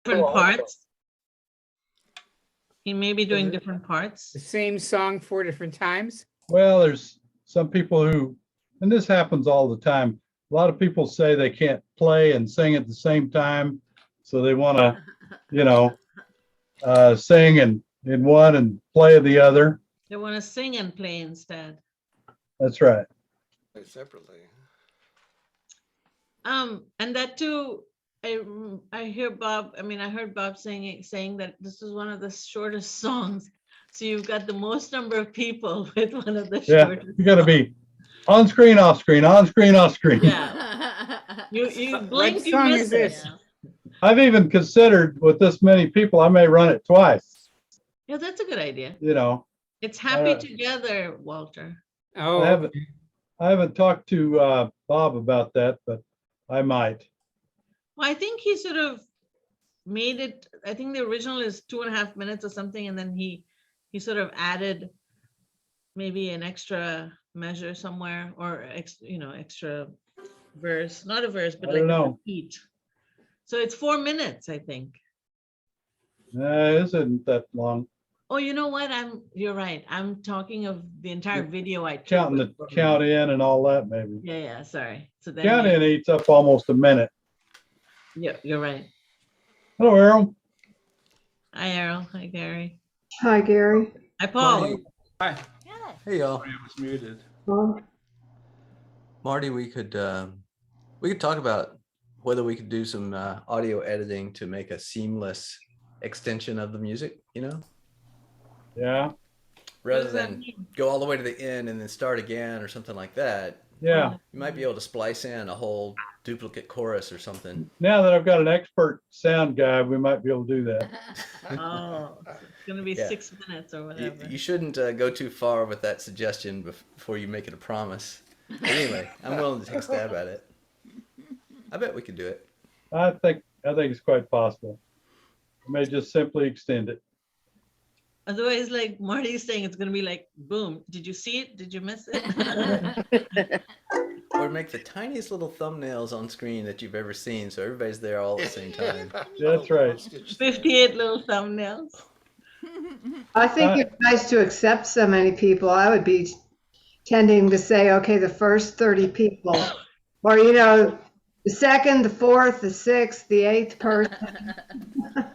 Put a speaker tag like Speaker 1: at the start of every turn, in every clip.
Speaker 1: different parts. He may be doing different parts.
Speaker 2: The same song 4 different times?
Speaker 3: Well, there's some people who, and this happens all the time. A lot of people say they can't play and sing at the same time. So they want to, sing in one and play the other.
Speaker 1: They want to sing and play instead.
Speaker 3: That's right.
Speaker 4: Play separately.
Speaker 1: And that too, I hear Bob, I heard Bob saying that this is one of the shortest songs. So you've got the most number of people with one of the shortest.
Speaker 3: You got to be on screen, off screen, on screen, off screen.
Speaker 1: Yeah. You blink, you
Speaker 2: song
Speaker 1: miss
Speaker 2: is
Speaker 1: it.
Speaker 2: this?
Speaker 3: I've even considered with this many people, I may run it twice.
Speaker 1: Yeah, that's a good idea.
Speaker 3: I
Speaker 1: It's Happy Together, Walter.
Speaker 2: Oh,
Speaker 3: I haven't talked to Bob about that, but I might.
Speaker 1: Well, I think he sort of made it, I think the original is 2.5 minutes or something, and then he sort of added maybe an extra measure somewhere, or extra verse, not a verse, but
Speaker 3: I
Speaker 1: like
Speaker 3: don't
Speaker 1: a
Speaker 3: know.
Speaker 1: repeat. So it's 4 minutes, I think.
Speaker 3: It isn't that long.
Speaker 1: Oh, you know what? You're right. I'm talking of the entire video I took.
Speaker 3: Counting the count in and all that, maybe.
Speaker 1: Yeah, sorry. So then
Speaker 3: Count in eats up almost a minute.
Speaker 1: Yeah, you're right.
Speaker 3: Hello, Errol.
Speaker 1: Hi, Errol. Hi, Gary.
Speaker 5: Hi, Gary.
Speaker 1: Hi, Paul.
Speaker 6: Hi.
Speaker 7: Hey y'all.
Speaker 6: I was muted.
Speaker 5: Well,
Speaker 7: Marty, we could talk about whether we could do some audio editing to make a seamless extension of the music,
Speaker 3: Yeah.
Speaker 7: rather
Speaker 1: does that
Speaker 7: than
Speaker 1: mean?
Speaker 7: go all the way to the end and then start again or something like that.
Speaker 3: Yeah.
Speaker 7: You might be able to splice in a whole duplicate chorus or something.
Speaker 3: Now that I've got an expert sound guy, we might be able to do that.
Speaker 1: Oh, so it's going to be
Speaker 7: Yeah.
Speaker 1: 6 minutes or
Speaker 7: You,
Speaker 1: whatever.
Speaker 7: you shouldn't go too far with that suggestion before you make it a promise. But anyway, I'm willing to take a stab at it. I bet we could do it.
Speaker 3: I think it's quite possible. I may just simply extend it.
Speaker 1: Otherwise, like Marty's saying, it's going to be like, boom. Did you see it? Did you miss it?
Speaker 7: Or make the tiniest little thumbnails on screen that you've ever seen, so everybody's there all at the same time.
Speaker 3: That's right.
Speaker 1: 58 little thumbnails.
Speaker 5: I think it's nice to accept so many people. I would be tending to say, okay, the first 30 people, or, the second, the fourth, the sixth, the eighth person.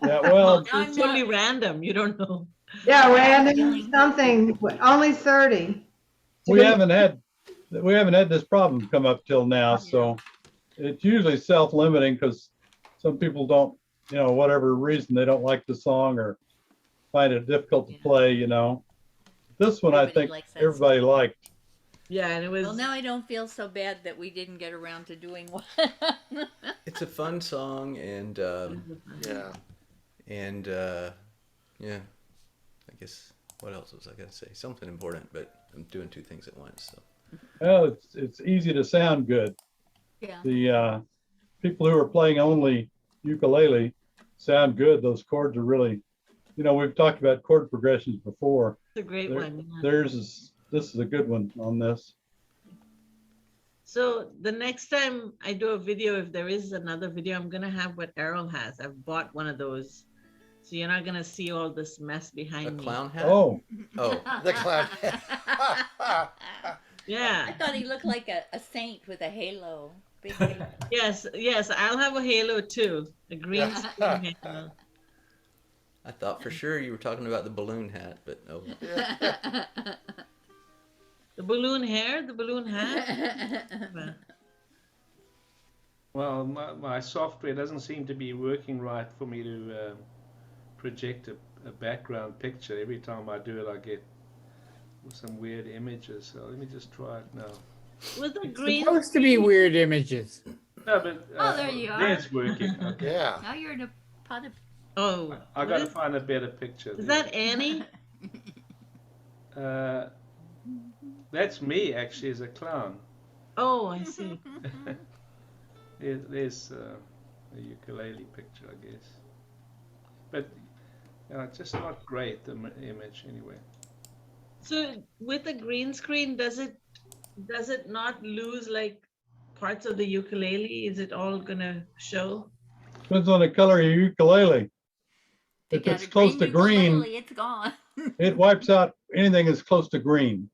Speaker 3: Yeah, well,
Speaker 1: It's totally random. You don't know.
Speaker 5: Yeah, random, something, only 30.
Speaker 3: we haven't had this problem come up till now, so it's usually self-limiting because some people don't, whatever reason, they don't like the song or find it difficult to play, This one, I think everybody liked.
Speaker 1: Yeah, and it was.
Speaker 8: Well, now I don't feel so bad that we didn't get around to doing one.
Speaker 7: It's a fun song, and yeah, I guess what else was I gonna say? Something important, but I'm doing two things at once. So
Speaker 3: Well, it's easy to sound good.
Speaker 8: Yeah.
Speaker 3: The people who are playing only ukulele sound good. Those chords are really, we've talked about chord progressions before.
Speaker 1: It's a great one. Yeah.
Speaker 3: This is a good one on this.
Speaker 1: So the next time I do a video, if there is another video, I'm gonna have what Errol has. I've bought one of those, so you're not gonna see all this mess
Speaker 7: a
Speaker 1: behind me.
Speaker 7: clown hat.
Speaker 3: Oh,
Speaker 4: The clown.
Speaker 1: Yeah.
Speaker 8: I thought he looked like a saint with a halo. Big halo.
Speaker 1: Yes. I'll have a halo too. A green screen halo.
Speaker 7: I thought for sure you were talking about the balloon hat, but no.
Speaker 1: The balloon hair, the balloon hat.
Speaker 6: Well, my software doesn't seem to be working right for me to project a background picture. Every time I do it, I get some weird images. So let me just try it now.
Speaker 1: With a green.
Speaker 2: supposed to be weird images.
Speaker 6: No, but
Speaker 8: Oh, there you are.
Speaker 6: There's working. Okay.
Speaker 4: Yeah.
Speaker 8: Now you're in a pot of.
Speaker 1: Oh,
Speaker 6: I
Speaker 1: what
Speaker 6: got to
Speaker 1: is-
Speaker 6: find a better picture.
Speaker 1: is
Speaker 6: there.
Speaker 1: that Annie?
Speaker 6: That's me actually as a clown.
Speaker 1: Oh, I see.
Speaker 6: There's a ukulele picture, I guess. But it's just not great, the image anyway.
Speaker 1: So with a green screen, does it not lose like parts of the ukulele? Is it all gonna show?
Speaker 3: Depends on the color of your ukulele.
Speaker 9: They
Speaker 3: If
Speaker 9: got
Speaker 3: it's
Speaker 9: a
Speaker 3: close to green,
Speaker 9: ukulele, it's gone.
Speaker 3: it wipes out anything that's close to green.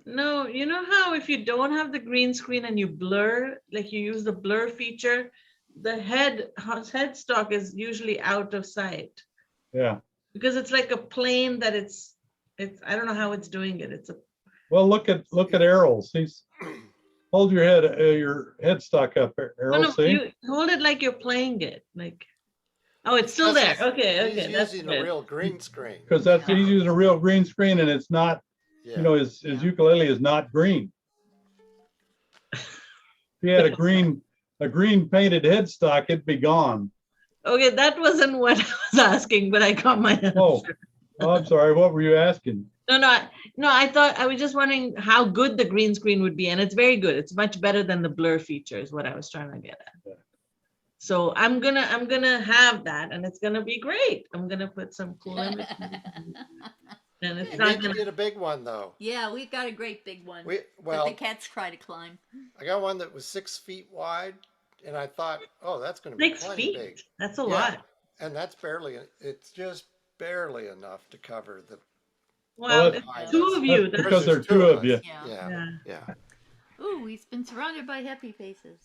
Speaker 1: No, you know how if you don't have the green screen and you blur, like you use the blur feature, the headstock is usually out of sight
Speaker 3: Yeah.
Speaker 1: because it's like a plane that it's I don't know how it's doing it. It's a
Speaker 3: Well, look at Errol's. Hold your headstock up,
Speaker 1: no,
Speaker 3: Errol.
Speaker 1: no,
Speaker 3: See?
Speaker 1: you hold it like you're playing it. Like, oh, it's still there. Okay,
Speaker 4: He's
Speaker 1: that's
Speaker 4: using
Speaker 1: good.
Speaker 4: a real green screen.
Speaker 3: Because he's using a real green screen, and it's not.
Speaker 4: Yeah.
Speaker 3: You know, his ukulele is not green. If he had a green painted headstock, it'd be gone.
Speaker 1: Okay, that wasn't what I was asking, but I got my answer.
Speaker 3: Oh, I'm sorry. What were you asking?
Speaker 1: No, I thought I was just wondering how good the green screen would be, and it's very good. It's much better than the blur feature is what I was trying to get at. So I'm gonna have that, and it's gonna be great. I'm gonna put some cool images. And it's
Speaker 4: You
Speaker 1: not
Speaker 4: need to
Speaker 1: gonna.
Speaker 4: get a big one though.
Speaker 9: Yeah, we've got a great big one that
Speaker 4: Well,
Speaker 9: the cats try to climb.
Speaker 4: I got one that was 6 feet wide, and I thought, oh, that's going to be
Speaker 1: 6
Speaker 4: plenty
Speaker 1: feet.
Speaker 4: big.
Speaker 1: That's a
Speaker 4: Yeah.
Speaker 1: lot.
Speaker 4: And that's it's just barely enough to cover the.
Speaker 1: Well,
Speaker 3: that's-
Speaker 1: it's two of you.
Speaker 3: That's because there are
Speaker 4: There's
Speaker 3: two of
Speaker 4: us.
Speaker 3: you.
Speaker 9: Yeah.
Speaker 4: Yeah,
Speaker 1: Yeah.
Speaker 4: yeah.
Speaker 9: Ooh, he's been surrounded by happy faces.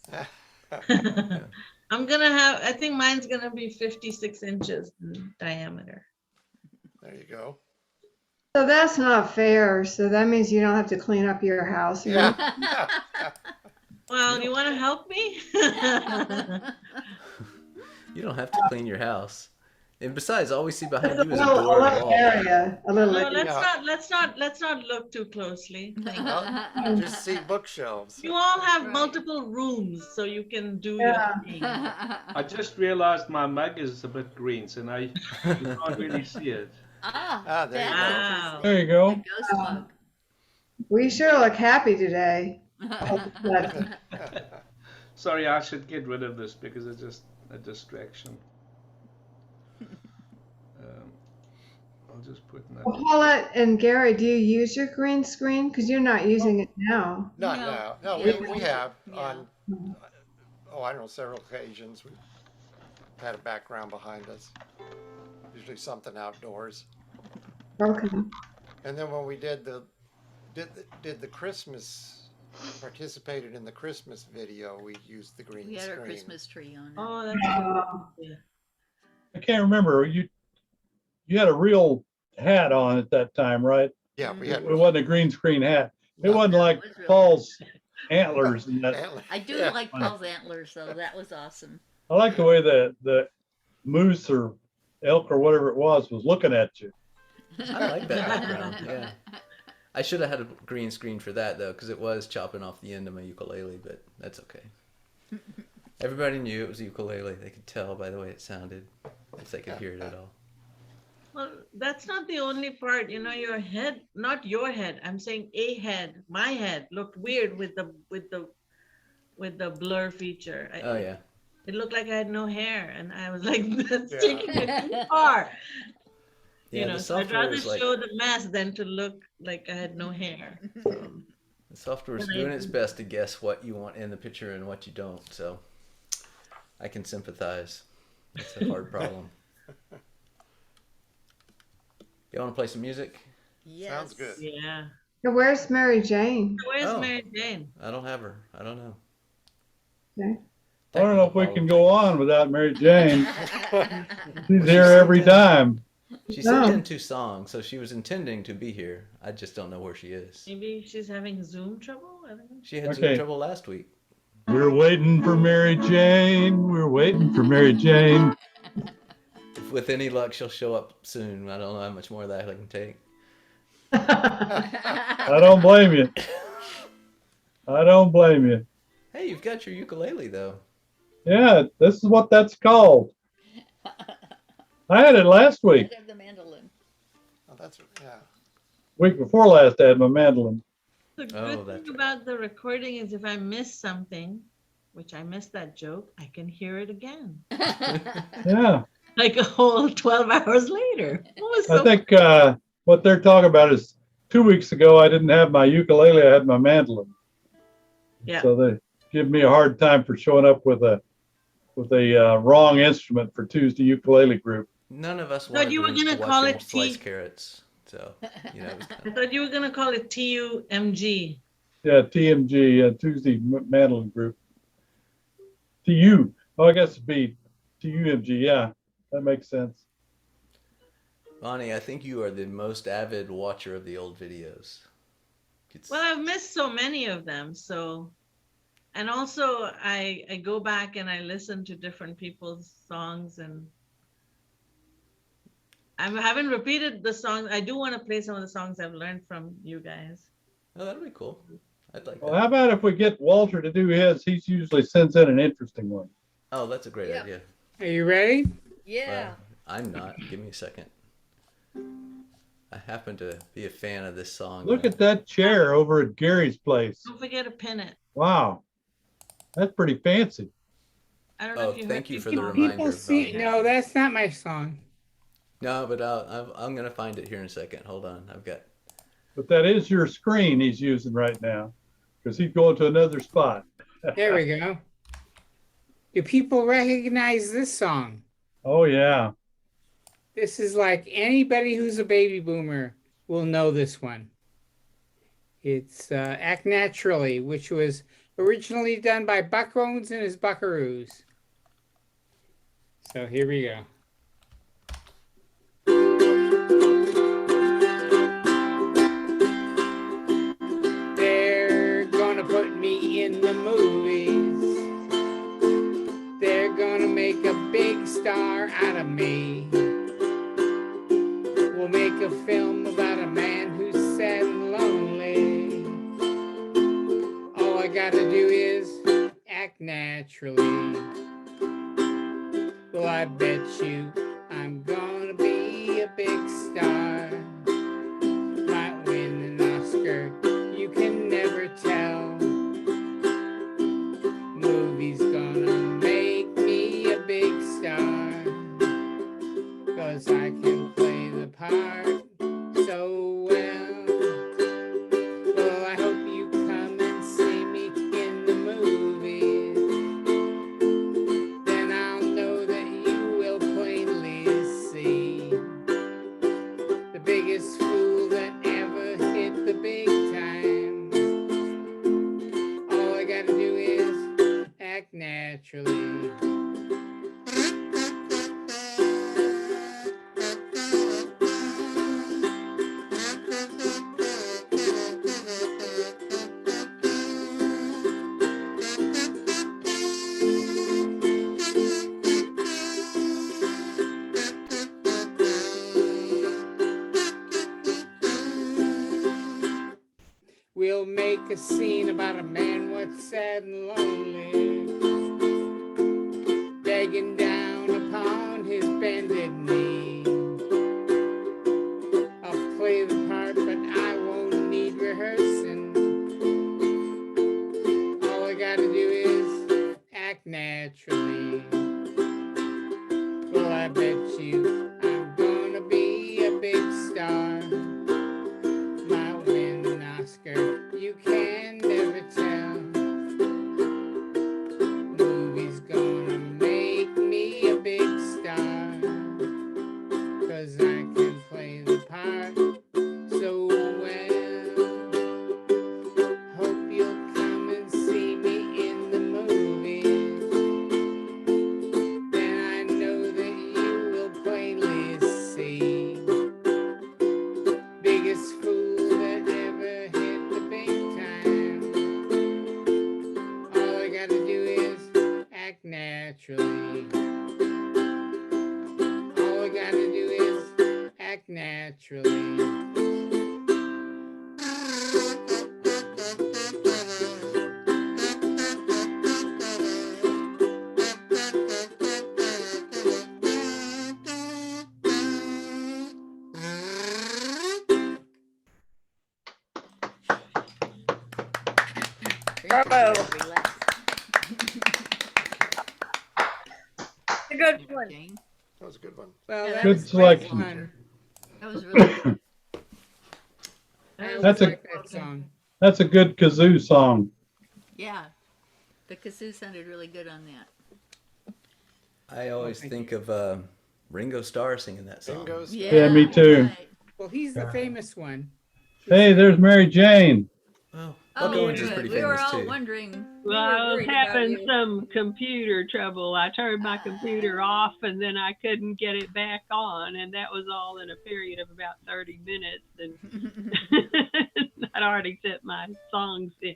Speaker 1: I'm gonna have. I think mine's gonna be 56 inches in diameter.
Speaker 4: There you go.
Speaker 5: So that's not fair. So that means you don't have to clean up your house. or anything.
Speaker 4: Yeah.
Speaker 1: Well, you want to help me?
Speaker 7: You don't have to clean your house. And besides, all we see behind
Speaker 5: Just
Speaker 7: you is a door and a
Speaker 5: little
Speaker 7: wall.
Speaker 5: area, a little.
Speaker 1: No,
Speaker 5: area.
Speaker 1: let's not look too closely.
Speaker 4: Well, just see bookshelves.
Speaker 1: You all have
Speaker 9: Right.
Speaker 1: multiple rooms, so you can do
Speaker 5: Yeah.
Speaker 1: your thing.
Speaker 6: I just realized my mug is a bit green, so now you can't really see it.
Speaker 4: Ah, there you
Speaker 9: that's
Speaker 4: go.
Speaker 1: Wow.
Speaker 9: interesting.
Speaker 3: There you go.
Speaker 9: A ghost mug.
Speaker 5: We sure look happy today.
Speaker 6: Sorry, I should get rid of this because it's just a distraction. I'll just put that.
Speaker 5: Well, Paulette and Gary, do you use your green screen? Because you're not using it now.
Speaker 4: Not
Speaker 9: No.
Speaker 4: now. No,
Speaker 9: Yeah.
Speaker 4: we have
Speaker 9: Yeah.
Speaker 4: on, I don't know, several occasions. We've had a background behind us. Usually something outdoors.
Speaker 5: Okay.
Speaker 4: And then when we did the Christmas, participated in the Christmas video, we used the green
Speaker 9: We had our
Speaker 4: screen.
Speaker 9: Christmas tree on it.
Speaker 1: Oh, that's good.
Speaker 3: I can't remember. You had a real hat on at that time, right?
Speaker 4: Yeah, we had.
Speaker 3: It wasn't a green screen hat. It wasn't like
Speaker 9: It was real.
Speaker 3: Paul's antlers and that.
Speaker 4: Antler.
Speaker 9: I do
Speaker 4: Yeah.
Speaker 9: like Paul's antlers, though. That was awesome.
Speaker 3: I like the way the moose or elk or whatever it was looking at you.
Speaker 7: I like that background. Yeah. I should have had a green screen for that though, because it was chopping off the end of my ukulele, but that's okay. Everybody knew it was a ukulele. They could tell by the way it sounded, if they could hear it at all.
Speaker 1: Well, that's not the only part. You know, your head, not your head. I'm saying a head. My head looked weird with the blur feature.
Speaker 7: Oh yeah.
Speaker 1: It looked like I had no hair, and I was like, "That's
Speaker 4: Yeah.
Speaker 1: taking it too far."
Speaker 7: Yeah,
Speaker 1: You know,
Speaker 7: the
Speaker 1: so I'd
Speaker 7: software
Speaker 1: rather
Speaker 7: is like
Speaker 1: show the mess than to look like I had no hair.
Speaker 7: the software is doing its best to guess what you want in the picture and what you don't. So I can sympathize. It's a hard problem. You want to play some music?
Speaker 9: Yes.
Speaker 4: Sounds good.
Speaker 1: Yeah.
Speaker 5: So where's Mary Jane?
Speaker 1: Where's
Speaker 7: Oh.
Speaker 1: Mary Jane?
Speaker 7: I don't have her. I don't know.
Speaker 5: Okay.
Speaker 3: I don't know if we
Speaker 7: Technical
Speaker 3: can
Speaker 7: problem.
Speaker 3: go on without Mary Jane. She's here every time.
Speaker 7: She sent
Speaker 5: No.
Speaker 7: in 2 songs, so she was intending to be here. I just don't know where she is.
Speaker 1: Maybe she's having Zoom trouble. I don't know.
Speaker 7: She had
Speaker 3: Okay.
Speaker 7: Zoom trouble last week.
Speaker 3: We're waiting for Mary Jane. We're waiting for Mary Jane.
Speaker 7: If with any luck, she'll show up soon. I don't know how much more of that I can take.
Speaker 3: I don't blame you. I don't blame you.
Speaker 7: Hey, you've got your ukulele though.
Speaker 3: Yeah, this is what that's called. I had it last week.
Speaker 9: I have the mandolin.
Speaker 4: Oh, that's, yeah.
Speaker 3: Week before last, I had my mandolin.
Speaker 1: The
Speaker 7: Oh,
Speaker 1: good
Speaker 7: that's
Speaker 1: thing
Speaker 7: right.
Speaker 1: about the recording is if I miss something, which I missed that joke, I can hear it again.
Speaker 3: Yeah,
Speaker 1: Like a whole 12 hours later. It was
Speaker 3: I
Speaker 1: so
Speaker 3: think what they're talking about is 2 weeks ago, I didn't have my ukulele, I had my mandolin.
Speaker 1: Yeah.
Speaker 3: So they give me a hard time for showing up with with a wrong instrument for Tuesday ukulele group.
Speaker 7: None of us
Speaker 1: Thought
Speaker 7: wanted
Speaker 1: you were
Speaker 7: to
Speaker 1: gonna
Speaker 7: watch
Speaker 1: call
Speaker 7: him
Speaker 1: it
Speaker 7: slice
Speaker 1: tea.
Speaker 7: carrots. So, you know, it was
Speaker 1: I
Speaker 7: kind of,
Speaker 1: thought you were gonna call it TUMG.
Speaker 3: Yeah, TMG, Tuesday mandolin group. TU. Oh, I guess it'd be TUMG. Yeah, that makes sense.
Speaker 7: Vany, I think you are the most avid watcher of the old videos.
Speaker 1: Well, I've missed so many of them, so, and also I go back and I listen to different people's songs, and I haven't repeated the songs. I do want to play some of the songs I've learned from you guys.
Speaker 7: Oh, that'd be cool. I'd like
Speaker 3: Well,
Speaker 7: that.
Speaker 3: how about if we get Walter to do his? He usually sends in an interesting one.
Speaker 7: Oh, that's a great
Speaker 9: Yep.
Speaker 7: idea.
Speaker 2: Are you ready?
Speaker 9: Yeah.
Speaker 7: Well, I'm not. Give me a second. I happen to be a fan of this song.
Speaker 3: Look at that chair over at Gary's place.
Speaker 1: Don't forget to pin it.
Speaker 3: Wow, that's pretty fancy.
Speaker 1: I don't know
Speaker 7: Oh,
Speaker 1: if you
Speaker 7: thank
Speaker 1: heard
Speaker 7: you for
Speaker 1: people
Speaker 7: the
Speaker 1: on-
Speaker 7: reminder.
Speaker 2: People see.
Speaker 7: Vany.
Speaker 2: No, that's not my song.
Speaker 7: No, but I'm gonna find it here in a second. Hold on. I've got.
Speaker 3: But that is your screen he's using right now, because he's going to another spot.
Speaker 2: There we go. Do people recognize this song?
Speaker 3: Oh yeah.
Speaker 2: This is like anybody who's a baby boomer will know this one. It's Act Naturally, which was originally done by Buck Owens and his Buckaroos. So here we go. They're gonna put me in the movies. They're gonna make a big star out of me. We'll make a film about a man who's sad and lonely. All I gotta do is act naturally. Well, I bet you I'm gonna be a big star. Might win an Oscar, you can never tell. Movie's gonna make me a big star, 'cause I can play the part so well. Well, I hope you come and see me in the movies. Then I'll know that you will plainly see the biggest fool that ever hit the big time. All I gotta do is act naturally. We'll make a scene about a man what's sad and lonely, begging down upon his bended knee. I'll play the part, but I won't need rehearsing. All I gotta do is act naturally. Well, I bet you I'm gonna be a big star. Might win an Oscar, you can never tell. Movie's gonna make me a big star, 'cause I can play the part so well. Hope you'll come and see me in the movies. Then I know that you will plainly see biggest fool that ever hit the big time. All I gotta do is act naturally. All I gotta do is act naturally.
Speaker 9: Bravo.
Speaker 8: A good one.
Speaker 9: Jane.
Speaker 4: That was a good one.
Speaker 2: Well,
Speaker 9: Yeah,
Speaker 2: that
Speaker 3: Good
Speaker 2: was
Speaker 3: selection.
Speaker 2: fun.
Speaker 9: That was really good.
Speaker 2: I
Speaker 1: That
Speaker 2: always
Speaker 3: That's a-
Speaker 2: like that song.
Speaker 3: That's a good kazoo song.
Speaker 9: Yeah. The kazoo sounded really good on that.
Speaker 7: I always
Speaker 2: thank
Speaker 7: think
Speaker 2: you.
Speaker 7: of Ringo Starr singing that song.
Speaker 4: Bingo's.
Speaker 3: Yeah, me too.
Speaker 9: right.
Speaker 2: Well, he's the famous one.
Speaker 3: Hey, there's Mary Jane.
Speaker 7: Well,
Speaker 9: Oh,
Speaker 7: Buck Owens is
Speaker 9: good.
Speaker 7: pretty
Speaker 9: We were
Speaker 7: famous
Speaker 9: all
Speaker 7: too.
Speaker 9: wondering.
Speaker 10: Well,
Speaker 9: we
Speaker 10: I
Speaker 9: were
Speaker 10: was
Speaker 9: worried about
Speaker 10: having
Speaker 9: you.
Speaker 10: some computer trouble. I turned my computer off and then I couldn't get it back on, and that was all in a period of about 30 minutes. And I'd already set my songs in.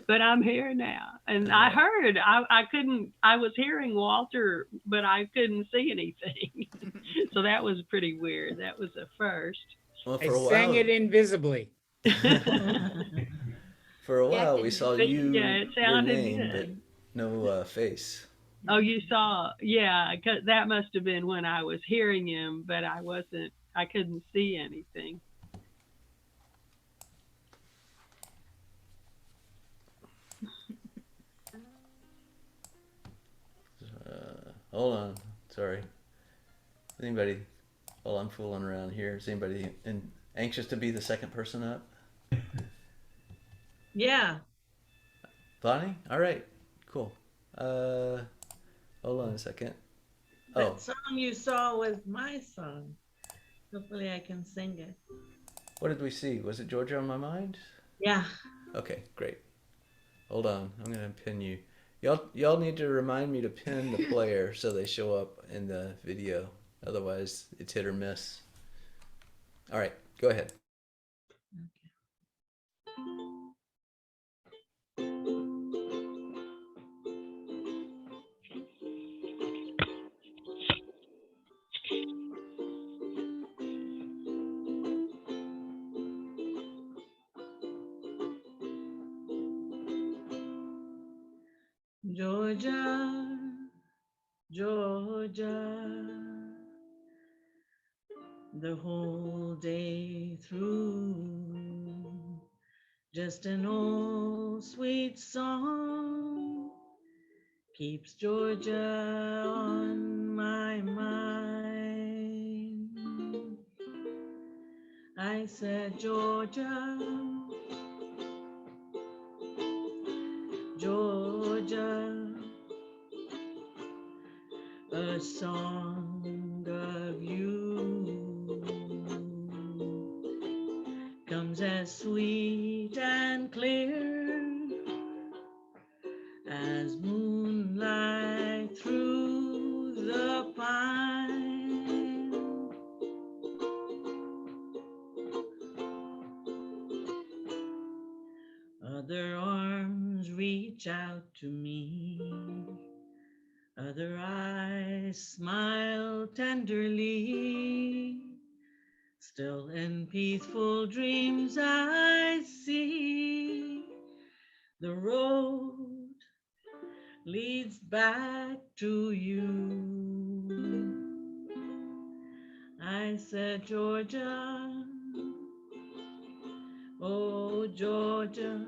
Speaker 10: But I'm here now. And I heard, I couldn't, I was hearing Walter, but I couldn't see anything. So that was pretty weird. That was a first.
Speaker 7: Well,
Speaker 2: I
Speaker 7: for a
Speaker 2: sang
Speaker 7: while,
Speaker 2: it invisibly.
Speaker 7: for a
Speaker 8: Yeah,
Speaker 7: while
Speaker 8: can
Speaker 7: we
Speaker 8: you-
Speaker 7: saw
Speaker 10: But
Speaker 7: you,
Speaker 10: yeah, it
Speaker 7: your
Speaker 10: sounded
Speaker 7: name, but
Speaker 10: good.
Speaker 7: no face.
Speaker 10: Oh, you saw, yeah, 'cause that must have been when I was hearing him, but I couldn't see anything.
Speaker 7: Hold on, sorry. Anybody? While I'm fooling around here, is anybody anxious to be the second person up?
Speaker 1: Yeah.
Speaker 7: Vany? All right, cool. Hold on a second. Oh,
Speaker 1: That song you saw was my song. Hopefully I can sing it.
Speaker 7: what did we see? Was it Georgia on My Mind?
Speaker 1: Yeah.
Speaker 7: Okay, great. Hold on, I'm gonna pin you. Y'all need to remind me to pin the player so they show up in the video. Otherwise, it's hit or miss. All right, go ahead.
Speaker 1: Georgia, Georgia, the whole day through, just an old sweet song keeps Georgia on my mind. I said, Georgia, Georgia, a song of you comes as sweet and clear as moonlight through the pine. Other arms reach out to me, other eyes smile tenderly. Still in peaceful dreams I see the road leads back to you. I said, Georgia, oh Georgia,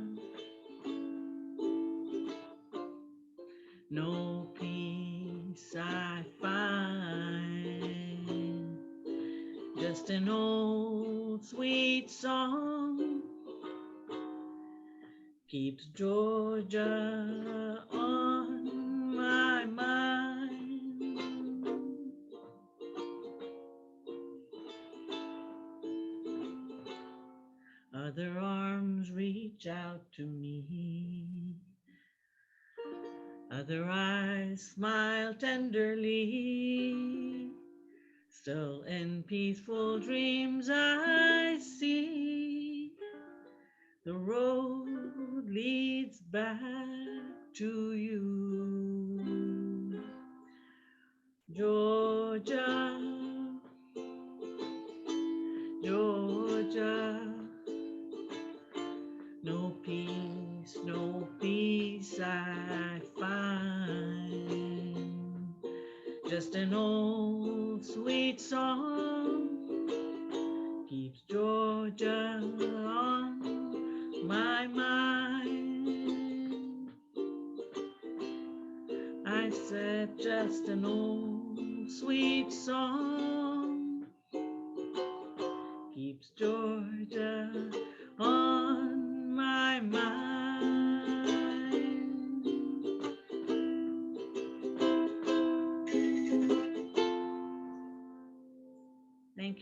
Speaker 1: no peace I find, just an old sweet song keeps Georgia on my mind. Other arms reach out to me, other eyes smile tenderly. Still in peaceful dreams I see the road leads back to you. Georgia, Georgia, no peace I find, just an old sweet song keeps Georgia on my mind. I said just an old sweet song keeps Georgia on my mind.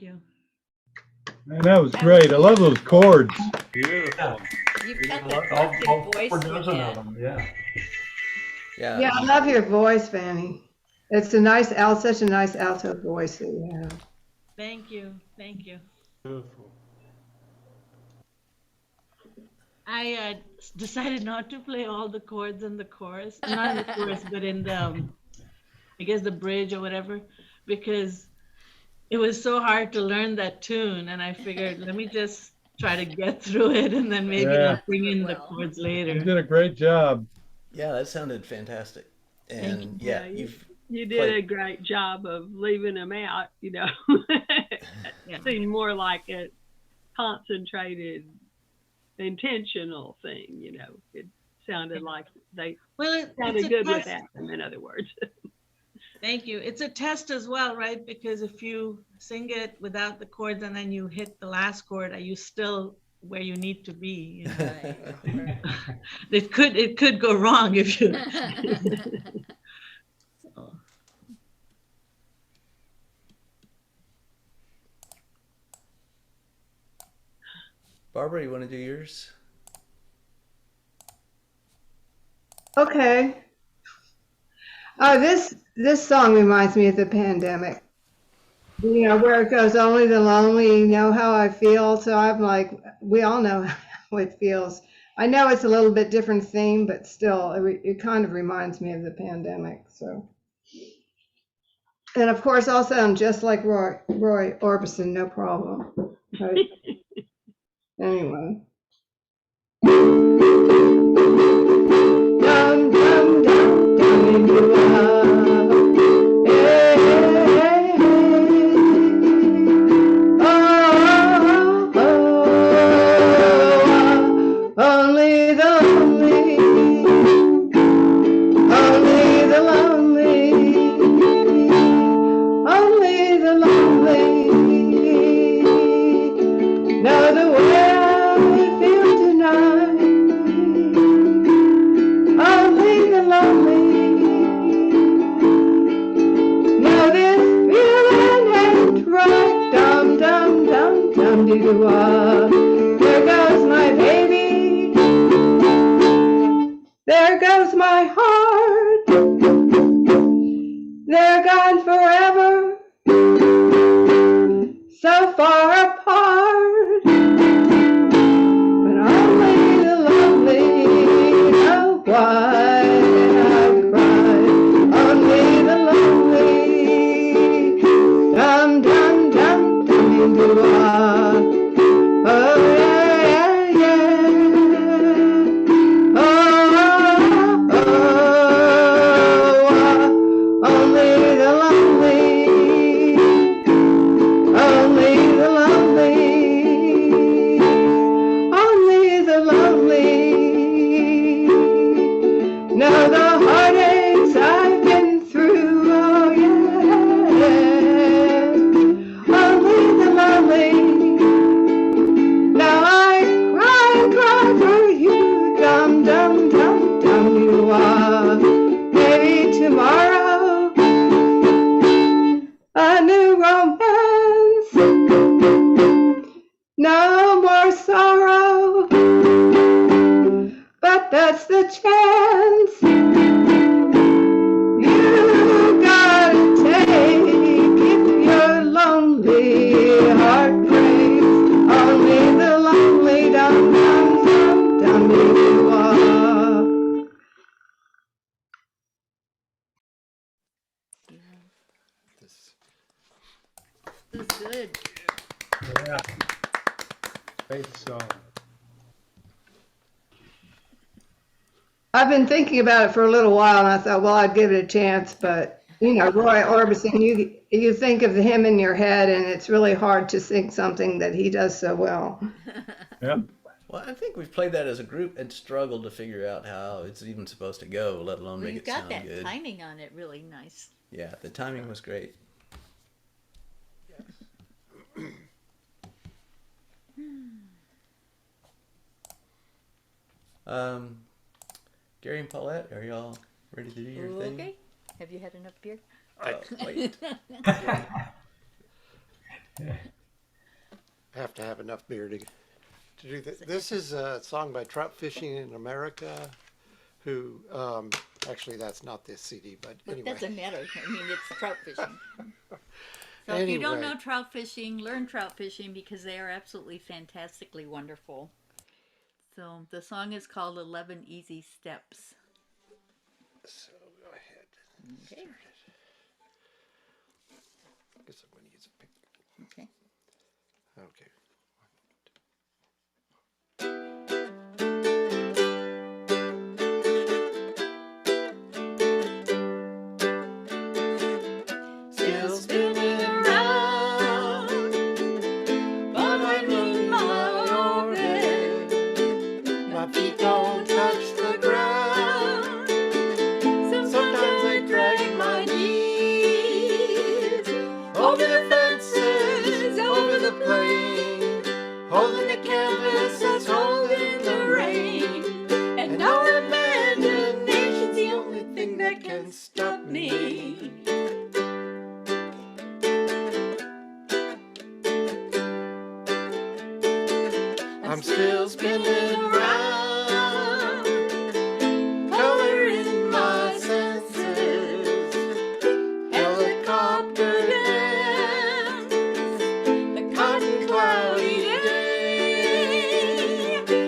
Speaker 1: Thank you.
Speaker 3: Man, that was great. I love those chords.
Speaker 6: Beautiful.
Speaker 8: You've got that
Speaker 11: All
Speaker 8: perfect voice
Speaker 11: 4
Speaker 8: with
Speaker 11: dozen
Speaker 8: that.
Speaker 11: of them, yeah.
Speaker 7: Yeah.
Speaker 5: Yeah, I love your voice, Vany. It's a nice such a nice alto voice that you have.
Speaker 1: Thank you. Thank you.
Speaker 6: Beautiful.
Speaker 1: I decided not to play all the chords in the chorus, not in the chorus, but in the, I guess the bridge or whatever, because it was so hard to learn that tune. And I figured, let me just try to get through it and then maybe
Speaker 3: Yeah.
Speaker 1: I'll bring in the
Speaker 8: Well.
Speaker 1: chords
Speaker 3: You
Speaker 1: later.
Speaker 3: did a great job.
Speaker 7: Yeah, that sounded fantastic.
Speaker 1: Thank
Speaker 7: And
Speaker 10: Yeah,
Speaker 7: yeah, you've
Speaker 10: You did
Speaker 7: played-
Speaker 10: a great job of leaving them out, you know.
Speaker 1: Yeah.
Speaker 10: It seemed more like a concentrated, intentional thing, you know. It sounded like they
Speaker 1: Well, it's
Speaker 10: sounded
Speaker 1: a
Speaker 10: good
Speaker 1: test.
Speaker 10: without them, in other words.
Speaker 1: Thank you. It's a test as well, right? Because if you sing it without the chords and then you hit the last chord, are you still where you need to be? You know?
Speaker 8: Right.
Speaker 1: It could go wrong if you. So,
Speaker 7: Barbara, you want to do yours?
Speaker 5: Okay. This song reminds me of the pandemic. You know, where it goes, only the lonely know how I feel. So I'm like, we all know how it feels. I know it's a little bit different theme, but still, it kind of reminds me of the pandemic. So, and of course, I'll sound just like Roy Orbison, no problem. Right? Anyway. Dum dum dum dum you are. Hey, hey, hey. Oh, oh, only the lonely, only the lonely, only the lonely know the way I feel tonight. Only the lonely know this feeling ain't right. Dum dum dum dum dee doo ah. There goes my baby. There goes my heart. They're gone forever. So far apart. But only the lonely know why I cry. Only the lonely. Dum dum dum dum doo ah. Oh yeah yeah yeah. Oh oh oh. Only the lonely. Only the lonely. Only the lonely know the heartaches I've been through. Oh yeah. Only the lonely. Now I cry and cry for you. Dum dum dum dum you are. Maybe tomorrow a new romance. No more sorrow. But that's the chance you gotta take if your lonely heart breaks. Only the lonely dum dum dum dum you are.
Speaker 4: This-
Speaker 9: This is good.
Speaker 3: Yeah.
Speaker 6: Great song.
Speaker 5: I've been thinking about it for a little while, and I thought, well, I'd give it a chance. But you know, Roy Orbison, you think of him in your head, and it's really hard to sing something that he does so well.
Speaker 3: Yeah.
Speaker 7: Well, I think we've played that as a group and struggled to figure out how it's even supposed to go, let alone
Speaker 8: Well,
Speaker 7: make
Speaker 8: you
Speaker 7: it
Speaker 8: got
Speaker 7: sound
Speaker 8: that
Speaker 7: good.
Speaker 8: timing on it really nice.
Speaker 7: Yeah, the timing was great. Gary and Paulette, are y'all ready to do your thing?
Speaker 8: Okay. Have you had enough beer?
Speaker 7: Wait.
Speaker 4: I have to have enough beer to do this. This is a song by Trout Fishing in America, who, actually that's not this CD, but
Speaker 9: But
Speaker 4: anyway.
Speaker 9: doesn't matter. I mean, it's trout fishing. So if you don't
Speaker 4: Anyway.
Speaker 9: know trout fishing, learn trout fishing because they are absolutely fantastically wonderful. So the song is called 11 Easy Steps.
Speaker 4: So go ahead.
Speaker 9: Okay.
Speaker 4: I guess I'm going to use a pick.
Speaker 9: Okay.
Speaker 4: Okay.
Speaker 9: Still spinning around, but I'm in my orbit.
Speaker 4: My feet don't touch the ground. Sometimes I drag my knees over the fences, over the plain, holding the canvas that's holding the rain. And now imagination's the only thing that can stop me. I'm still spinning around, color in my senses, helicopter dance, the cotton cloudy day,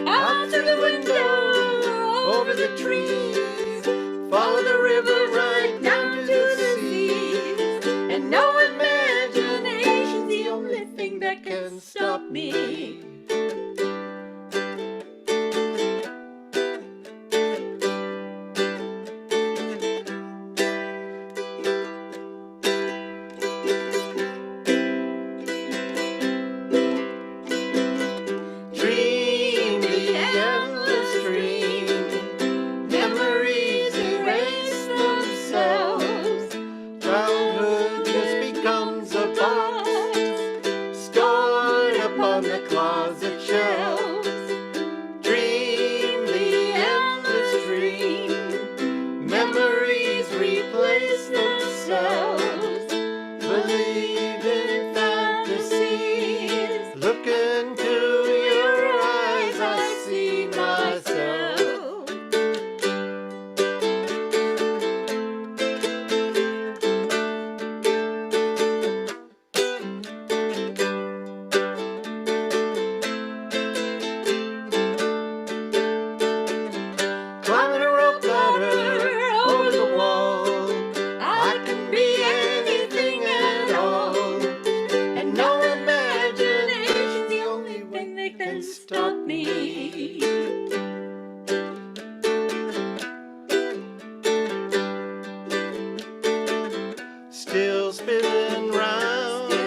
Speaker 4: out to the window, over the trees, follow the river right down to the seas, and no imagination's the only thing that can stop me. Dream the endless dream, memories erase themselves, childhood just becomes a box stored upon the closet shelves. Dream the endless dream, memories replace themselves, believe in fantasies, look into your eyes, I see myself. Climbing a rope ladder over the wall, I can be anything at all, and no imagination's the only thing that can stop me. Still spinning round, but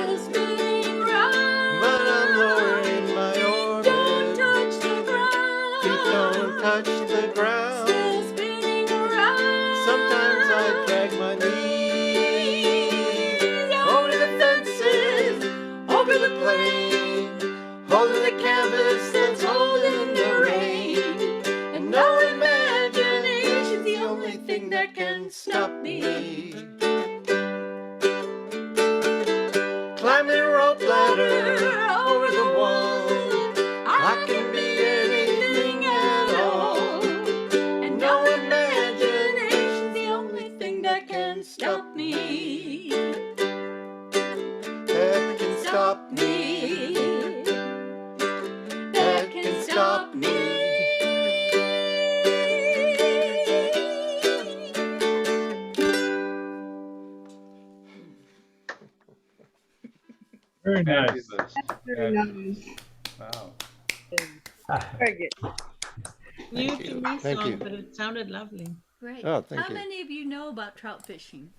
Speaker 4: I'm lower in my orbit.
Speaker 9: Don't touch the ground.
Speaker 4: Feet don't touch the ground.
Speaker 9: Still spinning around.
Speaker 4: Sometimes I drag my knees over the fences, over the plain, holding the canvas that's holding the rain. And no imagination's the only thing that can stop me. Climbing a rope ladder over the wall, I can be anything at all, and no imagination's the only thing that can stop me. That can stop me. That can stop me.
Speaker 3: Very nice.
Speaker 6: Fabulous.
Speaker 5: Very
Speaker 6: Fabulous.
Speaker 5: nice.
Speaker 6: Wow.
Speaker 10: Very good.
Speaker 1: New
Speaker 4: Thank
Speaker 1: to
Speaker 4: you.
Speaker 1: me
Speaker 4: Thank
Speaker 1: song,
Speaker 4: you.
Speaker 1: but it sounded lovely.
Speaker 9: Great.
Speaker 4: Oh, thank
Speaker 9: How
Speaker 4: you.
Speaker 9: many of you know about trout fishing?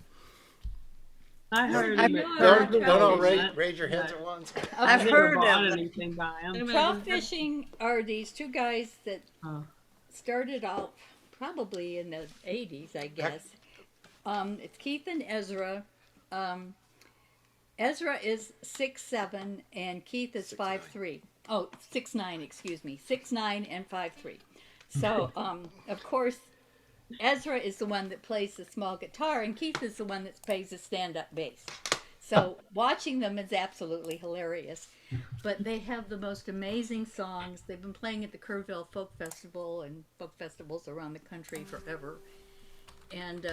Speaker 10: I heard
Speaker 9: I
Speaker 10: him.
Speaker 9: know
Speaker 10: at
Speaker 9: about
Speaker 4: Don't all
Speaker 9: trout
Speaker 10: Errol.
Speaker 9: fishing.
Speaker 4: raise your hands at once.
Speaker 10: I've
Speaker 9: Okay.
Speaker 10: never bought anything by him.
Speaker 1: Imagine
Speaker 9: Trout
Speaker 1: that-
Speaker 9: fishing are these two guys that
Speaker 1: Oh.
Speaker 9: started out probably in the 80s, I guess. It's Keith and Ezra. Ezra is 6'7" and Keith is 5'3". Oh, 6'9", excuse me. 6'9" and 5'3". So, of course, Ezra is the one that plays the small guitar and Keith is the one that plays the stand-up bass. So watching them is absolutely hilarious. But they have the most amazing songs. They've been playing at the Kerrville Folk Festival and folk festivals around the country forever. And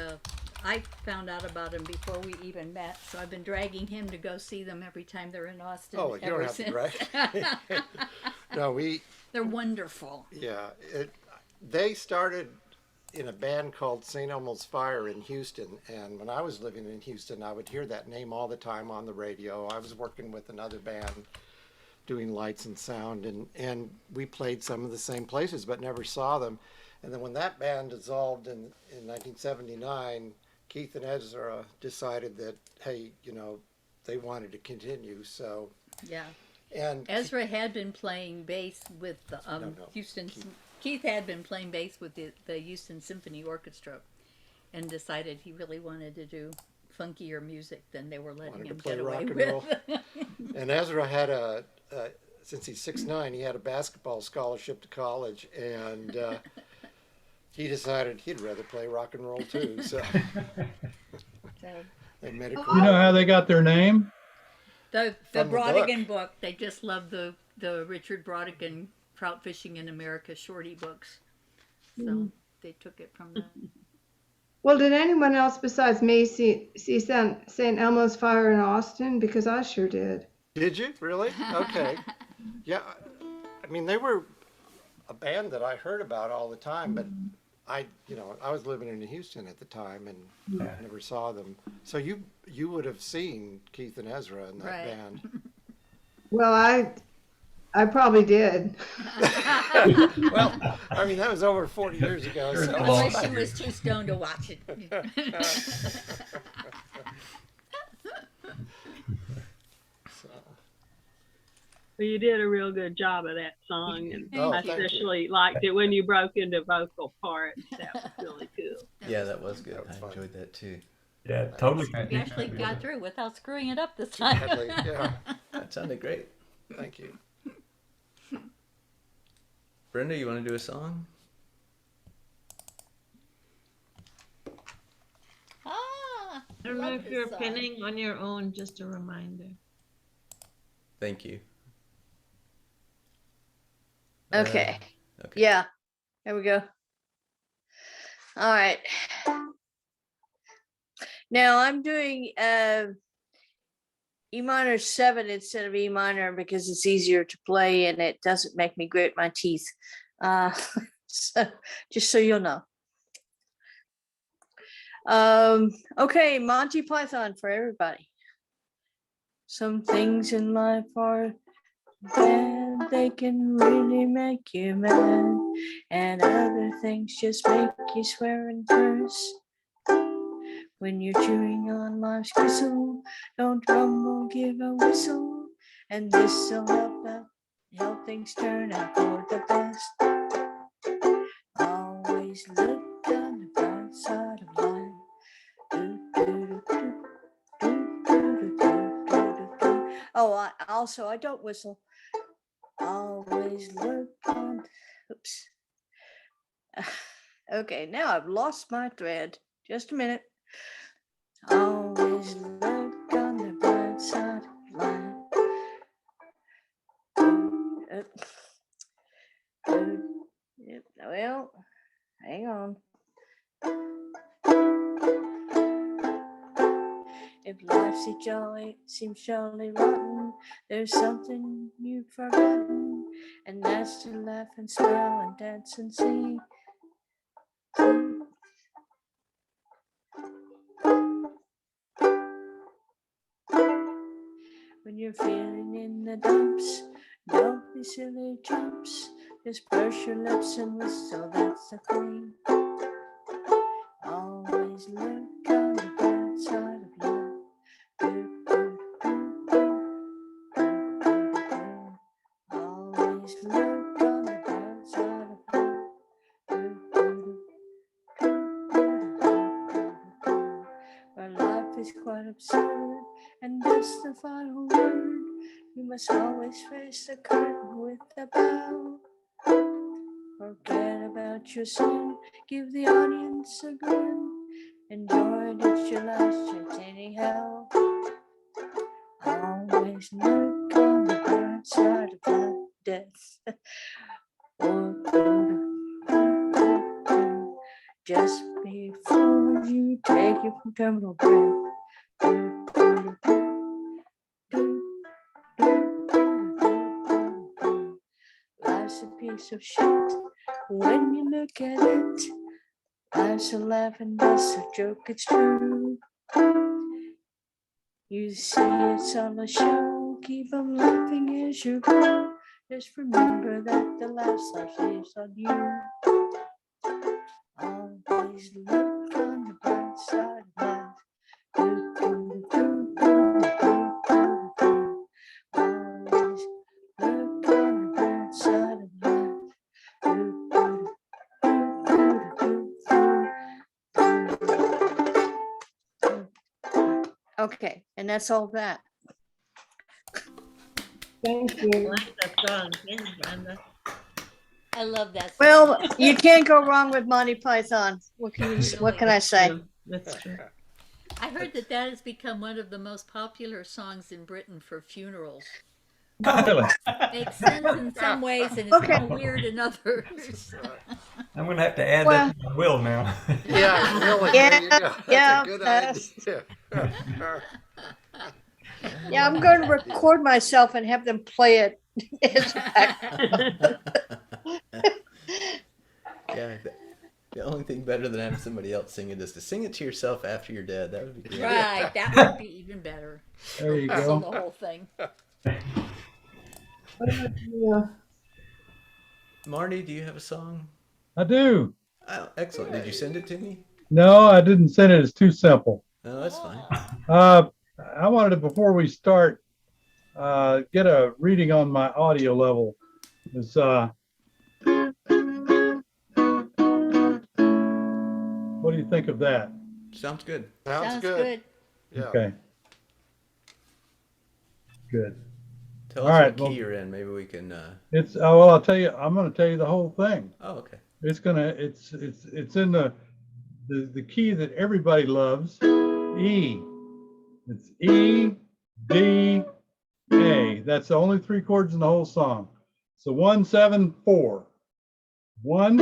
Speaker 9: I found out about them before we even met, so I've been dragging him to go see them every time they're in Austin.
Speaker 4: Oh, you don't
Speaker 9: ever
Speaker 4: have to
Speaker 9: since.
Speaker 4: drag. No,
Speaker 9: They're wonderful.
Speaker 4: yeah, they started in a band called St. Elmo's Fire in Houston. And when I was living in Houston, I would hear that name all the time on the radio. I was working with another band doing lights and sound, and we played some of the same places, but never saw them. And then when that band dissolved in 1979, Keith and Ezra decided that, hey, they wanted to continue. So
Speaker 9: Yeah.
Speaker 4: and
Speaker 9: Ezra had been playing bass with the
Speaker 4: no,
Speaker 9: Houston. Keith had been playing bass with the Houston Symphony Orchestra, and decided he really wanted to do funkier music than they were letting
Speaker 4: Wanted to
Speaker 9: him
Speaker 4: play
Speaker 9: get
Speaker 4: rock
Speaker 9: away
Speaker 4: and
Speaker 9: with.
Speaker 4: roll. And Ezra had since he's 6'9", he had a basketball scholarship to college, and he decided he'd rather play rock and roll too. So
Speaker 9: So,
Speaker 4: they made a
Speaker 3: You
Speaker 4: career.
Speaker 3: know how they got their name?
Speaker 9: the
Speaker 4: From the
Speaker 9: Brodigan book, they just love the Richard Brodigan Trout Fishing in America shorty books, so they took it from that.
Speaker 5: Well, did anyone else besides me see St. Elmo's Fire in Austin? Because I sure did.
Speaker 4: Did you really? Okay. Yeah, I mean they were a band that I heard about all the time, but I was living in Houston at the time and never saw them. So you would have seen Keith and Ezra in that
Speaker 9: Right.
Speaker 4: band.
Speaker 5: Well, I probably did.
Speaker 4: Well, I mean that was over 40 years ago.
Speaker 9: I
Speaker 4: So.
Speaker 9: wish she was too stoned to watch it.
Speaker 4: So,
Speaker 10: Well, you did a real good job of that song, and
Speaker 4: Oh,
Speaker 10: I
Speaker 4: thank you.
Speaker 10: especially liked it when you broke into vocal parts. That was really cool.
Speaker 7: Yeah, that was good.
Speaker 4: That was
Speaker 7: I
Speaker 4: fun.
Speaker 7: enjoyed that too.
Speaker 11: Yeah, totally.
Speaker 9: We actually got through without screwing it up this time.
Speaker 4: Sadly, yeah.
Speaker 7: That sounded great.
Speaker 4: Thank you.
Speaker 7: Brenda, you want to do a song?
Speaker 9: Ah,
Speaker 1: I don't know
Speaker 9: love
Speaker 1: if
Speaker 9: this
Speaker 1: you're
Speaker 9: song.
Speaker 1: pinning on your own, just a reminder.
Speaker 7: Thank you.
Speaker 12: Okay.
Speaker 7: Okay.
Speaker 12: Yeah. There we go. All right. Now I'm doing E minor 7 instead of E minor because it's easier to play and it doesn't make me grit my teeth. So just so you'll know. Okay, Monty Python for everybody. Some things in life are bad, they can really make you mad, and other things just make you swear and curse. When you're chewing on life's gristle, don't grumble, give a whistle, and this'll help things turn out for the best. Always look on the bright side of life. Oh, I don't whistle. Always look on. Oops. Okay, now I've lost my thread. Just a minute. Always look on the bright side of life. Well, hang on. If life's seems jolly rotten, there's something you've forgotten, and that's to laugh and smile and dance and sing. When you're feeling in the dumps, don't be silly chumps. Just purse your lips and whistle, that's the thing. Always look on the bright side of life. Always look on the bright side of life. Where life is quite absurd, and that's the final word. You must always face the curtain with a bow. Forget about your sin, give the audience a grin. Enjoy it, it's your last chance anyhow. Always look on the bright side of life, death. Just before you take your terminal breath. Life's a piece of shit when you look at it. Life's a laugh and that's a joke, it's true. You see it's all a show, keep on laughing as you go. Just remember that the last laugh is on you. Always look on the bright side of life. Always look on the bright side of life. Okay, and that's all that.
Speaker 5: Thank
Speaker 1: I
Speaker 5: you.
Speaker 1: like that song. Thanks, Brenda.
Speaker 8: I love that song.
Speaker 12: Well, you can't go wrong with Monty Python. What can I say?
Speaker 1: True. That's true.
Speaker 9: I heard that that has become one of the most popular songs in Britain for funerals.
Speaker 3: Really?
Speaker 9: Makes sense in some ways and it's
Speaker 12: Okay.
Speaker 9: kind of weird in others.
Speaker 11: I'm gonna have to add
Speaker 12: Well-
Speaker 11: that to my will now.
Speaker 4: Yeah, really.
Speaker 12: Yeah,
Speaker 4: There you go. That's
Speaker 12: yeah,
Speaker 4: a good
Speaker 12: that's-
Speaker 4: idea.
Speaker 12: Yeah, I'm going to record myself and have them play it.
Speaker 7: Yeah. The only thing better than having somebody else sing it is to sing it to yourself after you're dead. That would be great.
Speaker 9: Right, that would be even better.
Speaker 3: There you
Speaker 9: So
Speaker 3: go.
Speaker 9: the whole thing.
Speaker 5: Yeah.
Speaker 7: Marty, do you have a song?
Speaker 3: I do.
Speaker 7: Oh, excellent. Did you send it to me?
Speaker 3: No, I didn't send it. It's too simple.
Speaker 7: No, that's fine.
Speaker 3: I wanted to, before we start, get a reading on my audio level. It's, what do you think of that?
Speaker 7: Sounds good.
Speaker 4: Sounds good. Yeah.
Speaker 3: Okay. Good.
Speaker 7: Tell
Speaker 3: All
Speaker 7: us
Speaker 3: right,
Speaker 7: what key
Speaker 3: well-
Speaker 7: you're in. Maybe we can.
Speaker 3: It's, well, I'll tell you, I'm going to tell you the whole thing.
Speaker 7: Oh, okay.
Speaker 3: It's in the key that everybody loves, E. It's E, D, A. That's the only three chords in the whole song. So 1, 7, 4. 1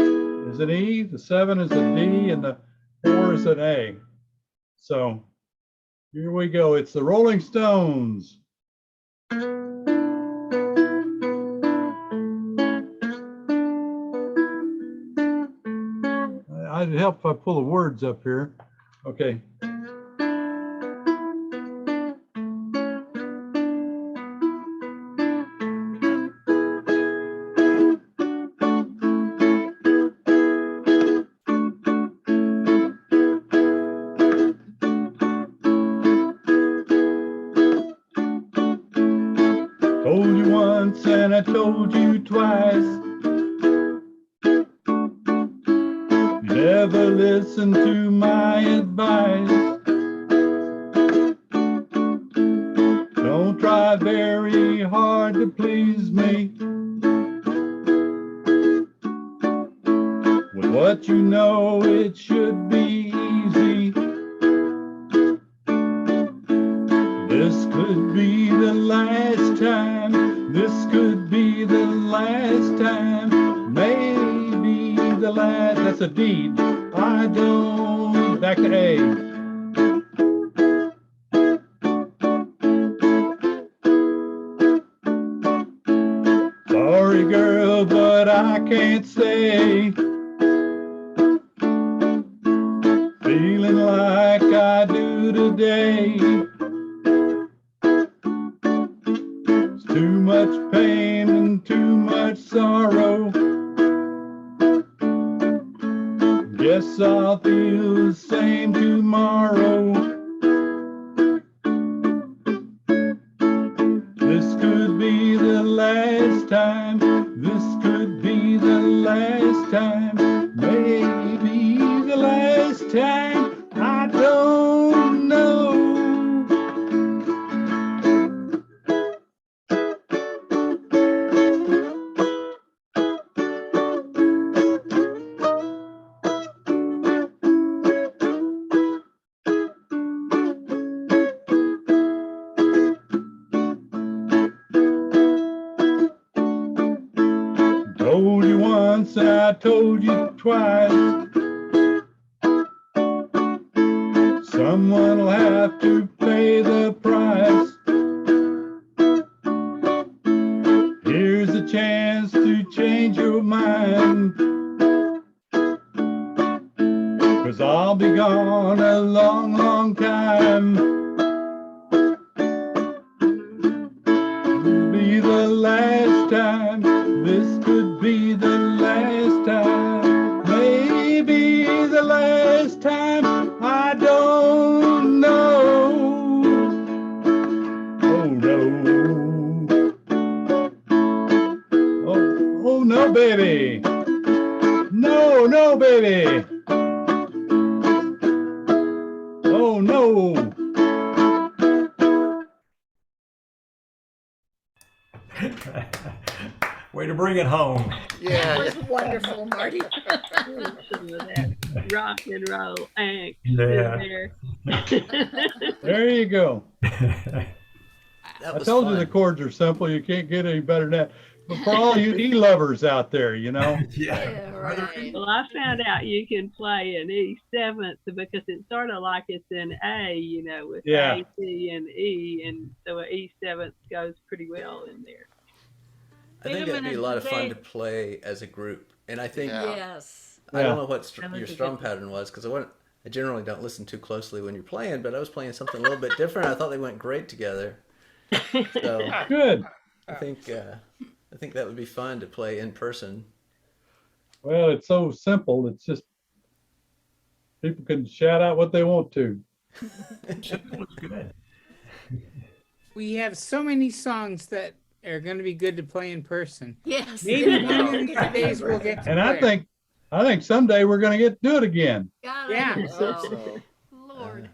Speaker 3: is an E, the 7 is a D, and the 4 is an A. So here we go. It's the Rolling Stones. I'd help if I pull the words up here. Okay. Told you once and I told you twice. You never listen to my advice. Don't try very hard to please me. With what you know, it should be easy. This could be the last time. This could be the last time. Maybe the last. That's a D. I don't. Back to A. Sorry, girl, but I can't stay. Feeling like I do today. It's too much pain and too much sorrow. Guess I'll feel the same tomorrow. This could be the last time. This could be the last time. Maybe the last time. I don't know. I told you twice. Someone will have to pay the price. Here's a chance to change your mind. 'Cause I'll be gone a long, long time. Be the last time. This could be the last time. Maybe the last time. I don't know. Oh no. Oh no, baby. No, no, baby. Oh no.
Speaker 11: Way to bring it home.
Speaker 9: That
Speaker 5: Yeah.
Speaker 9: was wonderful, Marty.
Speaker 10: Some of that rock and roll angst
Speaker 11: Yeah.
Speaker 10: in there.
Speaker 3: There you go.
Speaker 7: That
Speaker 3: I
Speaker 7: was
Speaker 3: told you
Speaker 7: fun.
Speaker 3: the chords are simple. You can't get any better than that. But for all you E-lovers out there, you know.
Speaker 9: Yeah, right.
Speaker 10: Well, I found out you can play an E7th because it's sort of like it's in A, you know, with
Speaker 3: Yeah.
Speaker 10: A, C, and E, and so an E7th goes pretty well in there.
Speaker 7: I
Speaker 1: Wait
Speaker 7: think
Speaker 1: a
Speaker 7: it'd be a
Speaker 1: minute,
Speaker 7: lot
Speaker 1: did
Speaker 7: of fun
Speaker 1: they-
Speaker 7: to play as a group. And I think
Speaker 5: Yeah.
Speaker 9: Yes.
Speaker 7: I don't
Speaker 3: Yeah.
Speaker 7: know what
Speaker 1: That would
Speaker 7: your
Speaker 1: be
Speaker 7: strum
Speaker 1: good.
Speaker 7: pattern was because I generally don't listen too closely when you're playing, but I was playing something a little bit different. I thought they went great together. So
Speaker 3: Good.
Speaker 7: I think that would be fun to play in person.
Speaker 3: Well, it's so simple. It's just people can shout out what they want to.
Speaker 11: Simple is good.
Speaker 2: We have so many songs that are going to be good to play in person.
Speaker 9: Yes.
Speaker 2: Maybe
Speaker 9: yeah.
Speaker 2: one of these days we'll get to
Speaker 3: And I
Speaker 2: play.
Speaker 3: think someday we're going to get to do it again.
Speaker 9: God,
Speaker 2: Yeah.
Speaker 9: I hope so.
Speaker 5: So,
Speaker 9: Lord.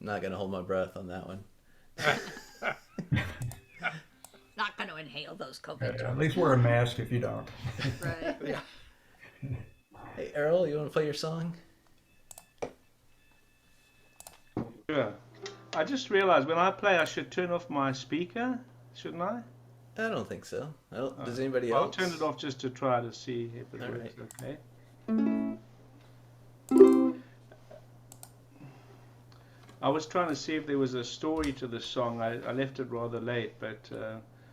Speaker 7: Not gonna hold my breath on that one.
Speaker 9: Not going to inhale those COVID
Speaker 11: At
Speaker 9: drugs.
Speaker 11: least wear a mask if you don't.
Speaker 9: Right.
Speaker 7: Hey Errol, you want to play your song?
Speaker 6: Sure. I just realized when I play, I should turn off my speaker, shouldn't I?
Speaker 7: I don't think so. Does anybody
Speaker 6: I'll
Speaker 7: else?
Speaker 6: turn it off just to try to see if it
Speaker 7: All
Speaker 6: works.
Speaker 7: right.
Speaker 6: Okay. I was trying to see if there was a story to the song. I left it rather late, but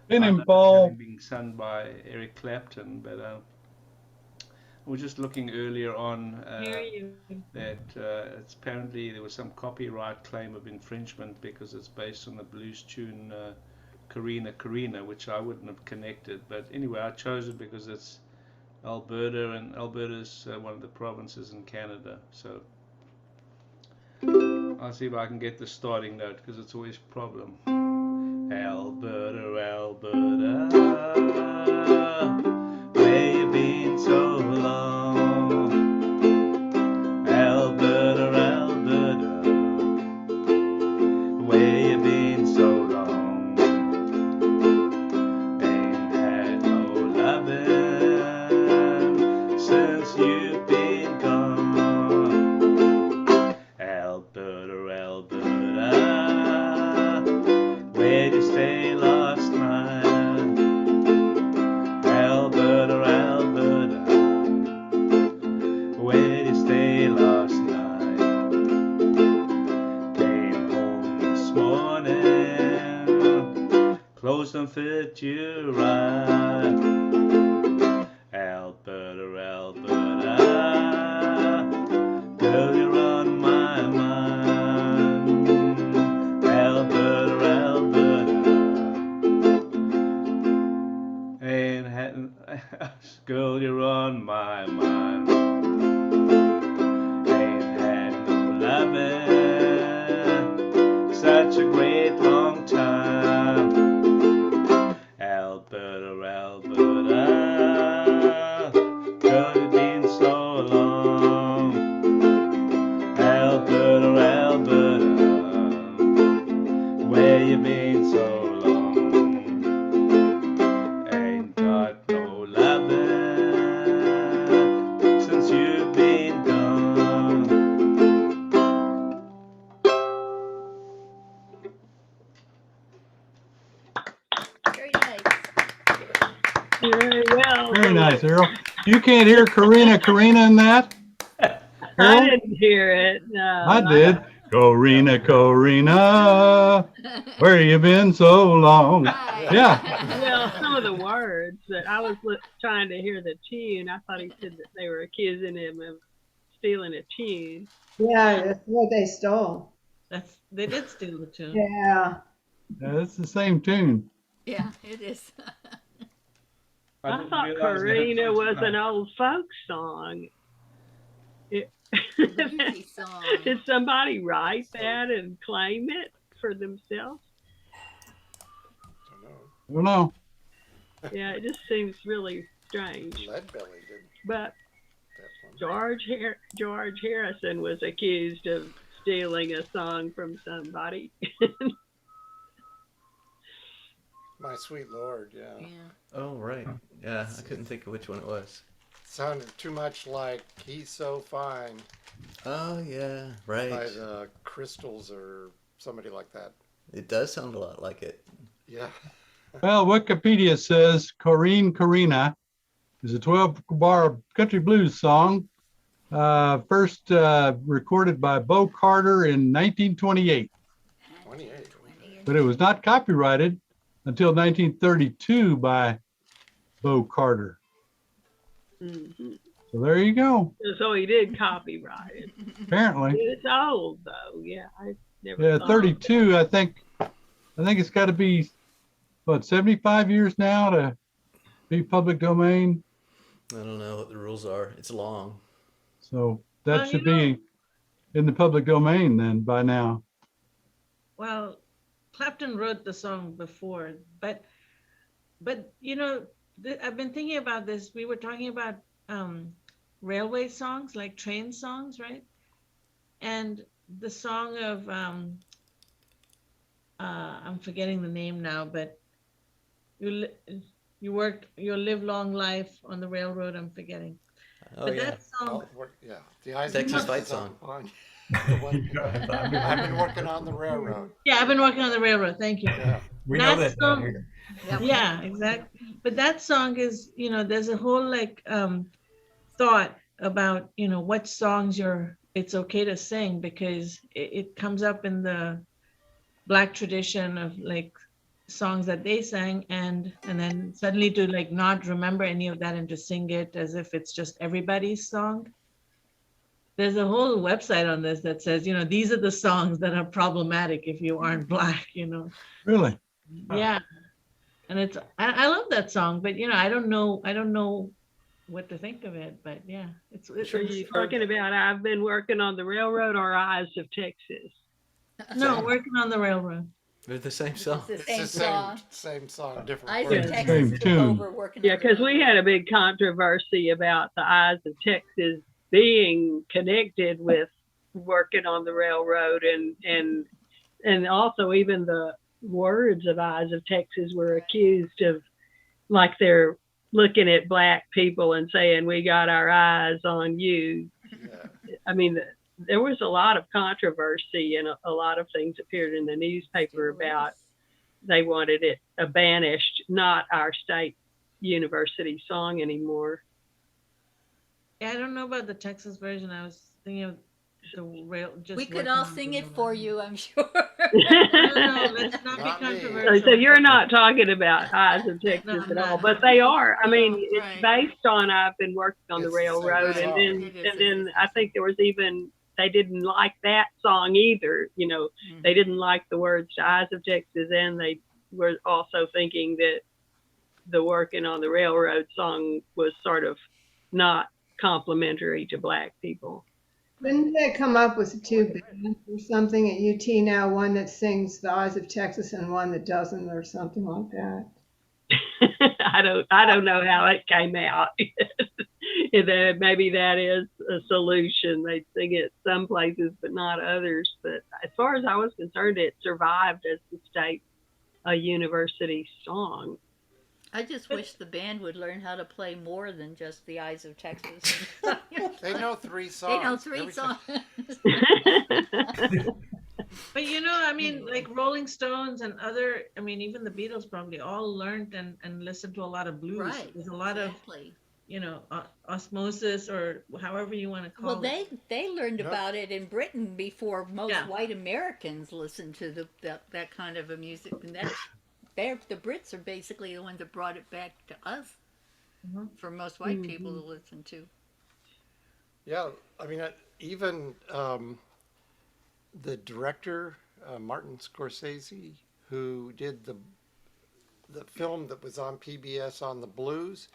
Speaker 3: Been
Speaker 6: I know it's
Speaker 3: involved.
Speaker 6: having being sung by Eric Clapton. But I was just looking earlier on
Speaker 10: Hear you.
Speaker 6: that it's apparently there was some copyright claim of infringement because it's based on the blues tune Carina Carina, which I wouldn't have connected. But anyway, I chose it because it's Alberta, and Alberta's one of the provinces in Canada. So I'll see if I can get the starting note because it's always a problem. Alberta, Alberta, where you been so long? Alberta, Alberta, where you been so long? Ain't had no loving since you've been gone. Alberta, Alberta, where'd you stay last night? Alberta, Alberta, where'd you stay last night? Came home this morning, clothes don't fit you right. Alberta, Alberta, girl, you're on my mind. Alberta, Alberta, ain't had, girl, you're on my mind. Ain't had no loving, such a great long time. Alberta, Alberta, girl, you've been so long. Alberta, Alberta, where you been so long? Ain't got no loving since you've been gone.
Speaker 9: Very nice.
Speaker 10: Very well.
Speaker 3: Very nice, Errol. You can't hear Karina in that?
Speaker 10: I
Speaker 3: Errol?
Speaker 10: didn't hear it. No,
Speaker 3: I did. Karina, where you been so long?
Speaker 9: Right.
Speaker 3: Yeah.
Speaker 10: Well, some of the words that I was trying to hear the tune, I thought he said that they were accusing him of stealing a tune.
Speaker 5: Yeah, that's what they stole.
Speaker 1: They did steal the tune.
Speaker 5: Yeah.
Speaker 3: Yeah, it's the same tune.
Speaker 9: Yeah, it is.
Speaker 10: I
Speaker 6: didn't
Speaker 10: thought
Speaker 6: realize that
Speaker 10: Karina
Speaker 6: it
Speaker 10: was an old folk song.
Speaker 9: Easy song.
Speaker 10: Did somebody write that and claim it for themselves?
Speaker 3: I don't know.
Speaker 10: Yeah, it just seems really strange.
Speaker 4: Leadbelly did
Speaker 10: But
Speaker 4: that one.
Speaker 10: George Harrison was accused of stealing a song from somebody.
Speaker 4: My Sweet Lord, yeah.
Speaker 9: Yeah.
Speaker 7: Oh, right. Yeah, I couldn't think of which one it was.
Speaker 4: Sounded too much like He's So Fine
Speaker 7: Oh, yeah, right.
Speaker 4: by the Crystals or somebody like that.
Speaker 7: It does sound a lot like it.
Speaker 4: Yeah.
Speaker 3: Well, Wikipedia says Karina is a 12-bar country blues song, first recorded by Bo Carter in 1928,
Speaker 4: 28.
Speaker 3: but it was not copyrighted until 1932 by Bo Carter.
Speaker 10: Hmm.
Speaker 3: So there you go.
Speaker 10: So he did copyright it.
Speaker 3: Apparently,
Speaker 10: It's old though. Yeah, I never.
Speaker 3: yeah,
Speaker 10: thought.
Speaker 3: 32. I think it's got to be what 75 years now to be public domain.
Speaker 7: I don't know what the rules are. It's long.
Speaker 3: So that
Speaker 1: Well,
Speaker 3: should be in the public domain then by now.
Speaker 1: Well, Clapton wrote the song before, but I've been thinking about this. We were talking about railway songs, like train songs, right? And the song of I'm forgetting the name now, but you live long life on the railroad. I'm forgetting.
Speaker 7: Oh,
Speaker 1: But
Speaker 7: yeah.
Speaker 1: that song,
Speaker 4: Yeah. The Eyes
Speaker 7: Texas
Speaker 4: of
Speaker 7: Fight
Speaker 4: Texas
Speaker 7: song.
Speaker 4: on- the one- I've been working on the railroad.
Speaker 1: yeah, I've been working on the railroad. Thank you.
Speaker 4: Yeah.
Speaker 11: We know
Speaker 1: That
Speaker 11: that down
Speaker 1: song-
Speaker 11: here.
Speaker 1: Yeah, exactly. But that song is, there's a whole thought about, what songs it's okay to sing, because it comes up in the Black tradition of songs that they sang, and then suddenly to not remember any of that and to sing it as if it's just everybody's song. There's a whole website on this that says, these are the songs that are problematic if you aren't Black,
Speaker 3: Really?
Speaker 1: Yeah. And I love that song, but I don't know what to think of it, but yeah, it's
Speaker 10: Are you talking about I've been working on the railroad or Eyes of Texas?
Speaker 1: no, working on the railroad.
Speaker 7: They're the same song.
Speaker 8: It's the
Speaker 4: It's
Speaker 8: same
Speaker 4: the
Speaker 8: song.
Speaker 4: same song, different
Speaker 8: Eyes
Speaker 4: words.
Speaker 8: of
Speaker 3: Same
Speaker 8: Texas took
Speaker 3: tune.
Speaker 8: over working.
Speaker 10: Yeah,
Speaker 8: on the
Speaker 10: because we
Speaker 8: railroad.
Speaker 10: had a big controversy about the Eyes of Texas being connected with working on the railroad, and also even the words of Eyes of Texas were accused of they're looking at Black people and saying, we got our eyes on you.
Speaker 4: Yeah.
Speaker 10: I mean, there was a lot of controversy, and a lot of things appeared in the newspaper about they wanted it banished, not our state university song anymore.
Speaker 1: Yeah, I don't know about the Texas version. I was thinking of the rail. Just
Speaker 8: We could
Speaker 1: working
Speaker 8: all
Speaker 1: on
Speaker 8: sing
Speaker 1: the
Speaker 8: it for
Speaker 1: railroad.
Speaker 8: you, I'm sure.
Speaker 1: No, let's not be
Speaker 4: Not me.
Speaker 1: controversial.
Speaker 10: So you're not talking about Eyes of Texas
Speaker 1: No,
Speaker 10: at all,
Speaker 1: not.
Speaker 10: but they are. I mean,
Speaker 9: Oh,
Speaker 10: it's
Speaker 9: right.
Speaker 10: based on I've been working on the
Speaker 4: It's the same
Speaker 10: railroad,
Speaker 4: song.
Speaker 10: and
Speaker 9: It is,
Speaker 10: then I think there was even they didn't like that song either. They didn't like the words to Eyes of Texas, and they were also thinking that the working on the railroad song was sort of not complimentary to Black people.
Speaker 5: Didn't they come up with two bands or something at UT now? One that sings the Eyes of Texas and one that doesn't, or something like that.
Speaker 10: I don't know how it came out. Maybe that is a solution. They sing it some places, but not others. But as far as I was concerned, it survived as the state university song.
Speaker 9: I just wish the band would learn how to play more than just the Eyes of Texas.
Speaker 4: They know 3 songs.
Speaker 9: They know 3
Speaker 4: Every time.
Speaker 9: songs.
Speaker 1: But I mean, like Rolling Stones and other, I mean, even the Beatles probably all learned and listened to a lot of blues.
Speaker 9: Right.
Speaker 1: There's a lot
Speaker 9: exactly.
Speaker 1: osmosis, or however you want to call
Speaker 8: Well,
Speaker 1: it.
Speaker 8: they learned
Speaker 4: Yep.
Speaker 8: about it in Britain before most
Speaker 1: Yeah.
Speaker 8: white Americans listened to that kind of a music, and the Brits are basically the ones that brought it back to us
Speaker 1: Mhm.
Speaker 8: for most white people to listen to.
Speaker 4: Yeah, I mean, even the director, Martin Scorsese, who did the film that was on PBS on the blues,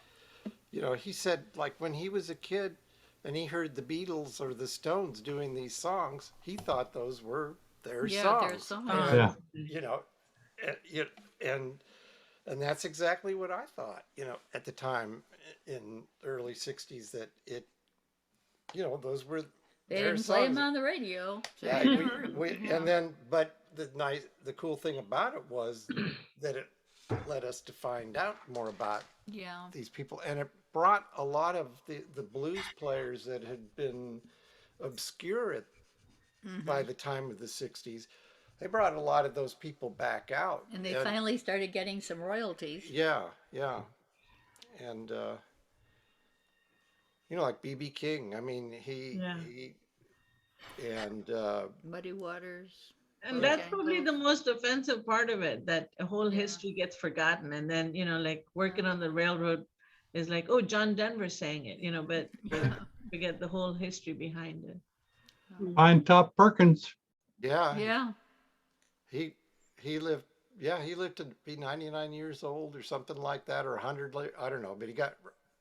Speaker 4: he said, like, when he was a kid and he heard the Beatles or the Stones doing these songs, he thought those were their songs.
Speaker 8: Their songs.
Speaker 4: And,
Speaker 3: Yeah.
Speaker 4: And that's exactly what I thought, at the time in the early 60s, that those were
Speaker 8: They
Speaker 4: their
Speaker 8: didn't play them
Speaker 4: songs.
Speaker 8: on the radio. So
Speaker 4: Yeah,
Speaker 8: you heard 'em,
Speaker 4: and then, but the cool thing about it was that it led us to find out more about
Speaker 8: yeah.
Speaker 4: these people, and it brought a lot of the blues players that had been obscure by the time of the 60s. They brought a lot of those people back out,
Speaker 8: And they finally started getting some royalties.
Speaker 4: yeah, and like B.B. King. I mean, he and
Speaker 8: Muddy Waters.
Speaker 1: And
Speaker 8: Okay.
Speaker 1: that's probably the most offensive part of it, that a whole history gets forgotten. And then, like working on the railroad is like, oh, John Denver sang it, but forget the whole history behind it.
Speaker 3: Pine Top Perkins.
Speaker 4: yeah,
Speaker 8: Yeah.
Speaker 4: he lived. Yeah, he lived to be 99 years old or something like that, or 100. I don't know, but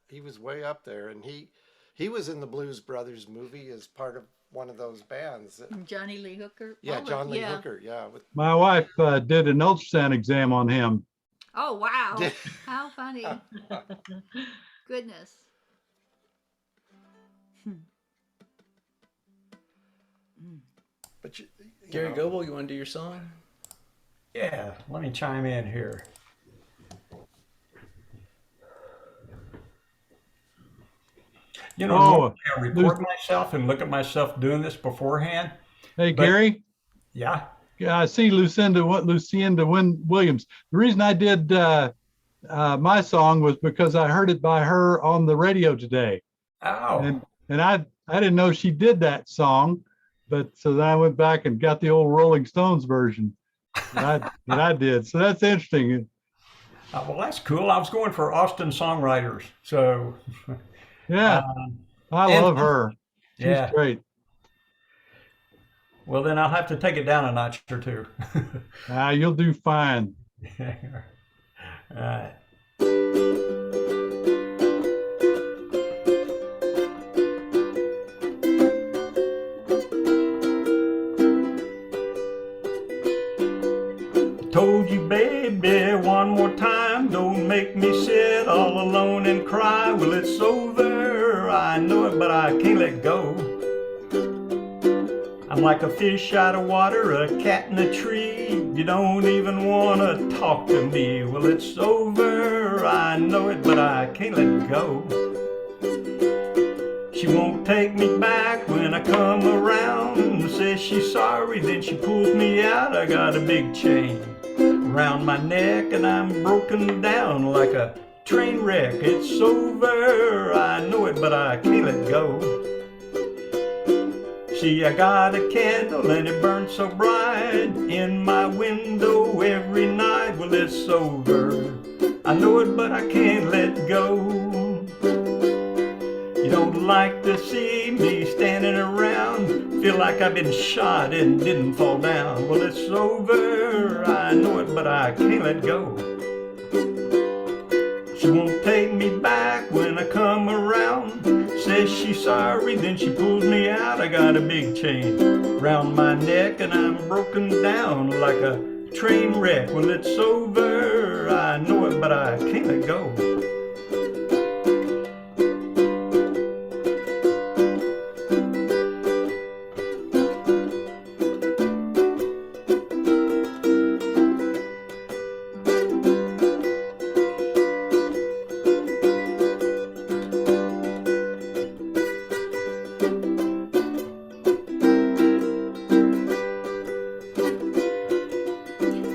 Speaker 4: he was way up there, and he was in the Blues Brothers movie as part of one of those bands.
Speaker 8: And Johnny Lee Hooker.
Speaker 4: Yeah,
Speaker 8: Oh,
Speaker 4: John Lee
Speaker 8: yeah.
Speaker 4: Hooker. Yeah,
Speaker 3: My wife did an ultrasound exam on him.
Speaker 8: Oh, wow. How funny. Goodness.
Speaker 4: but
Speaker 7: Gary Goebel, you want to do your song?
Speaker 11: Yeah, let me chime in here. Normally I record myself and look at myself doing this beforehand.
Speaker 3: Hey, Gary.
Speaker 11: Yeah.
Speaker 3: Yeah, I see Lucinda Williams. The reason I did my song was because I heard it by her on the radio today.
Speaker 11: Oh.
Speaker 3: And I didn't know she did that song, but so then I went back and got the old Rolling Stones version that I did. So that's interesting.
Speaker 11: Well, that's cool. I was going for Austin songwriters. So,
Speaker 3: yeah, I love her. She's great.
Speaker 11: Well, then I'll have to take it down a notch or two.
Speaker 3: You'll do fine.
Speaker 11: All right. Told you, baby, one more time, don't make me sit all alone and cry. Well, it's over, I know it, but I can't let go. I'm like a fish out of water, a cat in a tree. You don't even want to talk to me. Well, it's over, I know it, but I can't let go. She won't take me back when I come around. Says she's sorry, then she pulls me out. I got a big chain around my neck and I'm broken down like a train wreck. It's over, I know it, but I can't let go. See, I got a candle and it burns so bright in my window every night. Well, it's over, I know it, but I can't let go. You don't like to see me standing around, feel like I've been shot and didn't fall down. Well, it's over, I know it, but I can't let go. She won't take me back when I come around. Says she's sorry, then she pulls me out. I got a big chain around my neck and I'm broken down like a train wreck. Well, it's over, I know it, but I can't let go.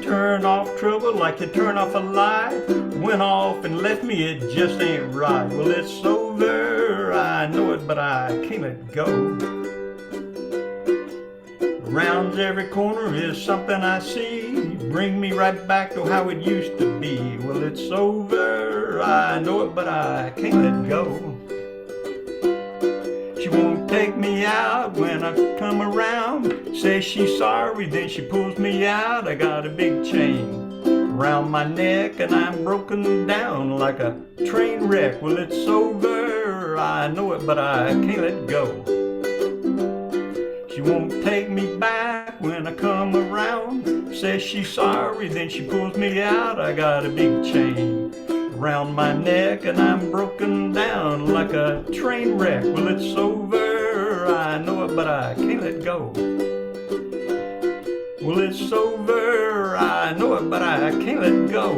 Speaker 11: Turn off trouble like you turn off a light. Went off and left me, it just ain't right. Well, it's over, I know it, but I can't let go. Around every corner is something I see. Bring me right back to how it used to be. Well, it's over, I know it, but I can't let go. She won't take me out when I come around. Says she's sorry, then she pulls me out. I got a big chain around my neck and I'm broken down like a train wreck. Well, it's over, I know it, but I can't let go. She won't take me back when I come around. Says she's sorry, then she pulls me out. I got a big chain around my neck and I'm broken down like a train wreck. Well, it's over, I know it, but I can't let go. Well, it's over, I know it, but I can't let go.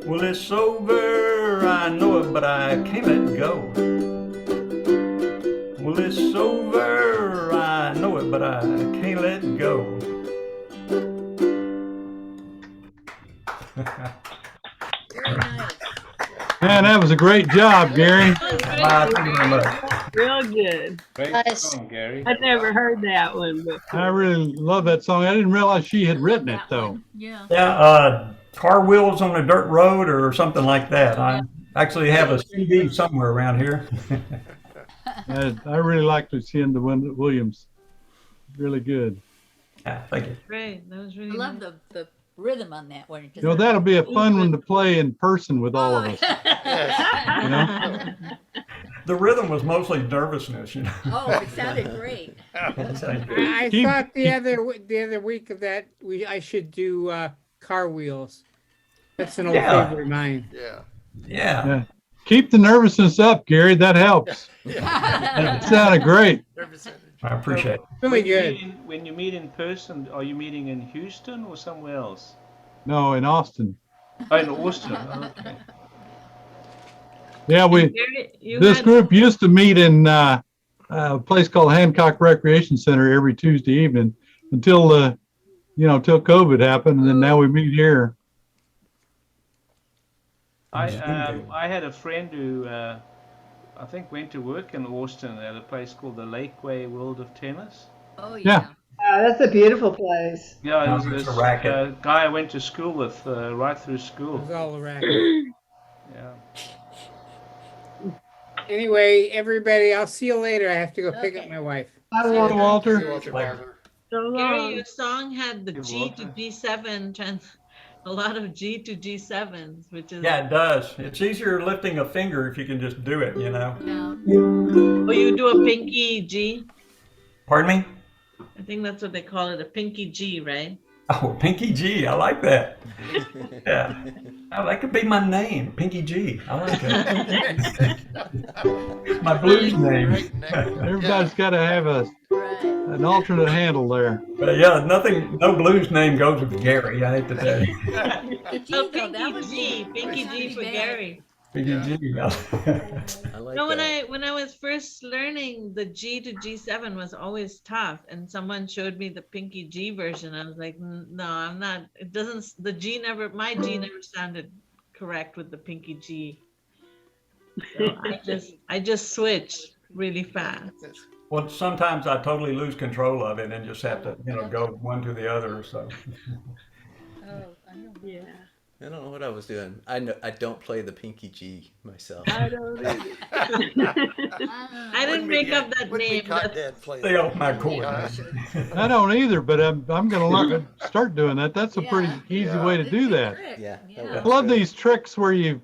Speaker 11: Well, it's over, I know it, but I can't let go. Well, it's over, I know it, but I can't let go.
Speaker 8: Very nice.
Speaker 3: Man, that was a great job, Gary.
Speaker 11: Thank you very much.
Speaker 10: Real good.
Speaker 6: Great
Speaker 12: Nice.
Speaker 6: song, Gary.
Speaker 10: I'd never heard that one before.
Speaker 3: I really love that song. I didn't realize she had
Speaker 8: I
Speaker 3: written
Speaker 8: love
Speaker 3: it,
Speaker 8: that
Speaker 3: though.
Speaker 8: one. Yeah.
Speaker 11: Yeah, car wheels on a dirt road or something like that. I actually have a CD somewhere around here.
Speaker 3: I really liked Lucinda Williams. Really good.
Speaker 11: Yeah, thank you.
Speaker 1: Great, that was
Speaker 8: I
Speaker 1: really
Speaker 8: love
Speaker 1: nice.
Speaker 8: the rhythm on that one.
Speaker 3: You know, that'll be a fun one to play in person with all of us.
Speaker 8: us.
Speaker 3: You know?
Speaker 11: The rhythm was mostly nervousness, you know.
Speaker 8: Oh, it sounded great.
Speaker 11: Thank you.
Speaker 2: I
Speaker 3: Keep-
Speaker 2: thought the other week of that I should do car wheels. That's an old
Speaker 11: Yeah.
Speaker 2: favorite of mine.
Speaker 4: Yeah.
Speaker 11: Yeah.
Speaker 3: Yeah. Keep the nervousness up, Gary. That helps. It sounded great.
Speaker 11: I appreciate it.
Speaker 2: Really
Speaker 6: When you
Speaker 2: good.
Speaker 6: meet when you meet in person, are you meeting in Houston or somewhere else?
Speaker 3: No, in Austin.
Speaker 6: Oh, in Austin. Okay.
Speaker 3: Yeah,
Speaker 1: Gary, you
Speaker 3: this
Speaker 1: had-
Speaker 3: group used to meet in a place called Hancock Recreation Center every Tuesday evening until till COVID happened, and then now we meet here.
Speaker 6: I had a friend who I think went to work in Austin at a place called the Lakeway World of Tennis.
Speaker 8: Oh,
Speaker 3: Yeah.
Speaker 5: Yeah, that's a beautiful place.
Speaker 6: Yeah,
Speaker 11: No,
Speaker 6: it was
Speaker 11: it's a
Speaker 6: this
Speaker 11: racket.
Speaker 6: guy I went to school with right through
Speaker 2: It
Speaker 6: school.
Speaker 2: was all a racket.
Speaker 6: Yeah.
Speaker 2: Anyway, everybody, I'll see you later. I have to go pick up
Speaker 8: Okay.
Speaker 2: my wife.
Speaker 5: I
Speaker 3: Hey,
Speaker 5: want
Speaker 3: Walter.
Speaker 4: Walter Bowser.
Speaker 10: So
Speaker 1: Gary,
Speaker 10: long.
Speaker 1: your song had the
Speaker 6: You're
Speaker 1: G to
Speaker 6: welcome.
Speaker 1: G7 a lot of G to G7s, which is
Speaker 11: Yeah, it does. It's easier lifting a finger if you can just do it, you know.
Speaker 8: Yeah.
Speaker 1: oh, you do a pinky G.
Speaker 11: Pardon me?
Speaker 1: I think that's what they call it, a pinky G, right?
Speaker 11: Oh, Pinky G. I like that. Yeah. Oh, that could be my name, Pinky G. I like it. My blues name.
Speaker 4: Great name.
Speaker 3: Everybody's got to have
Speaker 8: Right.
Speaker 3: an alternate handle there.
Speaker 11: But yeah, no blues name goes with Gary. I hate to tell you.
Speaker 8: Pinky
Speaker 1: Oh,
Speaker 8: G, though, that
Speaker 1: pinky
Speaker 8: would
Speaker 1: G,
Speaker 8: be
Speaker 1: pinky
Speaker 8: not
Speaker 1: G
Speaker 8: be
Speaker 1: for
Speaker 8: bad.
Speaker 1: Gary.
Speaker 11: Pinky G.
Speaker 7: I like
Speaker 1: No,
Speaker 7: that.
Speaker 1: when I was first learning, the G to G7 was always tough, and someone showed me the pinky G version. I was like, no, I'm not. It doesn't. My G never sounded correct with the pinky G. So I just switched really fast.
Speaker 11: Well, sometimes I totally lose control of it and just have to, go one to the other. So
Speaker 8: Oh, I know.
Speaker 10: Yeah.
Speaker 7: I don't know what I was doing. I don't play the pinky G myself.
Speaker 10: I don't either.
Speaker 1: I didn't make up that name.
Speaker 11: stay off my cord.
Speaker 3: I don't either, but I'm gonna start doing that. That's a pretty easy way to do that.
Speaker 7: Yeah, that
Speaker 3: I
Speaker 7: works
Speaker 3: love
Speaker 7: good.
Speaker 3: these tricks where you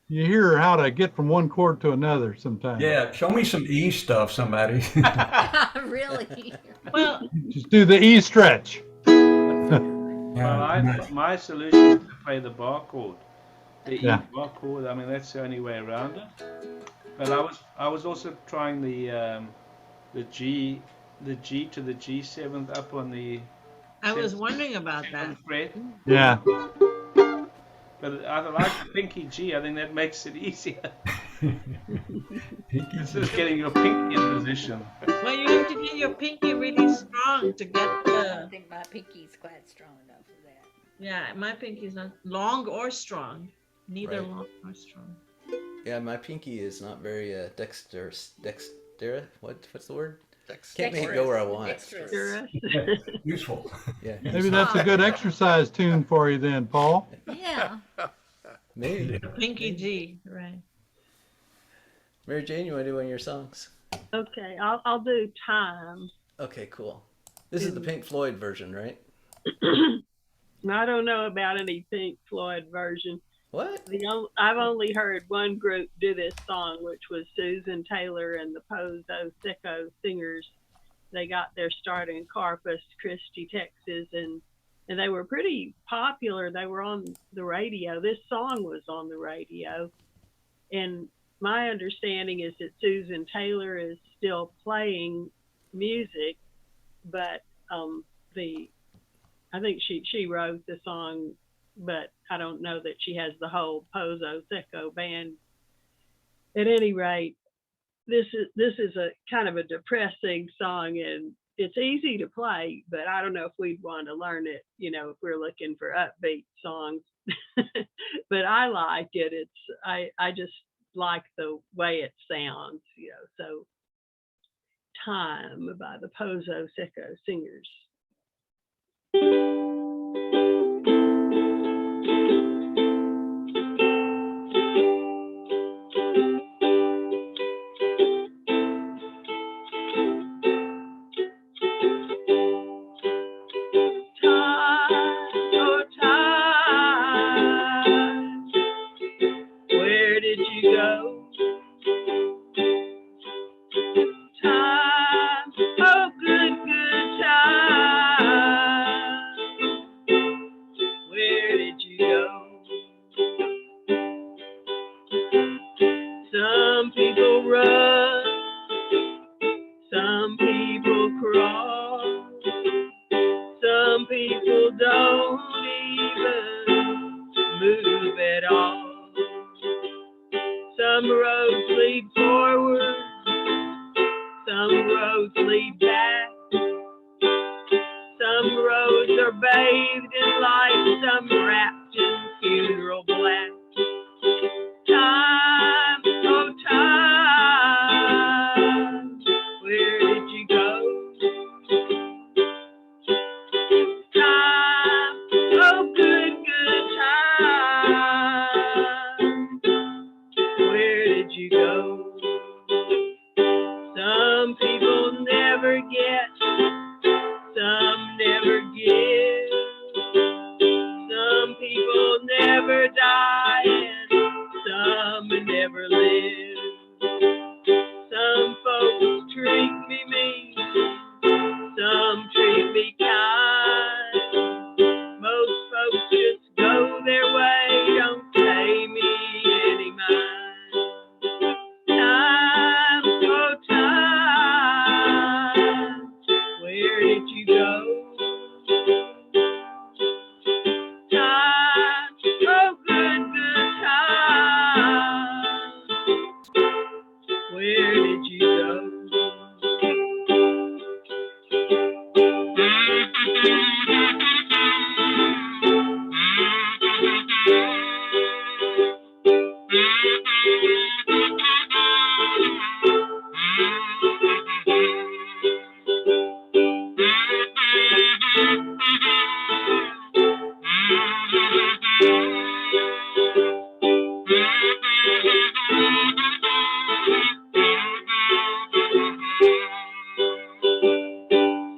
Speaker 3: hear how to get from one chord to another sometimes.
Speaker 11: Yeah, show me some E stuff, somebody.
Speaker 8: Really?
Speaker 1: Well,
Speaker 3: Just do the E stretch.
Speaker 6: Well, my solution is to play the bar chord, the E
Speaker 3: Yeah.
Speaker 6: bar chord. I mean, that's the only way around it. But I was also trying the G to the G7th up on the
Speaker 1: I was wondering about that.
Speaker 6: fret.
Speaker 3: Yeah.
Speaker 6: But I like the pinky G. I think that makes it easier. It's just getting your pinky in position.
Speaker 1: Well, you have to get your pinky really strong to get
Speaker 8: I
Speaker 1: the.
Speaker 8: don't think my pinky's quite strong enough for that.
Speaker 1: Yeah, my pinky's not long or strong. Neither
Speaker 7: Right.
Speaker 1: long or strong.
Speaker 7: Yeah, my pinky is not very dexterous. What's the word?
Speaker 4: Dex-
Speaker 7: Can't make it go where I want.
Speaker 8: Dexterous.
Speaker 10: Dexterous.
Speaker 11: Useful.
Speaker 7: Yeah.
Speaker 3: Maybe that's a good exercise tune for you then, Paul.
Speaker 8: Yeah.
Speaker 7: Maybe.
Speaker 1: Pinky G, right.
Speaker 7: Mary Jane, you want to do one of your songs?
Speaker 10: Okay, I'll do time.
Speaker 7: Okay, cool. This is the Pink Floyd version, right?
Speaker 10: I don't know about any Pink Floyd version.
Speaker 7: What?
Speaker 10: I've only heard one group do this song, which was Susan Taylor and the Pozo Sicko Singers. They got their start in Corpus Christi, Texas, and they were pretty popular. They were on the radio. This song was on the radio, and my understanding is that Susan Taylor is still playing music, but I think she wrote the song, but I don't know that she has the whole Pozo Sicko band. At any rate, this is a kind of a depressing song, and it's easy to play, but I don't know if we'd want to learn it, if we're looking for upbeat songs. But I like it. I just like the way it sounds, so Time by the Pozo Sicko Singers. Where did you go? Time, oh good time. Where did you go? Some people run, some people crawl, some people don't even move at all. Some roads lead forward, some roads lead back. Some roads are bathed in light, some wrapped in funeral black. Time, oh time, where did you go? Time, oh good time, where did you go? Some people never get, some never give, some people never die, and some never live. Some folks treat me mean, some treat me kind. Most folks just go their way, don't pay me any mind. Time, oh time, where did you go? Time, oh good time, where did you go?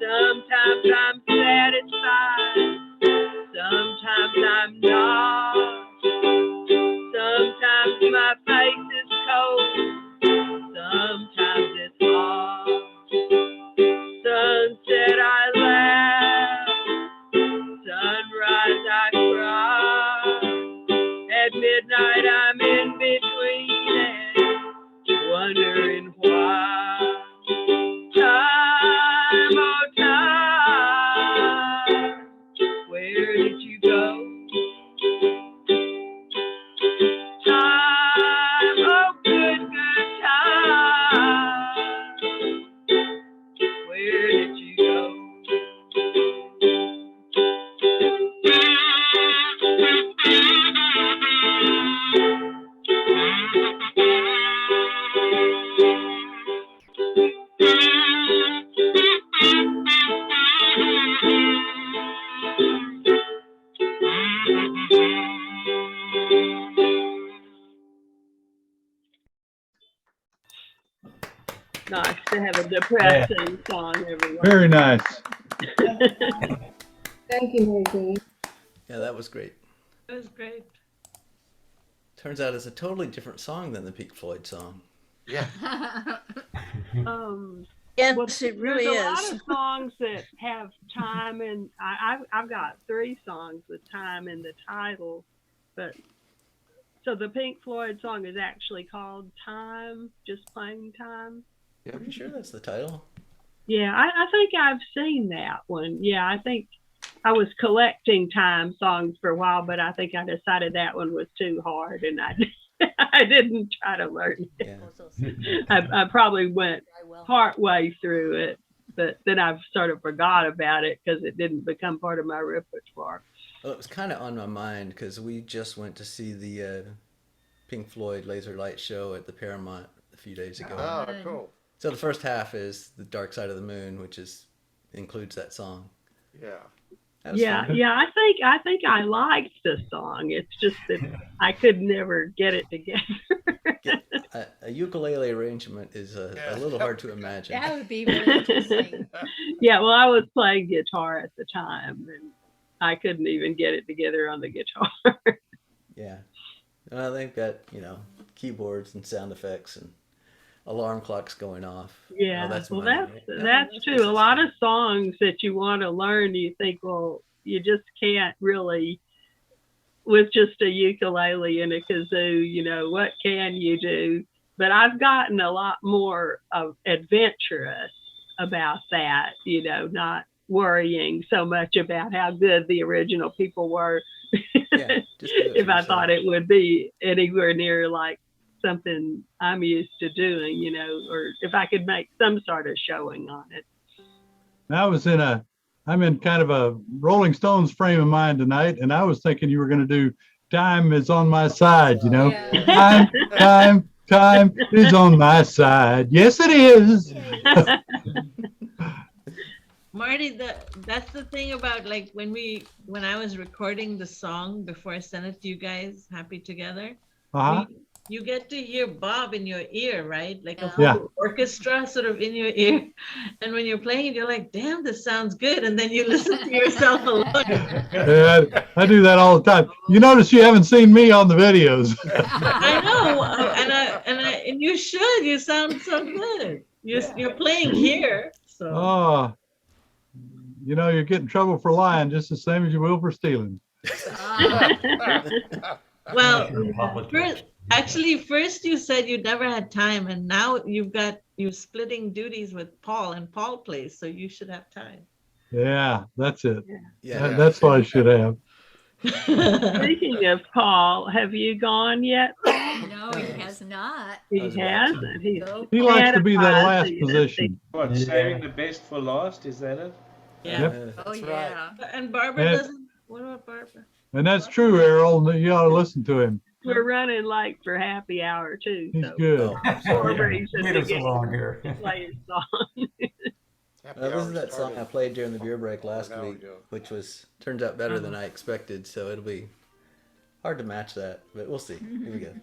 Speaker 10: Sometimes I'm satisfied, sometimes I'm not. Sometimes my face is cold, sometimes it's hot. Sunset I laugh, sunrise I cry. At midnight I'm in between and wondering why. Time, oh time, where did you go? Time, oh good time, where did you go? nice to have a depressing song every once.
Speaker 3: Very nice.
Speaker 5: Thank you, Nadine.
Speaker 7: Yeah, that was great.
Speaker 1: It was great.
Speaker 7: Turns out it's a totally different song than the Pink Floyd song.
Speaker 4: Yeah.
Speaker 12: Yes,
Speaker 10: Well,
Speaker 12: it really
Speaker 10: there's a lot
Speaker 12: is.
Speaker 10: of songs that have time, and I've got 3 songs with time in the title, but so the Pink Floyd song is actually called Time, just plain Time.
Speaker 7: Are you sure that's the title?
Speaker 10: Yeah, I think I've seen that one. Yeah, I think I was collecting time songs for a while, but I think I decided that one was too hard, and I I didn't try to learn it.
Speaker 7: Yeah.
Speaker 10: I probably went
Speaker 8: Well,
Speaker 10: part way through it, but then I've sort of forgot about it because it didn't become part of my repertoire.
Speaker 7: Well, it was kind of on my mind because we just went to see the Pink Floyd Laser Light show at the Paramount a few days ago.
Speaker 4: Oh, cool.
Speaker 7: So the first half is the Dark Side of the Moon, which includes that song.
Speaker 4: Yeah.
Speaker 7: That was
Speaker 10: Yeah,
Speaker 7: fun.
Speaker 10: yeah, I think I liked the song. It's just that I could never get it together.
Speaker 7: A ukulele arrangement is a little hard to imagine.
Speaker 8: that would be really interesting.
Speaker 10: Yeah, well, I was playing guitar at the time, and I couldn't even get it together on the guitar.
Speaker 7: Yeah. Well, they've got, keyboards and sound effects and alarm clocks going off.
Speaker 10: Yeah,
Speaker 7: that's
Speaker 10: well,
Speaker 7: money,
Speaker 10: that's
Speaker 7: right?
Speaker 10: true. A lot of songs that you want to learn, you think, well, you just can't really, with just a ukulele and a kazoo, what can you do? But I've gotten a lot more adventurous about that, not worrying so much about how good the original people were.
Speaker 7: Yeah, just do it
Speaker 10: If
Speaker 7: for
Speaker 10: I
Speaker 7: yourself.
Speaker 10: thought it would be anywhere near like something I'm used to doing, or if I could make some sort of showing on it.
Speaker 3: I'm in kind of a Rolling Stones frame of mind tonight, and I was thinking you were going to do Time Is on My Side,
Speaker 8: Yeah.
Speaker 3: Time is on my side. Yes, it is.
Speaker 1: Marty, that's the thing about like when I was recording the song before I sent it to you guys, Happy Together,
Speaker 3: Uh-huh.
Speaker 1: you get to hear Bob in your ear, right? Like a
Speaker 3: Yeah.
Speaker 1: whole orchestra sort of in your ear. And when you're playing it, you're like, damn, this sounds good. And then you listen to yourself alone.
Speaker 3: Yeah, I do that all the time. You notice you haven't seen me on the videos.
Speaker 1: I know. And you should. You sound so good. You're playing here. So
Speaker 3: Oh, you get in trouble for lying just the same as you will for stealing.
Speaker 1: well, first you said you never had time, and now you're splitting duties with Paul, and Paul plays, so you should have time.
Speaker 3: Yeah, that's it.
Speaker 7: Yeah.
Speaker 3: That's what I should have.
Speaker 10: Speaking of Paul, have you gone yet?
Speaker 8: No, he has not.
Speaker 10: He
Speaker 7: I was about
Speaker 10: hasn't. He's
Speaker 8: Nope.
Speaker 3: He likes to be that
Speaker 10: Canada,
Speaker 3: last
Speaker 10: so you
Speaker 3: position.
Speaker 6: What, saving the best for last? Is that it?
Speaker 1: Yeah.
Speaker 3: Yep.
Speaker 8: Oh,
Speaker 4: That's
Speaker 8: yeah.
Speaker 1: And Barbara
Speaker 3: Yeah.
Speaker 1: doesn't. What about Barbara?
Speaker 3: And that's true, Errol. You ought to listen to him.
Speaker 10: We're running late for happy hour too.
Speaker 3: He's
Speaker 10: So
Speaker 3: good.
Speaker 7: Oh,
Speaker 10: more
Speaker 7: sorry.
Speaker 10: reason
Speaker 11: Lead
Speaker 10: to
Speaker 11: us
Speaker 10: get
Speaker 11: along here.
Speaker 10: play his song.
Speaker 4: Happy
Speaker 7: This
Speaker 4: hour
Speaker 7: is that song I
Speaker 4: started
Speaker 7: played during the beer break last
Speaker 4: an hour
Speaker 7: week,
Speaker 4: ago.
Speaker 7: which turns out better than I expected. So it'll be hard to match that, but we'll see. Here we go.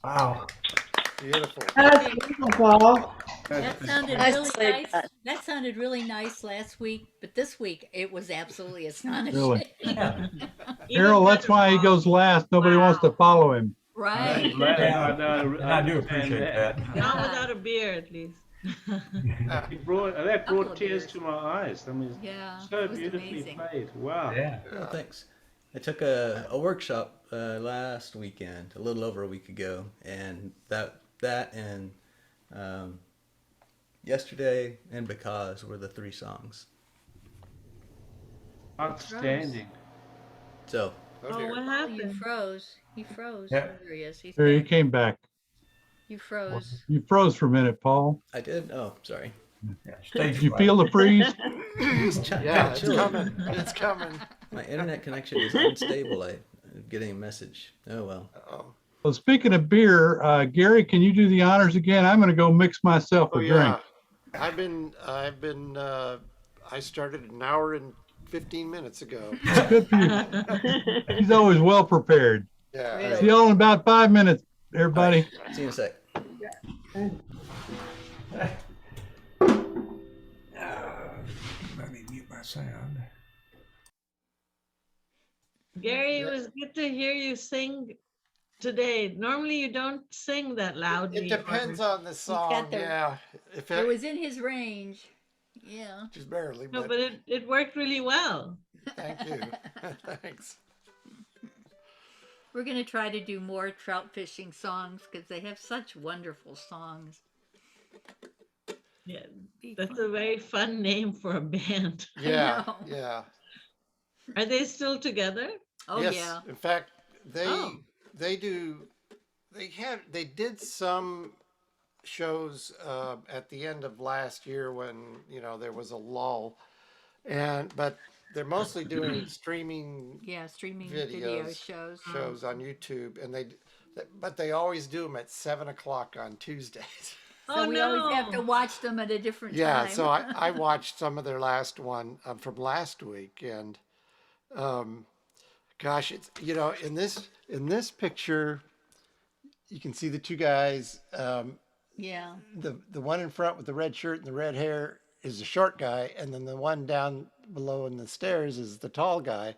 Speaker 11: Wow.
Speaker 4: Beautiful.
Speaker 5: That's beautiful, Paul.
Speaker 8: That sounded
Speaker 12: Nicely
Speaker 8: really nice.
Speaker 12: done.
Speaker 8: That sounded really nice last week, but this week it was absolutely astonishing.
Speaker 3: Really.
Speaker 1: Even
Speaker 3: Errol, that's
Speaker 1: better,
Speaker 3: why he
Speaker 1: Paul.
Speaker 3: goes last. Nobody wants to follow him.
Speaker 8: Right.
Speaker 11: And I do appreciate that.
Speaker 1: Not without a beer, at least.
Speaker 6: That brought
Speaker 8: Couple of
Speaker 6: tears
Speaker 8: beers.
Speaker 6: to my eyes. I mean,
Speaker 8: Yeah,
Speaker 6: so
Speaker 8: it was
Speaker 6: beautifully
Speaker 8: amazing.
Speaker 6: played. Wow.
Speaker 11: Yeah.
Speaker 7: Oh, thanks. I took a workshop last weekend, a little over a week ago, and that and yesterday and because were the 3 songs.
Speaker 6: Outstanding.
Speaker 7: So
Speaker 1: Oh,
Speaker 4: dear.
Speaker 1: what
Speaker 8: You
Speaker 1: happened?
Speaker 8: froze. He froze.
Speaker 11: Yeah.
Speaker 8: There he is. He's
Speaker 3: There, you
Speaker 8: back.
Speaker 3: came back.
Speaker 8: You froze.
Speaker 3: You froze for a minute, Paul.
Speaker 7: I did. Oh, sorry.
Speaker 11: Yeah. Stage
Speaker 3: Did you
Speaker 11: fright.
Speaker 3: feel the freeze?
Speaker 4: Yeah, it's coming. It's coming.
Speaker 7: My internet connection is unstable. I'm getting a message. Oh well.
Speaker 4: Oh,
Speaker 3: Well, speaking of beer, Gary, can you do the honors again? I'm going to go mix myself a drink.
Speaker 4: yeah. I started an hour and 15 minutes ago.
Speaker 3: Good for you. He's always well prepared.
Speaker 4: Yeah.
Speaker 3: See you all in about 5 minutes, everybody.
Speaker 7: See you in a sec.
Speaker 11: Let me mute my sound.
Speaker 1: Gary, it was good to hear you sing today. Normally you don't sing that loudly.
Speaker 4: It depends on the song.
Speaker 8: got the-
Speaker 4: Yeah. If
Speaker 8: It
Speaker 4: it
Speaker 8: was in his range. Yeah.
Speaker 4: just barely,
Speaker 1: No,
Speaker 4: but
Speaker 1: but it worked really well.
Speaker 4: thank you. Thanks.
Speaker 8: We're gonna try to do more trout fishing songs because they have such wonderful songs.
Speaker 1: Yeah,
Speaker 8: Be
Speaker 1: that's
Speaker 8: fun.
Speaker 1: a very fun name for a band.
Speaker 4: Yeah.
Speaker 8: know.
Speaker 4: Yeah.
Speaker 1: Are they still together?
Speaker 8: Oh
Speaker 4: Yes.
Speaker 8: yeah.
Speaker 4: In fact,
Speaker 1: Oh.
Speaker 4: they did some shows at the end of last year when there was a lull, but they're mostly doing streaming
Speaker 8: Yeah, streaming video
Speaker 4: Videos,
Speaker 8: shows.
Speaker 4: shows on YouTube, and but they always do them at 7 o'clock on Tuesdays.
Speaker 8: So
Speaker 1: Oh
Speaker 8: we
Speaker 1: no!
Speaker 8: always have to watch them at a different
Speaker 4: Yeah,
Speaker 8: time.
Speaker 4: so I watched some of their last one from last week, and gosh, it's in this picture, you can see the 2 guys.
Speaker 8: Yeah.
Speaker 4: The one in front with the red shirt and the red hair is the short guy, and then the one down below in the stairs is the tall guy.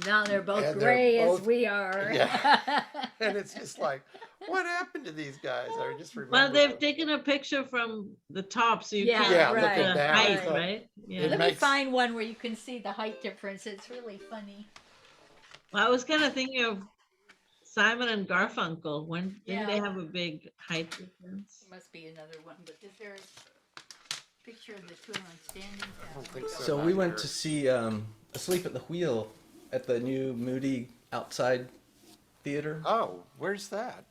Speaker 8: Now they're both
Speaker 4: And they're
Speaker 8: gray
Speaker 4: both-
Speaker 8: as we are.
Speaker 4: Yeah. And it's just like, what happened to these guys? I just remember.
Speaker 1: Well, they've
Speaker 4: them.
Speaker 1: taken a picture from the top, so you
Speaker 8: Yeah,
Speaker 1: can't
Speaker 4: Yeah,
Speaker 1: see
Speaker 8: right,
Speaker 4: looking
Speaker 1: the
Speaker 4: down.
Speaker 1: height,
Speaker 4: so
Speaker 1: right? Yeah.
Speaker 4: It
Speaker 8: Let me
Speaker 4: makes-
Speaker 8: find one where you can see the height difference. It's really funny.
Speaker 1: Well, I was kind of thinking of Simon and Garfunkel. When didn't they
Speaker 8: Yeah.
Speaker 1: have a big height difference?
Speaker 8: There must be another one, but is there a picture of the 2 of them standing?
Speaker 4: I don't think so.
Speaker 7: So
Speaker 4: not
Speaker 7: we went
Speaker 4: here.
Speaker 7: to see Asleep at the Wheel at the new Moody outside theater.
Speaker 4: Oh, where's that?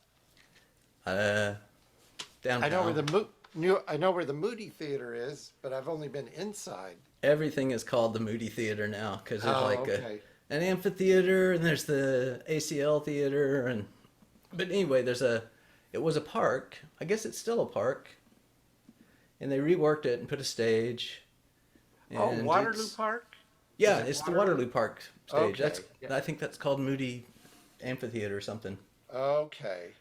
Speaker 7: Downtown.
Speaker 4: I know where I know where the Moody Theater is, but I've only been inside.
Speaker 7: Everything is called the Moody Theater now because there's
Speaker 4: Oh,
Speaker 7: like
Speaker 4: okay.
Speaker 7: an amphitheater and there's the ACL theater but anyway, it was a park. I guess it's still a park, and they reworked it and put a stage.
Speaker 4: Oh,
Speaker 7: and
Speaker 4: Waterloo
Speaker 7: it's-
Speaker 4: Park?
Speaker 7: Yeah,
Speaker 4: Is it
Speaker 7: it's the
Speaker 4: Waterloo?
Speaker 7: Waterloo Park stage.
Speaker 4: Okay,
Speaker 7: That's
Speaker 4: yeah.
Speaker 7: I think that's called Moody Amphitheater or something.
Speaker 4: Okay.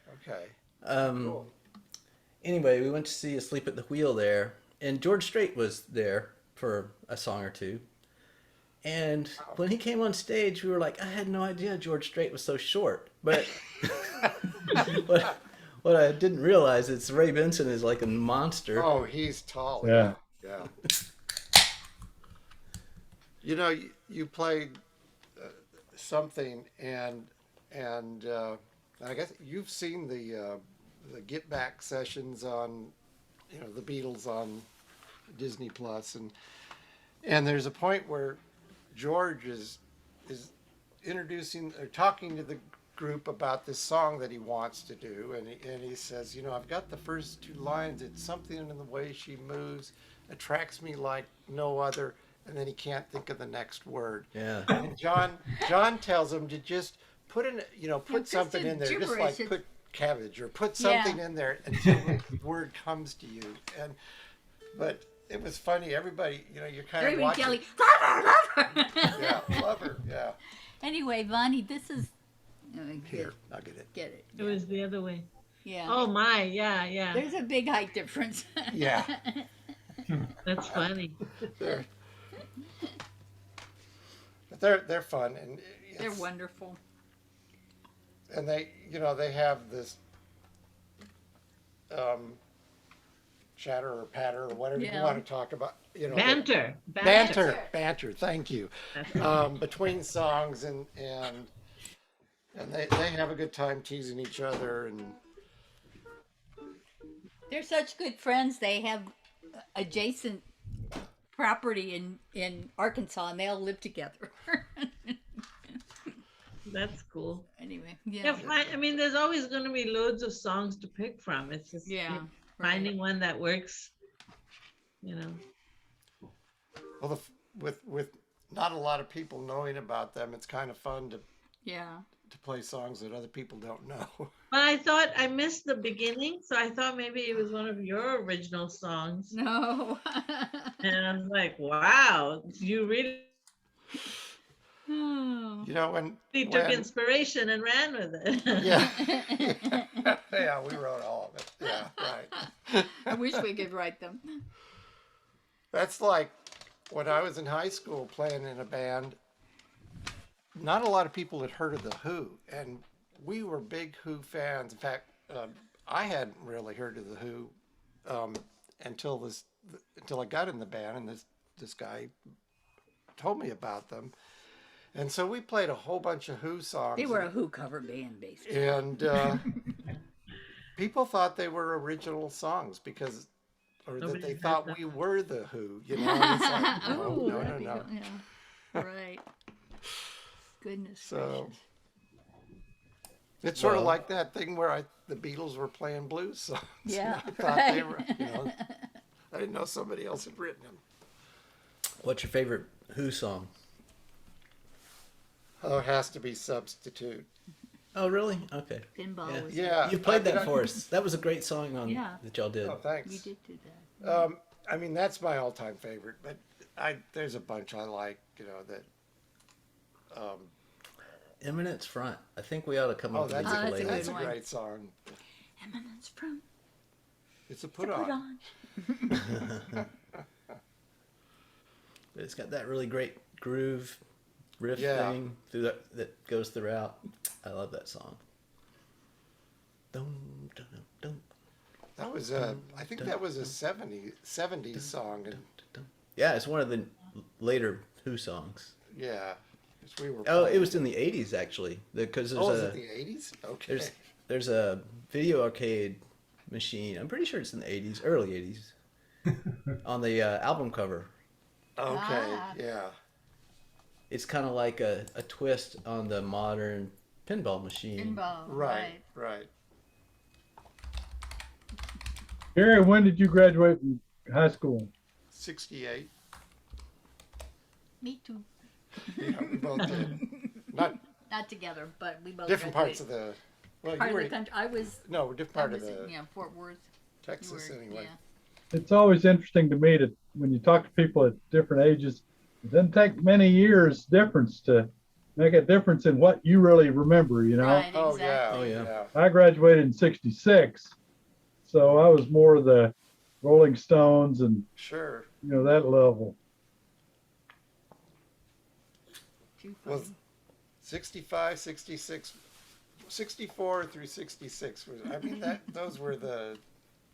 Speaker 4: Cool.
Speaker 7: Anyway, we went to see Asleep at the Wheel there, and George Strait was there for a song or two. And when he came on stage, we were like, I had no idea George Strait was so short. But what I didn't realize is Ray Benson is like a monster.
Speaker 4: Oh, he's tall.
Speaker 3: Yeah.
Speaker 4: Yeah. You played something, and I guess you've seen the Get Back sessions on, the Beatles on Disney Plus, and there's a point where George is introducing or talking to the group about this song that he wants to do, and he says, I've got the first 2 lines. It's something in the way she moves attracts me like no other, and then he can't think of the next word.
Speaker 7: Yeah.
Speaker 4: And John tells him to just put
Speaker 8: just
Speaker 4: something
Speaker 8: do
Speaker 4: in there, just
Speaker 8: gibberish.
Speaker 4: like put cabbage or put something in there until the word comes to you. But it was funny. Everybody, you're kind of
Speaker 8: Everybody
Speaker 4: watching.
Speaker 8: yelling, love her, love her.
Speaker 4: Yeah, love her. Yeah.
Speaker 8: Anyway, Vany, this is
Speaker 4: Here, I'll get it.
Speaker 8: Get it.
Speaker 1: It was the other way.
Speaker 8: Yeah.
Speaker 1: Oh my, yeah.
Speaker 8: There's a big height difference.
Speaker 4: Yeah.
Speaker 1: That's funny.
Speaker 4: They're fun, and
Speaker 8: They're
Speaker 4: it's-
Speaker 8: wonderful.
Speaker 4: and they they have this chatter or patter or whatever you
Speaker 8: Yeah.
Speaker 4: want to talk about.
Speaker 1: Banter.
Speaker 4: Banter. Thank you. Between songs and they have a good time teasing each other, and
Speaker 8: They're such good friends. They have adjacent property in Arkansas, and they all live together.
Speaker 1: That's cool.
Speaker 8: Anyway,
Speaker 1: Yeah, I mean, there's always going to be loads of songs to pick from. It's just finding one that works.
Speaker 4: well, with not a lot of people knowing about them, it's kind of fun to play songs that other people don't know.
Speaker 1: But I thought I missed the beginning, so I thought maybe it was one of your original songs.
Speaker 8: No.
Speaker 1: And I was like, wow, you really
Speaker 8: Oh.
Speaker 4: When
Speaker 1: took inspiration and ran with it.
Speaker 4: yeah, yeah, we wrote all of it. Yeah, right.
Speaker 8: I wish we could write them.
Speaker 4: That's like when I was in high school playing in a band. Not a lot of people had heard of the Who, and we were big Who fans. In fact, I hadn't really heard of the Who until I got in the band, and this guy told me about them. And so we played a whole bunch of Who songs.
Speaker 8: They were a Who cover band, basically.
Speaker 4: And people thought they were original songs that they thought we were the Who. And it's like, no.
Speaker 8: Yeah. Right. Goodness
Speaker 4: So
Speaker 8: gracious.
Speaker 4: it's sort of like that thing where the Beatles were playing blues songs.
Speaker 8: Yeah,
Speaker 4: I thought they were, I didn't know somebody else had written them.
Speaker 7: What's your favorite Who song?
Speaker 4: Oh, it has to be Substitute.
Speaker 7: Oh, really? Okay.
Speaker 8: Pinball
Speaker 7: Yeah.
Speaker 8: was
Speaker 4: Yeah.
Speaker 7: You played that for us. That was a great song that y'all did.
Speaker 4: Oh, thanks.
Speaker 8: You did do that.
Speaker 4: I mean, that's my all-time favorite, but there's a bunch I like, that.
Speaker 7: Eminence Front. I think we ought to come up with a
Speaker 8: that's a
Speaker 7: ukulele.
Speaker 8: good
Speaker 4: That's a
Speaker 8: one.
Speaker 4: great song.
Speaker 8: Eminence from
Speaker 4: It's a
Speaker 8: put
Speaker 4: put on.
Speaker 7: But it's got that really great groove riff
Speaker 4: Yeah.
Speaker 7: thing that goes throughout. I love that song. Dum, dum, dum,
Speaker 4: That was I think that was a 70s song, and
Speaker 7: dum. Yeah, it's one of the later Who songs.
Speaker 4: yeah, 'cause we were.
Speaker 7: Oh,
Speaker 4: playing-
Speaker 7: it was in the 80s actually. Because there's
Speaker 4: is it the 80s? Okay.
Speaker 7: there's a video arcade machine. I'm pretty sure it's in the 80s, early 80s, on the album cover.
Speaker 4: Okay, yeah.
Speaker 7: It's kind of like a twist on the modern pinball machine.
Speaker 8: pinball.
Speaker 4: Right.
Speaker 3: Gary, when did you graduate from high school?
Speaker 4: 68.
Speaker 8: Me too.
Speaker 4: Yeah, we both did. Not
Speaker 8: Not together, but we both
Speaker 4: different parts
Speaker 8: graduated.
Speaker 4: of the. Well,
Speaker 8: part
Speaker 4: you
Speaker 8: of
Speaker 4: were
Speaker 8: the country. I was.
Speaker 4: different
Speaker 8: I
Speaker 4: part
Speaker 8: was
Speaker 4: of the
Speaker 8: in, Fort Worth. You
Speaker 4: Texas
Speaker 8: were-
Speaker 4: anyway.
Speaker 8: Yeah.
Speaker 3: It's always interesting to me that when you talk to people at different ages, it doesn't take many years difference to make a difference in what you really remember,
Speaker 8: Right.
Speaker 4: Oh
Speaker 8: Exactly.
Speaker 4: yeah.
Speaker 7: Oh, yeah.
Speaker 3: I graduated in 66, so I was more the Rolling Stones and,
Speaker 4: Sure.
Speaker 3: that level.
Speaker 8: Too
Speaker 4: Well,
Speaker 8: funny.
Speaker 4: 65, 66, 64 through 66 was. I mean those were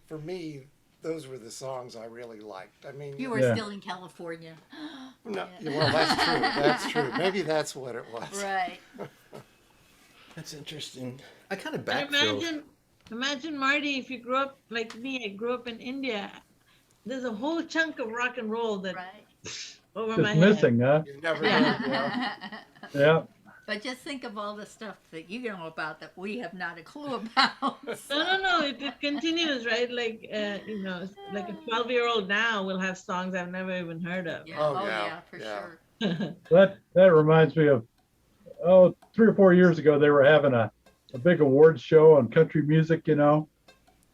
Speaker 4: for me. Those were the songs I really liked. I mean,
Speaker 8: You were
Speaker 3: Yeah.
Speaker 8: still in California.
Speaker 4: no,
Speaker 8: Yeah.
Speaker 4: well, that's true. That's true. Maybe that's what it was.
Speaker 8: Right.
Speaker 7: That's interesting. I kind of
Speaker 1: And
Speaker 7: backfilled.
Speaker 1: imagine Marty, if you grew up like me, I grew up in India. There's a whole chunk of rock and roll that
Speaker 8: Right.
Speaker 1: over my
Speaker 3: Just
Speaker 1: head.
Speaker 3: missing, huh?
Speaker 4: You've never heard. Yeah.
Speaker 3: Yeah.
Speaker 8: But just think of all the stuff that you know about that we have not a clue about.
Speaker 1: No. It continues, right? Like, like a 12-year-old now will have songs I've never even heard of.
Speaker 8: Yeah.
Speaker 4: Oh,
Speaker 8: Oh,
Speaker 4: yeah,
Speaker 8: yeah, for
Speaker 4: yeah.
Speaker 8: sure.
Speaker 3: That reminds me of 3 or 4 years ago they were having a big awards show on country music, and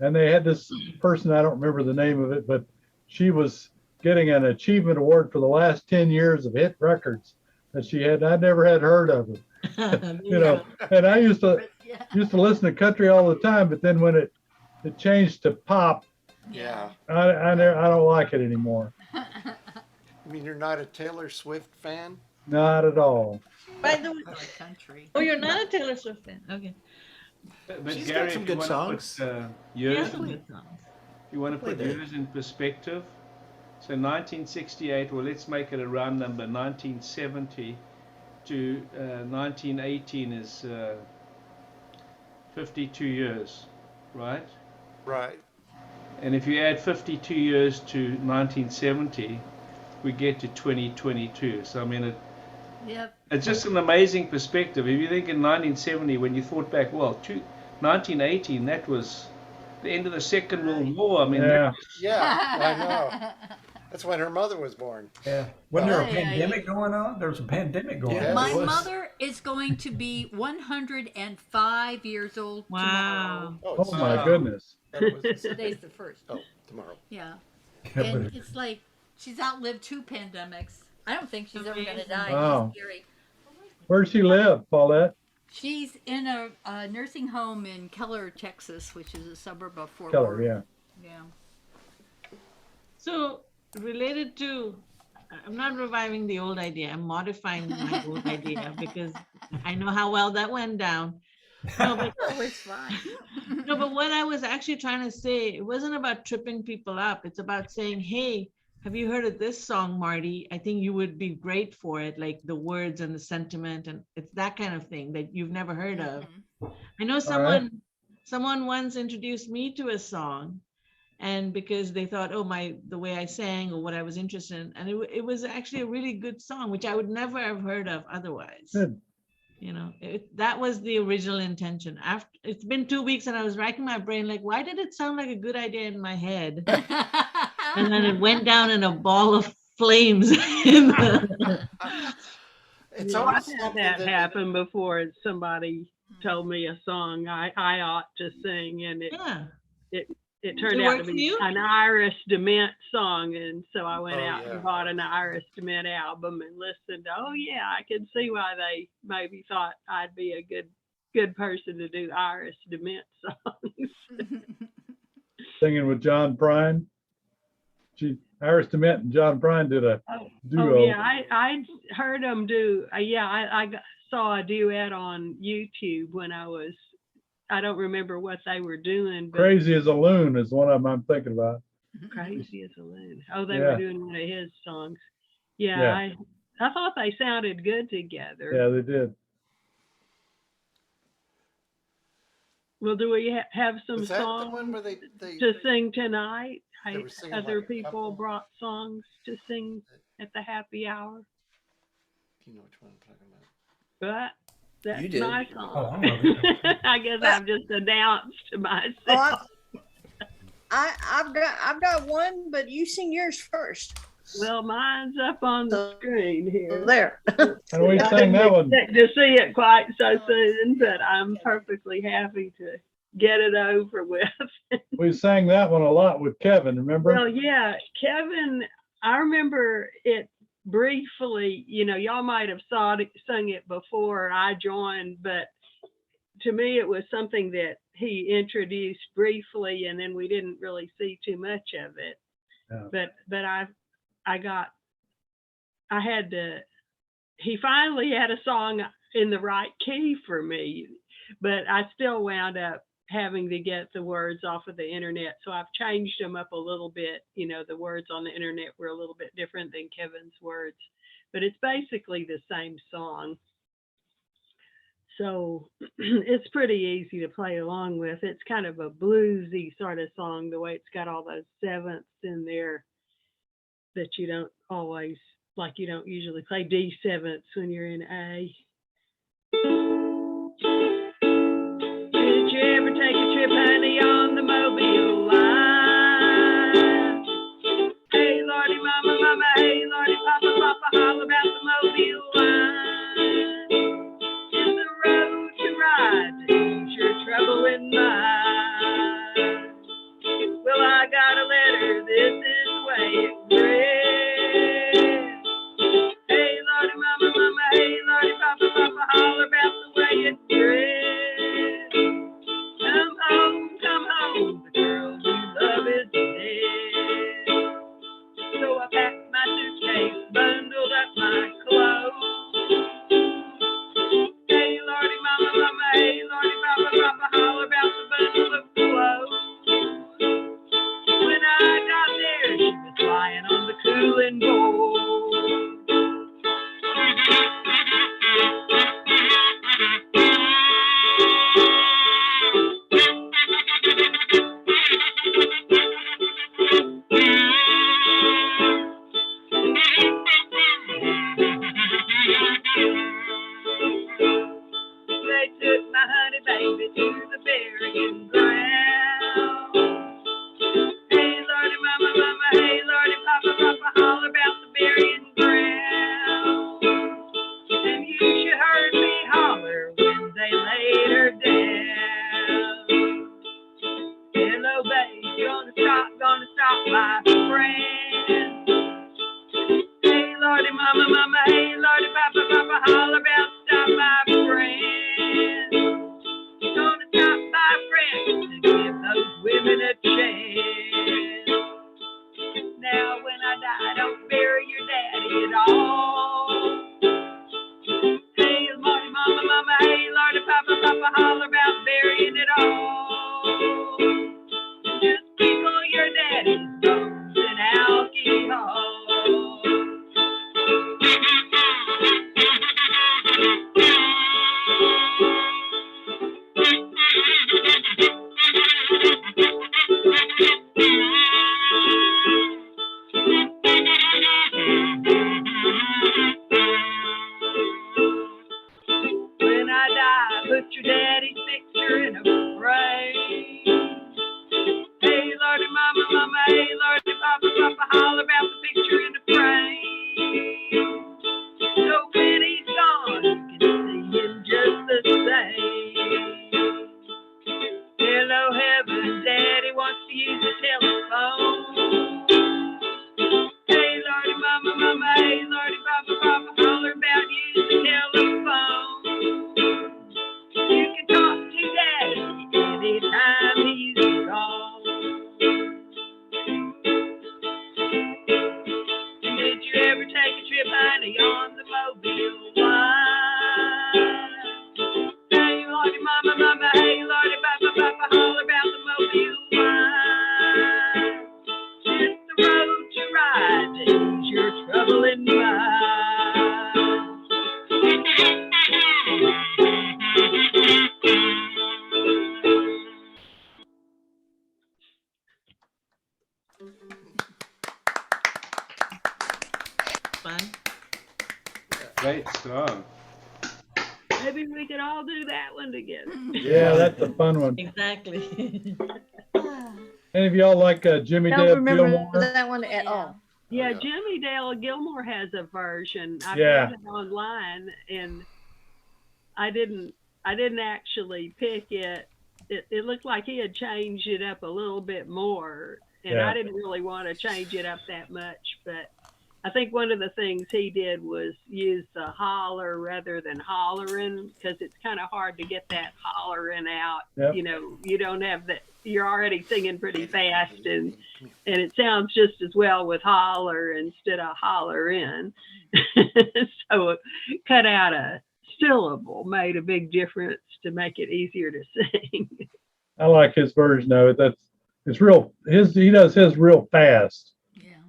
Speaker 3: they had this person, I don't remember the name of it, but she was getting an achievement award for the last 10 years of hit records that she had. I never had heard of her. You know, and I used to listen to country all the time, but then when it changed to pop,
Speaker 4: Yeah.
Speaker 3: I don't like it anymore.
Speaker 4: I mean, you're not a Taylor Swift fan?
Speaker 3: Not at all.
Speaker 1: By the way,
Speaker 8: Like country.
Speaker 1: oh, you're not a Taylor Swift fan. Okay.
Speaker 6: But
Speaker 7: She's
Speaker 6: Gary,
Speaker 7: got some
Speaker 6: if you
Speaker 7: good
Speaker 6: want
Speaker 7: songs.
Speaker 6: to put
Speaker 1: He has
Speaker 6: years,
Speaker 1: some good songs.
Speaker 6: you want to
Speaker 7: Play
Speaker 6: put
Speaker 7: that.
Speaker 6: years in perspective. So 1968, well, let's make it a round number. 1970 to 1918 is 52 years, right?
Speaker 4: Right.
Speaker 6: And if you add 52 years to 1970, we get to 2022. So I mean,
Speaker 8: Yep.
Speaker 6: it's just an amazing perspective. If you think in 1970, when you thought back, well, 1918, that was the end of the Second World War. I mean,
Speaker 3: Yeah.
Speaker 4: Yeah, I know. That's when her mother was born.
Speaker 11: Yeah. Wasn't there a
Speaker 8: Yeah, yeah,
Speaker 11: pandemic going on? There was a pandemic going
Speaker 4: Yeah.
Speaker 11: on.
Speaker 8: My
Speaker 4: it was.
Speaker 8: mother is going to be 105 years old tomorrow.
Speaker 1: Wow.
Speaker 3: Oh my
Speaker 4: wow.
Speaker 3: goodness.
Speaker 4: That was
Speaker 8: Today's the first.
Speaker 4: oh, tomorrow.
Speaker 8: Yeah.
Speaker 11: Yeah,
Speaker 8: And
Speaker 11: but
Speaker 8: it's like she's outlived 2 pandemics. I don't think she's ever going to
Speaker 1: Amazing.
Speaker 8: die.
Speaker 3: Wow.
Speaker 8: She's scary.
Speaker 3: Where'd she live, Paulette?
Speaker 8: She's in a nursing home in Keller, Texas, which is a suburb of Fort
Speaker 3: Keller,
Speaker 8: Worth.
Speaker 3: yeah.
Speaker 8: Yeah.
Speaker 1: So related to, I'm not reviving the old idea. I'm modifying my old idea because I know how well that went down. No, but
Speaker 8: Oh, it's fine.
Speaker 1: no, but what I was actually trying to say, it wasn't about tripping people up. It's about saying, hey, have you heard of this song, Marty? I think you would be great for it, like the words and the sentiment, and it's that kind of thing that you've never heard of. I know someone once introduced me to a song, and because they thought, oh, the way I sang or what I was interested in, and it was actually a really good song, which I would never have heard of otherwise.
Speaker 3: Good.
Speaker 1: You know, that was the original intention. After it's been 2 weeks, and I was racking my brain, like, why did it sound like a good idea in my head? And then it went down in a ball of flames.
Speaker 4: It's
Speaker 1: Yeah.
Speaker 4: always
Speaker 10: I've had
Speaker 4: something
Speaker 10: that
Speaker 4: that
Speaker 10: happen before. Somebody told me a song I ought to sing, and
Speaker 1: Yeah.
Speaker 10: it turned
Speaker 1: It
Speaker 10: out to
Speaker 1: worked for
Speaker 10: be
Speaker 1: you?
Speaker 10: an Iris Dement song, and so I went
Speaker 4: Oh,
Speaker 10: out
Speaker 4: yeah.
Speaker 10: and bought an Iris Dement album and listened. Oh yeah, I can see why they maybe thought I'd be a good person to do Iris Dement songs.
Speaker 3: Singing with John Prine. Iris DeMent and John Prine did a duo.
Speaker 10: Oh yeah, I heard them do. Saw a duet on YouTube when I don't remember what they were doing, but
Speaker 3: Crazy as a Loon is one of them I'm thinking about.
Speaker 10: Crazy as a Loon. Oh, they
Speaker 3: Yeah.
Speaker 10: were doing one of his songs. Yeah,
Speaker 3: Yeah.
Speaker 10: I thought they sounded good together.
Speaker 3: Yeah, they did.
Speaker 10: Well, do we have some
Speaker 4: was that the
Speaker 10: songs
Speaker 4: one where they
Speaker 10: to sing tonight?
Speaker 4: They were singing
Speaker 10: Other
Speaker 4: like a
Speaker 10: people
Speaker 4: couple.
Speaker 10: brought songs to sing at the happy hour,
Speaker 4: you know which one I'm talking about?
Speaker 10: but that's
Speaker 7: You did.
Speaker 10: my
Speaker 11: Oh,
Speaker 10: song.
Speaker 11: I know it.
Speaker 10: I guess I've just announced myself.
Speaker 12: Oh, I've got one, but you sing yours first.
Speaker 10: Well, mine's up on the screen here.
Speaker 12: There.
Speaker 3: And we
Speaker 10: I
Speaker 3: sang
Speaker 10: didn't
Speaker 3: that one.
Speaker 10: expect to see it quite so soon, but I'm perfectly happy to get it over with.
Speaker 3: We sang that one a lot with Kevin, remember?
Speaker 10: Well, yeah, Kevin, I remember it briefly. Y'all might have sung it before I joined, but to me, it was something that he introduced briefly, and then we didn't really see too much of it.
Speaker 3: Yeah.
Speaker 10: But he finally had a song in the right key for me, but I still wound up having to get the words off of the internet. So I've changed them up a little bit. The words on the internet were a little bit different than Kevin's words, but it's basically the same song. So it's pretty easy to play along with. It's kind of a bluesy sort of song, the way it's got all those sevenths in there that you don't always, like you don't usually play D sevenths when you're in A. Did you ever take a trip, honey, on the Mobile line? Hey, Lordy, Mama, Mama, hey, Lordy, Papa, Papa, holler about the Mobile line. Is the road to ride, danger, trouble in mind? Well, I got a letter, this is the way it read. Hey, Lordy, Mama, Mama, hey, Lordy, Papa, Gonna stop, my friend. Hey, Lordy, mama, mama, hey, Lordy, papa, papa, holler about stop, my friend. Gonna stop, my friend, to give those women a chance. Now, when I die, don't bury your daddy at all. Hey, Lordy, mama, mama, hey, Lordy, papa, papa, holler about burying it all. Just sprinkle your daddy's bones in alcohol. When I die, put your daddy's picture in a frame. Hey, Lordy, mama, mama, hey, Lordy, papa, papa, holler about the picture in the frame. So when he's gone, you can see him just the same. Hello, heaven, daddy wants to use the telephone. Hey, Lordy, mama, mama, hey, Lordy, papa, papa, holler about use the telephone. You can talk to daddy anytime he's gone. Did you ever take a trip, honey, on the Mobile line? Hey, Lordy, mama, mama, hey, Lordy, papa, papa, holler about the Mobile line. It's the road to ride to ease your troubling mind.
Speaker 1: Fun.
Speaker 6: Great song.
Speaker 10: Maybe we could all do that one together.
Speaker 3: Yeah, that's a fun one.
Speaker 1: Exactly.
Speaker 3: Any of y'all like Jimmy
Speaker 12: Don't
Speaker 3: Deb
Speaker 12: remember
Speaker 3: Gilmore?
Speaker 12: that one at all.
Speaker 10: Yeah,
Speaker 7: yeah.
Speaker 10: Jimmy Dale Gilmore has a version. I
Speaker 3: Yeah.
Speaker 10: found it online, and I didn't actually pick it. It looked like he had changed it up a little bit more, and
Speaker 3: Yeah.
Speaker 10: I didn't really want to change it up that much. But I think one of the things he did was use the holler rather than hollering, because it's kind of hard to get that hollering out.
Speaker 3: Yep.
Speaker 10: You know, you don't have that. You're already singing pretty fast, and it sounds just as well with holler instead of holler in. So cut out a syllable made a big difference to make it easier to sing.
Speaker 3: I like his version of it. It's real. He does his real fast.
Speaker 8: Yeah.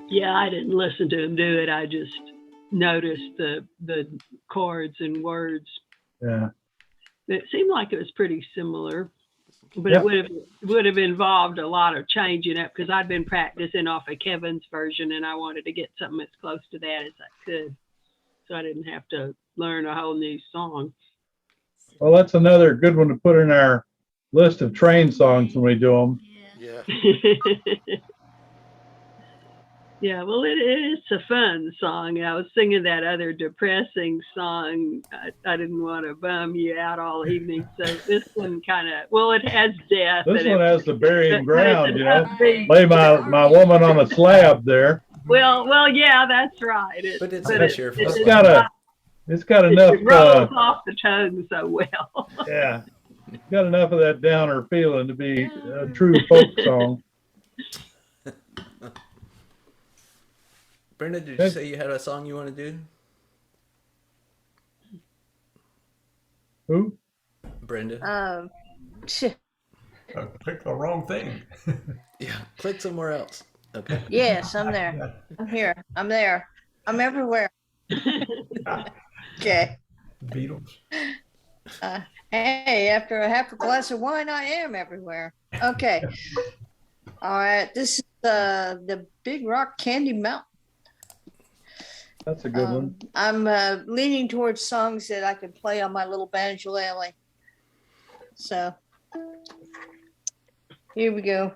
Speaker 10: Yeah, I didn't listen to him do it. I just noticed the chords and words.
Speaker 3: Yeah.
Speaker 10: It seemed like it was pretty similar, but
Speaker 3: Yeah.
Speaker 10: it would have involved a lot of changing up, because I'd been practicing off of Kevin's version, and I wanted to get something as close to that as I could, so I didn't have to learn a whole new song.
Speaker 3: Well, that's another good one to put in our list of train songs when we do them.
Speaker 8: Yeah.
Speaker 4: Yeah.
Speaker 10: Yeah, well, it is a fun song. I was singing that other depressing song. I didn't want to bum you out all evening. So this one kind of, well, it has death.
Speaker 3: This
Speaker 10: and
Speaker 3: one
Speaker 10: it-
Speaker 3: has the burying
Speaker 10: but it's
Speaker 3: ground, you know.
Speaker 10: upbeat.
Speaker 3: Lay my woman on a slab there.
Speaker 10: Well, yeah, that's right.
Speaker 7: But it's
Speaker 10: but
Speaker 7: a
Speaker 10: it-
Speaker 7: cheerful
Speaker 3: It's
Speaker 7: song.
Speaker 3: got enough.
Speaker 10: It rolls off the tongue so well.
Speaker 3: Yeah, got enough of that downer feeling to be a true folk song.
Speaker 7: Brenda, did you say you had a song you want to do?
Speaker 3: Who?
Speaker 7: Brenda.
Speaker 11: Click the wrong thing.
Speaker 7: Yeah, click somewhere else. Okay.
Speaker 12: Yes, I'm there. I'm here. I'm there. I'm everywhere. Okay.
Speaker 11: Beatles.
Speaker 12: Hey, after half a glass of wine, I am everywhere. Okay. All right. This is the Big Rock Candy Mountain.
Speaker 3: That's a good one.
Speaker 12: I'm leaning towards songs that I could play on my little banjolele. So here we go.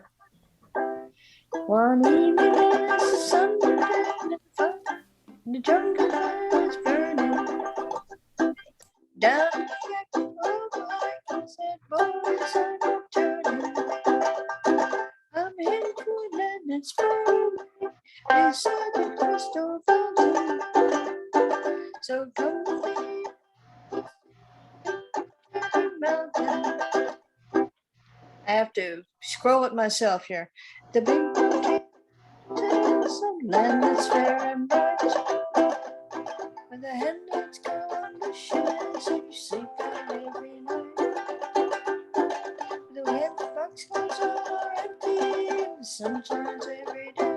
Speaker 12: One evening as the sun went down and the jungle was burning. Down the track of light, he said, boys are not turning. I'm headed for a land that's far away, beside the crystal fountain. So come with me to the mountain. I have to scroll it myself here. The big mountains, some land that's fair and bright, where the headlights go on the shins and you sleep out every night. The way the foxgloves are empty and the sun shines every day.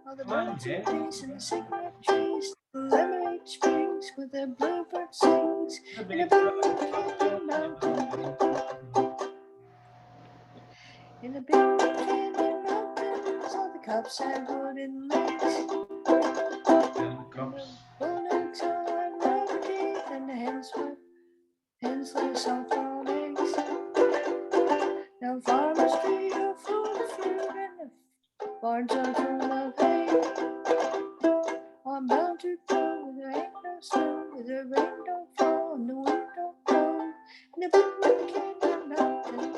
Speaker 12: All the birds and bees and the cigarette trees, the lemonade springs where the bluebird sings in a big mountain. In the big canyon mountains, all the cops have wooden legs.
Speaker 6: And the cops.
Speaker 12: Bulldogs are rubber teeth, and the hens lay soft-boiled eggs. Now farmers tree are full of fruit, and the barns are full of hay. I'm bound to go where there ain't no snow, where the rain don't fall and the wind don't blow. In the big canyon mountains.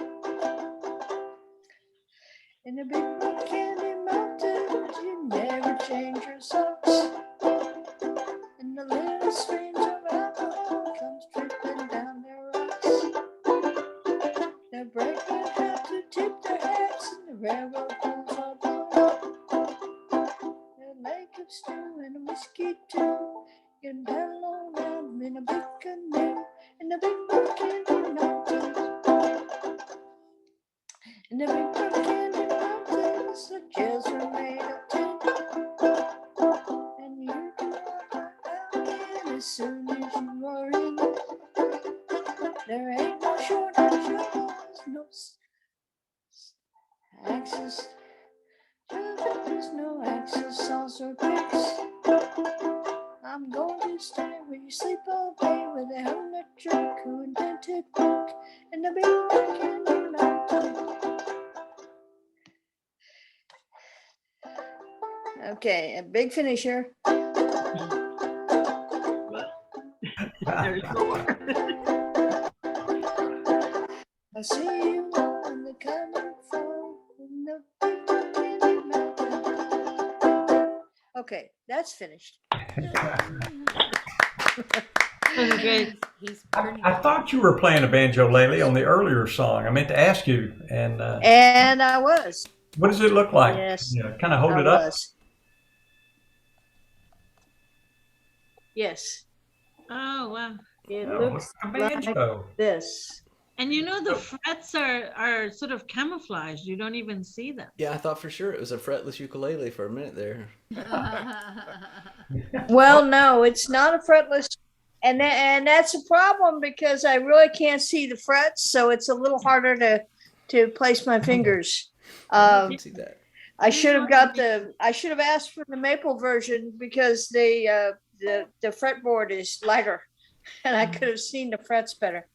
Speaker 12: In the big canyon mountains, you never change your socks. And the little streams of alcohol comes trickling down their rocks. The brakemen have to tip their hats, and the railroad pulls are blown. A lake of stew and a whiskey too. You can paddle around in a big canoe in the big canyon mountains. In the big canyon mountains, the jails are made of tin, and you can walk right out in as soon as you are in. There ain't no shortage of laws, no access. There's no access sauce or picks. I'm going to stay where you sleep all day, where they hung the jerk who invented work in the big canyon mountains. Okay, a big finisher.
Speaker 10: There's more.
Speaker 12: I see you on the coming fall in the big canyon mountain. Okay, that's finished.
Speaker 1: That's great.
Speaker 8: He's
Speaker 11: I thought you were playing a banjo lately on the earlier song. I meant to ask you, and
Speaker 12: And I was.
Speaker 11: what does it look like?
Speaker 12: Yes,
Speaker 11: You know, kind of hold
Speaker 12: I
Speaker 11: it up.
Speaker 12: was. Yes,
Speaker 1: Oh, wow.
Speaker 12: it
Speaker 11: Oh,
Speaker 12: looks
Speaker 11: a
Speaker 12: like
Speaker 11: banjo.
Speaker 12: this.
Speaker 1: And you know, the frets are sort of camouflaged. You don't even see them.
Speaker 7: Yeah, I thought for sure it was a fretless ukulele for a minute there.
Speaker 12: Well, no, it's not a fretless, and that's a problem because I really can't see the frets, so it's a little harder to place my fingers.
Speaker 7: I didn't see that.
Speaker 12: I should have asked for the maple version because the fretboard is lighter, and I could have seen the frets better.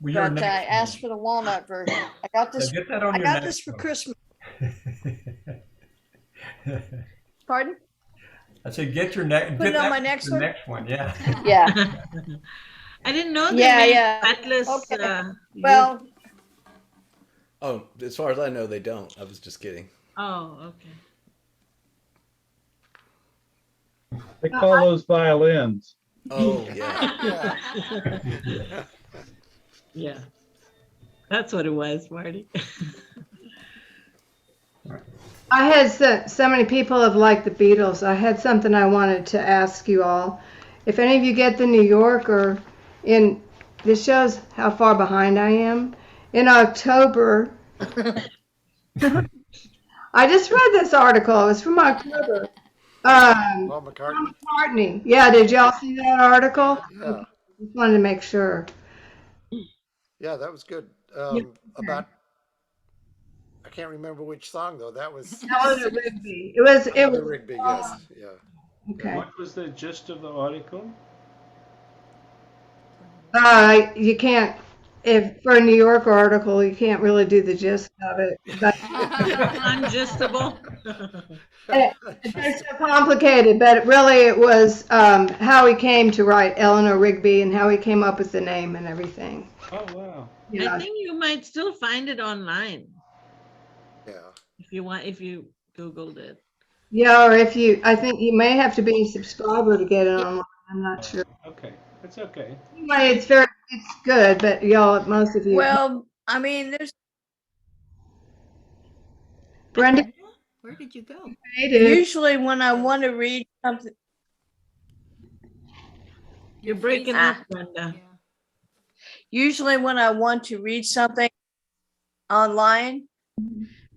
Speaker 11: Well, you're
Speaker 12: But I
Speaker 11: next
Speaker 12: asked for the walnut version. I got
Speaker 11: one.
Speaker 12: this.
Speaker 11: Get that on
Speaker 12: I
Speaker 11: your
Speaker 12: got
Speaker 11: next
Speaker 12: this for
Speaker 11: one.
Speaker 12: Christmas. Pardon?
Speaker 11: I said, get your next.
Speaker 12: Put it on my next one?
Speaker 11: Next one, yeah.
Speaker 12: Yeah.
Speaker 1: I didn't know they
Speaker 12: Yeah,
Speaker 1: made
Speaker 12: yeah.
Speaker 1: fretless.
Speaker 12: Okay. Well,
Speaker 7: Oh, as far as I know, they don't. I was just kidding.
Speaker 1: Oh, okay.
Speaker 3: They call those violins.
Speaker 7: Oh, yeah.
Speaker 1: Yeah. That's what it was, Marty.
Speaker 5: I had so many people have liked the Beatles. I had something I wanted to ask you all. If any of you get the New Yorker, this shows how far behind I am. In October, I just read this article. It was from October.
Speaker 4: Paul McCartney.
Speaker 5: McCartney. Yeah, did y'all see that article?
Speaker 4: Yeah,
Speaker 5: Just wanted to make sure.
Speaker 4: yeah, that was good. About, I can't remember which song though. That was
Speaker 5: Eleanor Rigby. It was.
Speaker 4: Rigby. Yes, yeah.
Speaker 5: Okay.
Speaker 6: What was the gist of the article?
Speaker 5: You can't, if for a New Yorker article, you can't really do the gist of it. But
Speaker 1: Ungistable.
Speaker 5: It's so complicated, but really it was how he came to write Eleanor Rigby and how he came up with the name and everything.
Speaker 6: Oh wow.
Speaker 1: I think you might still find it online
Speaker 4: Yeah.
Speaker 1: if you want, if you Googled it.
Speaker 5: Yeah, or if you, I think you may have to be a subscriber to get it online. I'm not sure.
Speaker 6: Okay, it's okay.
Speaker 5: Anyway, it's good, but most of you.
Speaker 12: Well, I mean, there's
Speaker 5: Brenda,
Speaker 8: Where did you go?
Speaker 12: usually when I want to read something.
Speaker 1: You're breaking up, Brenda.
Speaker 8: Yeah.
Speaker 12: Usually when I want to read something online,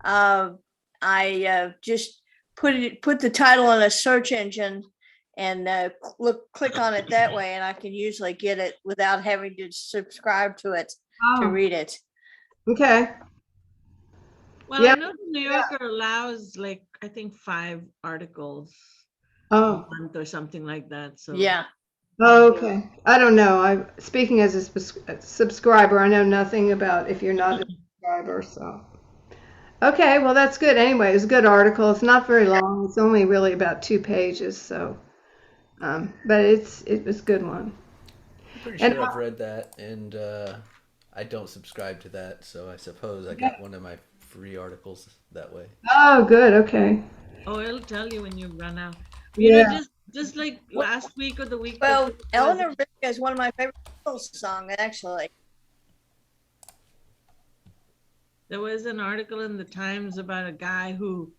Speaker 12: I just put the title in a search engine and click on it that way, and I can usually get it without having to subscribe to it to read it.
Speaker 5: Okay.
Speaker 1: Well, I know the New Yorker allows like I think 5 articles a month or something like that. So
Speaker 12: Yeah.
Speaker 5: Oh, okay. I don't know. Speaking as a subscriber, I know nothing about if you're not a subscriber. So, okay, well that's good. Anyway, it was a good article. It's not very long. It's only really about 2 pages. So, but it was a good one.
Speaker 7: I'm pretty sure I've read that, and I don't subscribe to that, so I suppose I got one of my free articles that way.
Speaker 5: Oh, good. Okay.
Speaker 1: Oh, it'll tell you when you run out.
Speaker 5: Yeah.
Speaker 1: You know, just like last week or the week.
Speaker 12: Well,
Speaker 1: before,
Speaker 12: Eleanor Rigby is one of my favorite Beatles songs, actually.
Speaker 1: there was an article in the Times about a guy who,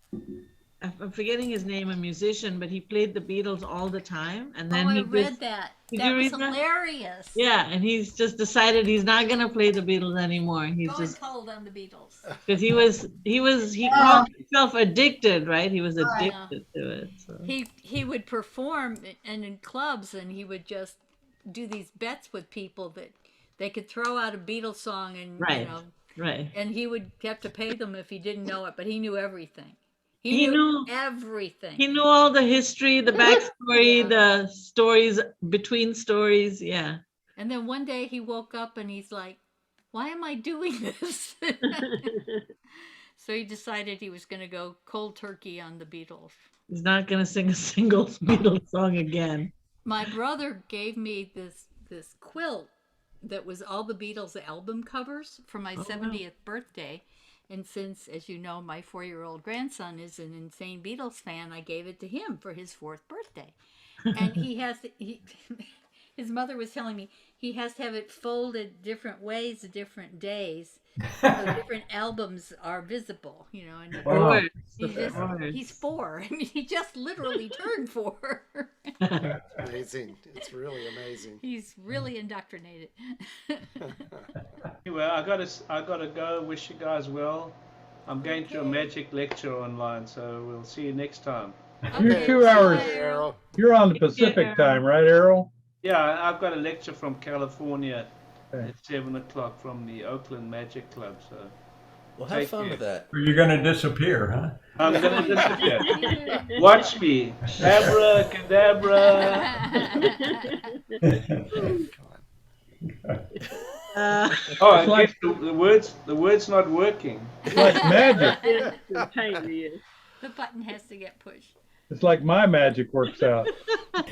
Speaker 1: I'm forgetting his name, a musician, but he played the Beatles all the time, and then
Speaker 8: I read that.
Speaker 1: Did
Speaker 8: That
Speaker 1: you
Speaker 8: was
Speaker 1: read that?
Speaker 8: hilarious.
Speaker 1: Yeah, and he's just decided he's not gonna play the Beatles anymore. He's
Speaker 8: Going
Speaker 1: just
Speaker 8: cold on the Beatles.
Speaker 1: because he called himself addicted, right? He was addicted to it. So.
Speaker 8: He would perform and in clubs, and he would just do these bets with people that they could throw out a Beatles song, and
Speaker 1: Right, right.
Speaker 8: and he would have to pay them if he didn't know it, but he knew everything.
Speaker 1: He knew
Speaker 8: everything.
Speaker 1: He knew all the history, the backstory, the stories between stories. Yeah.
Speaker 8: And then one day he woke up and he's like, "Why am I doing this?" So he decided he was going to go cold turkey on the Beatles.
Speaker 1: He's not going to sing a single Beatles song again.
Speaker 8: My brother gave me this quilt that was all the Beatles album covers for my 70th birthday. And since, as you know, my 4-year-old grandson is an insane Beatles fan, I gave it to him for his 4th birthday. And his mother was telling me he has to have it folded different ways, different days, so different albums are visible, you know. And
Speaker 3: Wow.
Speaker 8: he's 4. I mean, he just literally turned 4.
Speaker 4: Amazing. It's really amazing.
Speaker 8: He's really indoctrinated.
Speaker 6: Anyway, I gotta go. Wish you guys well. I'm going to a magic lecture online, so we'll see you next time.
Speaker 3: You're 2 hours.
Speaker 4: Errol.
Speaker 3: You're on the Pacific time, right, Errol?
Speaker 6: Yeah, I've got a lecture from California at 7 o'clock from the Oakland Magic Club. So
Speaker 7: Well, have fun with that.
Speaker 11: You're gonna disappear, huh?
Speaker 6: I'm gonna disappear. Watch me, abracadabra. Oh, I guess the word's not working.
Speaker 3: It's like magic.
Speaker 8: The button has to get pushed.
Speaker 3: It's like my magic works out.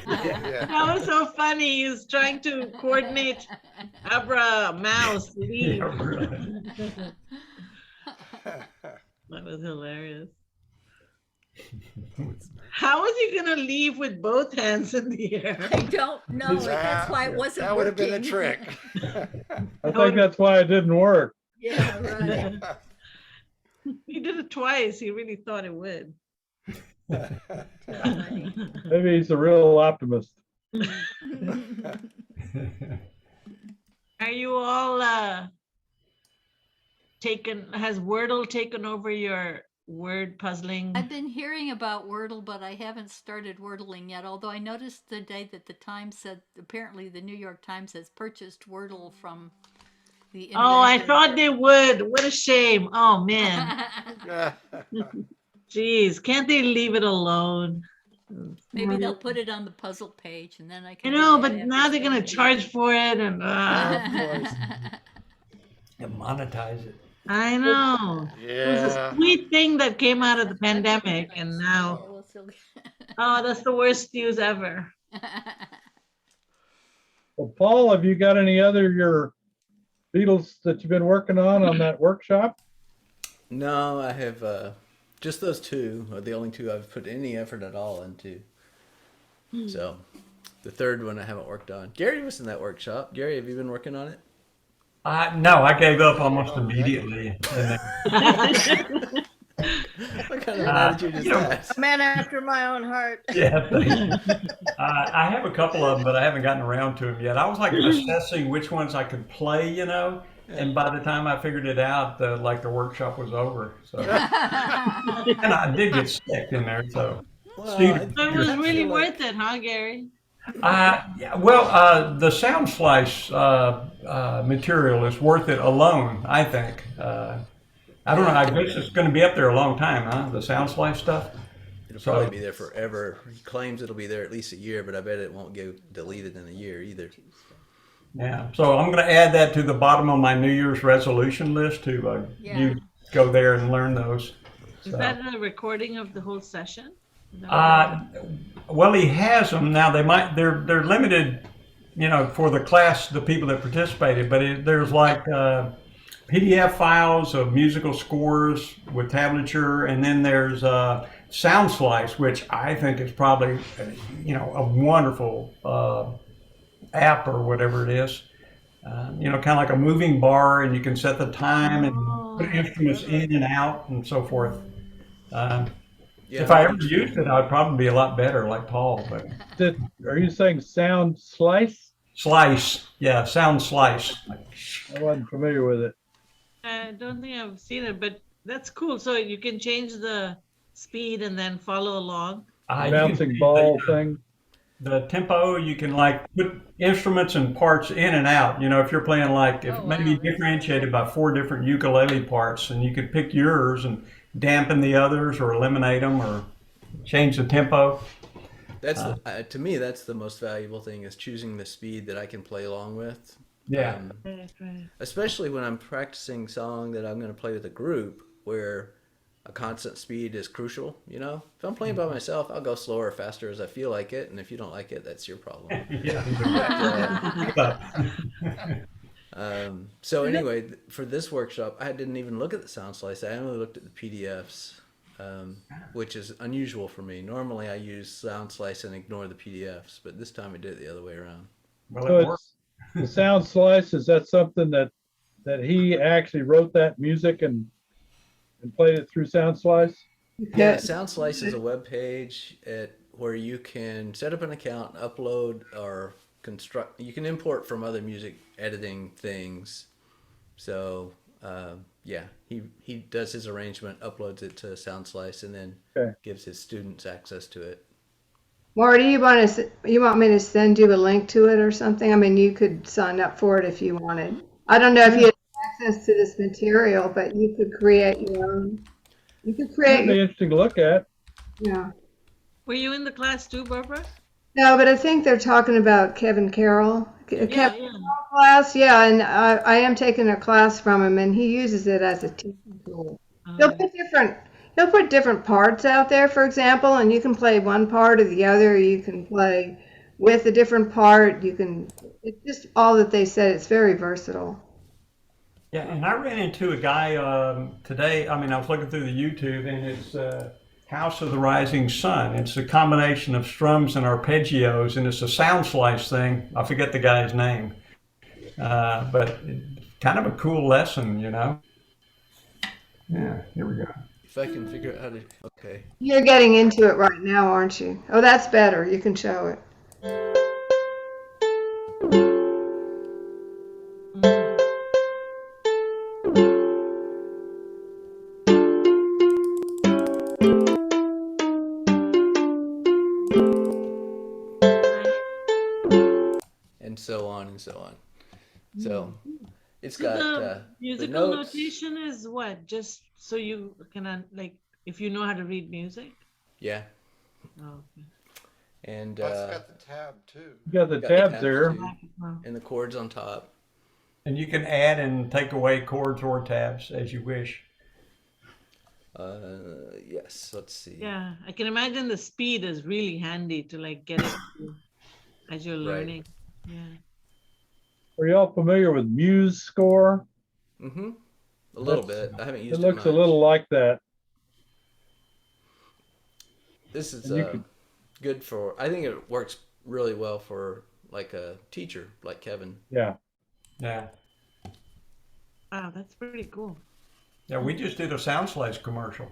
Speaker 4: Yeah.
Speaker 1: That was so funny. He was trying to coordinate Abra, mouse, leave.
Speaker 11: Yeah, really.
Speaker 1: That was hilarious. How was he gonna leave with both hands in the air?
Speaker 8: I don't know. That's why it wasn't
Speaker 4: That would have been a
Speaker 8: working.
Speaker 4: trick.
Speaker 3: I think that's why it didn't work.
Speaker 8: Yeah, right.
Speaker 1: He did it twice. He really thought it would.
Speaker 3: Maybe he's a real optimist.
Speaker 1: Are you all has Wordle taken over your word puzzling?
Speaker 8: I've been hearing about Wordle, but I haven't started Wordling yet. Although I noticed today that the Times said apparently the New York Times has purchased Wordle from the.
Speaker 1: Oh, I
Speaker 8: inventor.
Speaker 1: thought they would. What a shame. Oh man. Jeez, can't they leave it alone?
Speaker 8: Maybe they'll put it on the puzzle page, and then I
Speaker 1: I
Speaker 8: can.
Speaker 1: know,
Speaker 8: do
Speaker 1: but
Speaker 8: that
Speaker 1: now they're gonna
Speaker 8: after
Speaker 1: charge for it, and
Speaker 4: Of course.
Speaker 11: And monetize it.
Speaker 1: I know. It was a
Speaker 4: Yeah.
Speaker 1: sweet thing that came out of the pandemic, and now,
Speaker 8: We'll still-
Speaker 1: oh, that's the worst news ever.
Speaker 3: Well, Paul, have you got any other your Beatles that you've been working on that workshop?
Speaker 7: No, I have just those two are the only two I've put any effort at all into. So the third one I haven't worked on. Gary was in that workshop. Gary, have you been working on it?
Speaker 11: No, I gave up almost immediately. And
Speaker 7: What kind of an attitude is
Speaker 11: you know,
Speaker 7: that?
Speaker 12: A man after my own heart.
Speaker 11: yeah, I have a couple of them, but I haven't gotten around to them yet. I was like assessing which ones I could play, you know, and by the time I figured it out, like the workshop was over. So, and I did get sick in there. So,
Speaker 7: Well,
Speaker 11: Steve-
Speaker 1: So it was
Speaker 7: I
Speaker 1: really
Speaker 7: feel
Speaker 1: worth it, huh, Gary?
Speaker 11: yeah, well, the sound slice material is worth it alone, I think. I don't know. I guess it's going to be up there a long time, huh? The sound slice stuff.
Speaker 7: It'll
Speaker 11: So-
Speaker 7: probably be there forever. He claims it'll be there at least a year, but I bet it won't get deleted in a year either.
Speaker 11: Yeah. So I'm going to add that to the bottom of my New Year's resolution list to you go there and learn those.
Speaker 1: Is
Speaker 11: So.
Speaker 1: that a recording of the whole session? Is that what
Speaker 11: Well, he has them now. They're limited, you know, for the class, the people that participated. But there's like PDF files of musical scores with tablature, and then there's Sound Slice, which I think is probably, you know, a wonderful app or whatever it is. You know, kind of like a moving bar, and you can set the time and put instruments in and out and so forth.
Speaker 7: Yeah,
Speaker 11: If I ever used it, I'd probably be a lot better, like Paul. But
Speaker 3: Are you saying Sound Slice?
Speaker 11: Slice, yeah, Sound Slice.
Speaker 3: I wasn't familiar with it.
Speaker 1: I don't think I've seen it, but that's cool. So you can change the speed and then follow along.
Speaker 11: You can
Speaker 3: Bouncing
Speaker 11: see
Speaker 3: ball thing.
Speaker 11: the tempo. You can like put instruments and parts in and out. You know, if you're playing like if
Speaker 8: Oh,
Speaker 11: maybe
Speaker 8: wow.
Speaker 11: differentiated by 4 different ukulele parts, and you could pick yours and dampen the others or eliminate them or change the tempo.
Speaker 7: That's to me that's the most valuable thing is choosing the speed that I can play along with.
Speaker 11: Yeah.
Speaker 1: Right.
Speaker 7: Especially when I'm practicing song that I'm going to play with a group where a constant speed is crucial. You know, if I'm playing by myself, I'll go slower or faster as I feel like it, and if you don't like it, that's your problem. So anyway, for this workshop, I didn't even look at the sound slice. I only looked at the PDFs, which is unusual for me. Normally, I use sound slice and ignore the PDFs, but this time I did it the other way around.
Speaker 11: Well,
Speaker 3: So
Speaker 11: it worked.
Speaker 3: it's the Sound Slice, is that something that he actually wrote that music and played it through Sound Slice?
Speaker 7: Yeah, Sound Slice is a web page where you can set up an account, upload or construct. You can import from other music editing things. So yeah, he does his arrangement, uploads it to Sound Slice, and then gives his students access to it.
Speaker 5: Marty, you want me to send you a link to it or something? I mean, you could sign up for it if you wanted. I don't know if you have access to this material, but you could create your own. You could
Speaker 3: That'd
Speaker 5: create
Speaker 3: be
Speaker 5: your,
Speaker 3: interesting to look at.
Speaker 5: yeah.
Speaker 1: Were you in the class too, Barbara?
Speaker 5: No, but I think they're talking about Kevin Carroll.
Speaker 1: Yeah,
Speaker 5: Kevin class, yeah, and I am taking a class from him, and he uses it as a teaching tool. He'll put different parts out there, for example, and you can play one part or the other. You can play with a different part. It's just all that they said. It's very versatile.
Speaker 11: Yeah, and I ran into a guy today. I mean, I was looking through the YouTube, and it's House of the Rising Sun. It's a combination of strums and arpeggios, and it's a sound slice thing. I forget the guy's name, but kind of a cool lesson, you know. Yeah, here we go.
Speaker 7: If I can figure out how to, okay.
Speaker 5: You're getting into it right now, aren't you? Oh, that's better. You can show it.
Speaker 7: And so on and so on. So it's
Speaker 1: So
Speaker 7: got
Speaker 1: the
Speaker 7: the
Speaker 1: musical
Speaker 7: notes.
Speaker 1: notation is what? Just so you can like, if you know how to read music.
Speaker 7: Yeah,
Speaker 1: Oh, okay.
Speaker 7: and
Speaker 4: Oh, it's got the tab too.
Speaker 3: You got the
Speaker 7: got
Speaker 3: tabs
Speaker 7: tabs
Speaker 3: there.
Speaker 7: too, and the chords on top.
Speaker 11: And you can add and take away chords or tabs as you wish.
Speaker 7: Yes. Let's see.
Speaker 1: Yeah, I can imagine the speed is really handy to like get it to as you're
Speaker 7: Right.
Speaker 1: learning. Yeah.
Speaker 3: Are y'all familiar with Muse Score?
Speaker 7: Mm-hmm. A little
Speaker 3: That's-
Speaker 7: bit. I haven't
Speaker 3: It
Speaker 7: used
Speaker 3: looks
Speaker 7: much.
Speaker 3: a little like that.
Speaker 7: This is
Speaker 3: And you could-
Speaker 7: good for. I think it works really well for like a teacher, like Kevin.
Speaker 3: Yeah.
Speaker 11: Yeah.
Speaker 1: Wow, that's pretty cool.
Speaker 11: Yeah, we just did a Sound Slice commercial.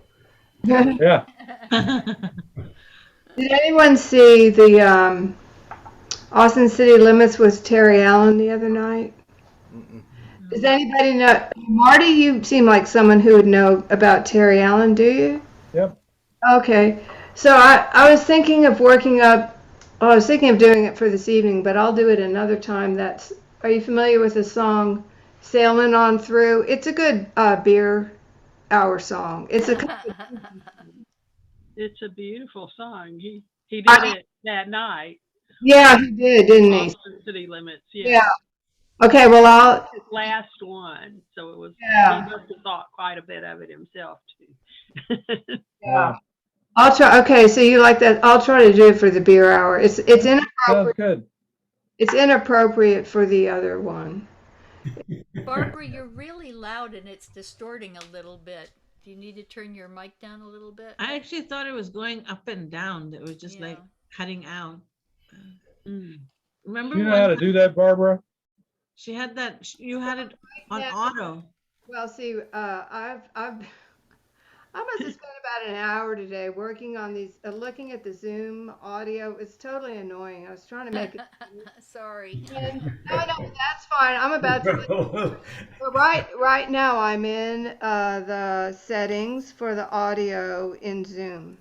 Speaker 3: Yeah.
Speaker 5: Did anyone see the Austin City Limits with Terry Allen the other night?
Speaker 7: Mm-mm.
Speaker 5: Does anybody know? Marty, you seem like someone who would know about Terry Allen, do you?
Speaker 3: Yep.
Speaker 5: Okay. So I was thinking of working up, I was thinking of doing it for this evening, but I'll do it another time. Are you familiar with the song Sailing On Through? It's a good beer hour song. It's
Speaker 10: It's a beautiful song. He did it that night.
Speaker 5: yeah, he did, didn't he?
Speaker 10: Austin City Limits. Yeah.
Speaker 5: Yeah. Okay, well,
Speaker 10: His last one, so it was.
Speaker 5: Yeah.
Speaker 10: He must have thought quite a bit of it himself too.
Speaker 5: yeah. I'll try. Okay, so you like that? I'll try to do it for the beer hour. It's
Speaker 3: Sounds
Speaker 5: inappropriate.
Speaker 3: good.
Speaker 5: It's inappropriate for the other one.
Speaker 8: Barbara, you're really loud and it's distorting a little bit. Do you need to turn your mic down a little bit?
Speaker 1: I actually thought it was going up and down. It was just
Speaker 8: Yeah.
Speaker 1: like cutting out.
Speaker 10: Mm.
Speaker 1: Remember
Speaker 3: Do you know
Speaker 1: when
Speaker 3: how to do that, Barbara?
Speaker 1: she had that? You had it on
Speaker 5: Yeah.
Speaker 1: auto.
Speaker 5: Well, see, I must have spent about an hour today working on these, looking at the Zoom audio. It's totally annoying. I was trying to make it.
Speaker 8: Sorry.
Speaker 5: No, that's fine. I'm about to. But right now I'm in the settings for the audio in Zoom.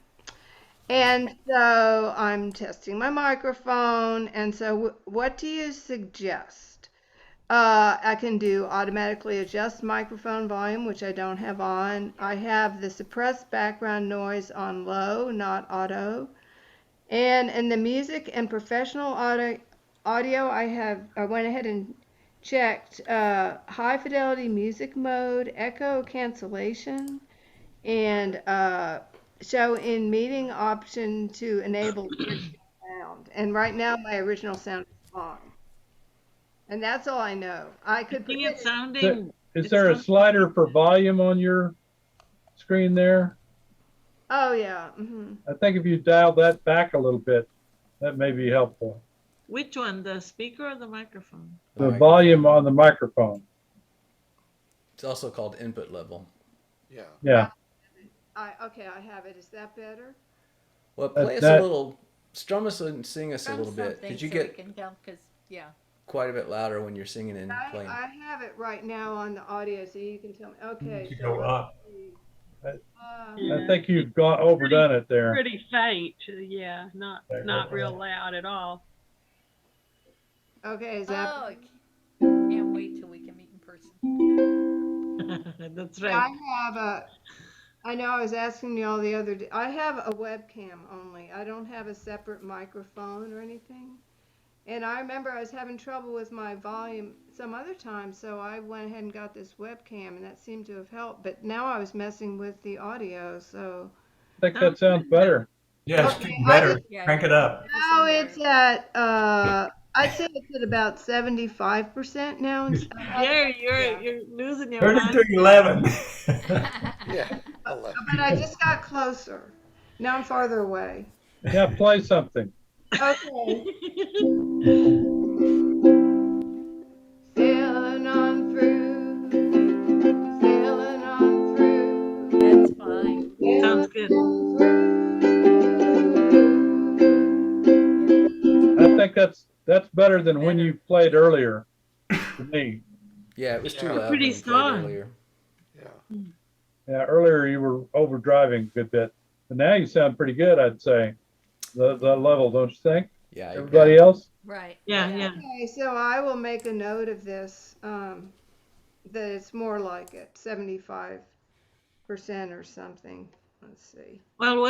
Speaker 5: And so I'm testing my microphone. And so what do you suggest? I can do automatically adjust microphone volume, which I don't have on. I have the suppress background noise on low, not auto. And in the music and professional audio I went ahead and checked high fidelity music mode, echo cancellation, and show in meeting option to enable original sound. And right now my original sound is on. And that's all I know. I could
Speaker 1: I think
Speaker 5: put
Speaker 1: it's
Speaker 5: it-
Speaker 1: sounding.
Speaker 3: Is
Speaker 1: it's
Speaker 3: there a
Speaker 1: sounding-
Speaker 3: slider for volume on your screen there?
Speaker 5: Oh yeah.
Speaker 3: I think if you dial that back a little bit, that may be helpful.
Speaker 1: Which one, the speaker or the microphone?
Speaker 3: The volume on the microphone.
Speaker 7: It's also called input level.
Speaker 4: Yeah.
Speaker 3: Yeah.
Speaker 5: Okay, I have it. Is that better?
Speaker 7: Well, play us
Speaker 3: that-
Speaker 7: a little, strum us and sing us a little bit. Did you get quite a bit louder when you're singing and playing?
Speaker 5: I have it right now on the audio, so you can tell me. Okay.
Speaker 11: You
Speaker 5: so
Speaker 11: go
Speaker 5: let's
Speaker 11: up.
Speaker 5: see.
Speaker 3: I think you've overdone it there.
Speaker 10: Pretty faint. Yeah, not real loud at all.
Speaker 5: Okay, is that?
Speaker 8: Oh, can't wait till we can meet in person.
Speaker 1: That's
Speaker 5: I
Speaker 1: right.
Speaker 5: have I know I was asking you all the other day. I have a webcam only. I don't have a separate microphone or anything. And I remember I was having trouble with my volume some other time, so I went ahead and got this webcam, and that seemed to have helped. But now I was messing with the audio, so.
Speaker 3: I think that sounds better.
Speaker 11: Yeah, it's
Speaker 5: Okay,
Speaker 11: getting better. Crank it up.
Speaker 5: Now it's at, I'd say it's at about 75% now.
Speaker 1: You're losing your
Speaker 11: Turn it
Speaker 1: mind.
Speaker 11: to 11.
Speaker 4: Yeah.
Speaker 5: But I just got closer. Now I'm farther away.
Speaker 3: Yeah, play something.
Speaker 5: Okay. Sailing on through, sailing on through.
Speaker 8: That's fine.
Speaker 1: Sounds good.
Speaker 3: I think that's better than when you played earlier to me.
Speaker 7: Yeah, it was too loud
Speaker 1: Pretty
Speaker 7: when you played
Speaker 1: strong.
Speaker 7: earlier.
Speaker 4: Yeah.
Speaker 3: Yeah, earlier you were overdriving a good bit, but now you sound pretty good, I'd say. The level, don't you think?
Speaker 7: Yeah.
Speaker 3: Everybody else?
Speaker 8: Right.
Speaker 1: Yeah, yeah.
Speaker 5: Okay, so I will make a note of this, that it's more like it, 75% or something. Let's see.
Speaker 1: Well,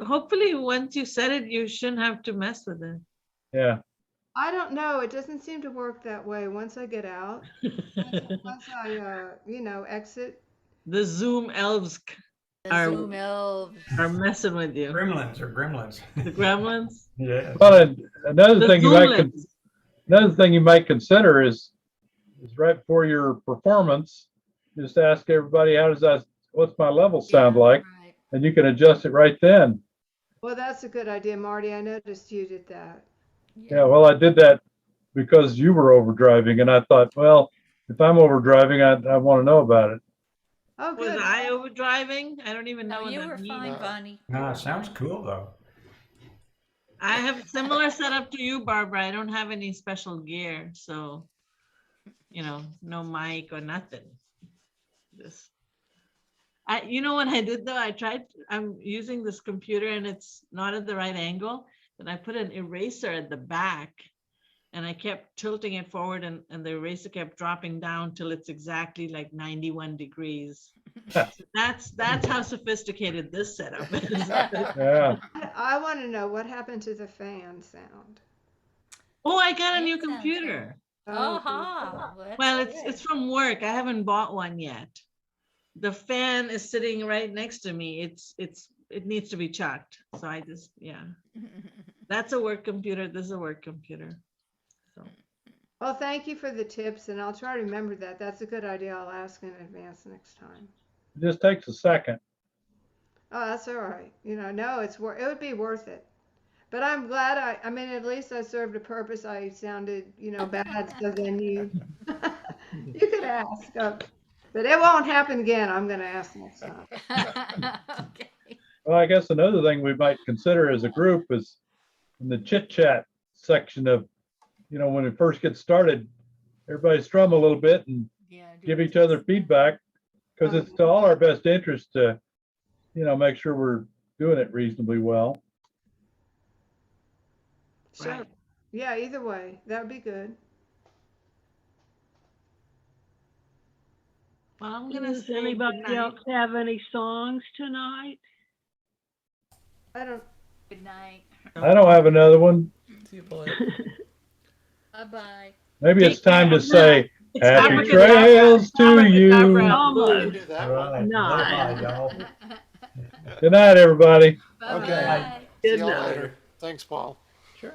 Speaker 1: hopefully once you set it, you shouldn't have to mess with it.
Speaker 3: Yeah.
Speaker 5: I don't know. It doesn't seem to work that way once I get out. Once I, exit.
Speaker 1: The Zoom elves
Speaker 8: The
Speaker 1: are
Speaker 8: Zoom elves.
Speaker 1: are messing with you.
Speaker 11: Gremlins or gremlins.
Speaker 1: The gremlins.
Speaker 11: Yeah.
Speaker 3: Well, and another
Speaker 1: The
Speaker 3: thing you might
Speaker 1: Zoomlets.
Speaker 3: another thing you might consider is right before your performance, just ask everybody, what's my level sound
Speaker 8: Yeah,
Speaker 3: like?
Speaker 8: right.
Speaker 3: And you can adjust it right then.
Speaker 5: Well, that's a good idea, Marty. I noticed you did that.
Speaker 3: Yeah, well, I did that because you were overdriving, and I thought, well, if I'm overdriving, I want to know about it.
Speaker 5: Oh,
Speaker 1: Was
Speaker 5: good.
Speaker 1: I overdriving? I don't even know
Speaker 8: No,
Speaker 1: what
Speaker 8: you
Speaker 1: that
Speaker 8: were
Speaker 1: means.
Speaker 8: fine, Vany.
Speaker 11: No, it sounds cool though.
Speaker 1: I have similar setup to you, Barbara. I don't have any special gear, so no mic or nothing. Just you know what I did though? I'm using this computer and it's not at the right angle, and I put an eraser at the back and I kept tilting it forward and the eraser kept dropping down till it's exactly like 91 degrees. So that's how sophisticated this setup is.
Speaker 3: Yeah.
Speaker 5: I want to know what happened to the fan sound.
Speaker 1: Oh, I got a new
Speaker 8: That sounds
Speaker 1: computer.
Speaker 8: Aha.
Speaker 1: Well, it's from work. I haven't bought one yet. The fan is sitting right next to me. It needs to be chucked. So I just, yeah. That's a work computer. This is a work computer. So
Speaker 5: Well, thank you for the tips, and I'll try to remember that. That's a good idea. I'll ask in advance next time.
Speaker 3: It just takes a second.
Speaker 5: Oh, that's all right. No, it would be worth it. But I'm glad I mean, at least I served a purpose. I sounded, bad, so then you could ask. But it won't happen again. I'm going to ask next time.
Speaker 8: Okay.
Speaker 3: Well, I guess another thing we might consider as a group is in the chit chat section of, when we first get started, everybody strum a little bit and
Speaker 8: Yeah,
Speaker 3: give each other feedback, because it's to all our best interest to, make sure we're doing it reasonably well.
Speaker 5: Sure.
Speaker 1: Right.
Speaker 5: Yeah, either way, that would be good.
Speaker 1: well, I'm gonna
Speaker 10: Does
Speaker 1: say
Speaker 10: anybody
Speaker 1: goodnight.
Speaker 10: else have any songs tonight?
Speaker 5: I don't.
Speaker 8: Good night.
Speaker 3: I don't have another one.
Speaker 7: See you, Paulette.
Speaker 8: Bye-bye.
Speaker 3: Maybe it's time to say
Speaker 1: It's
Speaker 3: happy
Speaker 1: abracadabra.
Speaker 3: trails to you.
Speaker 1: Abracadabra.
Speaker 10: Almost.
Speaker 4: Do that
Speaker 11: All
Speaker 4: one.
Speaker 11: right.
Speaker 10: No.
Speaker 11: Bye, y'all.
Speaker 3: Good night, everybody.
Speaker 8: Bye-bye.
Speaker 4: Okay. See
Speaker 10: Good
Speaker 4: y'all
Speaker 10: night.
Speaker 4: later. Thanks, Paul.
Speaker 7: Sure.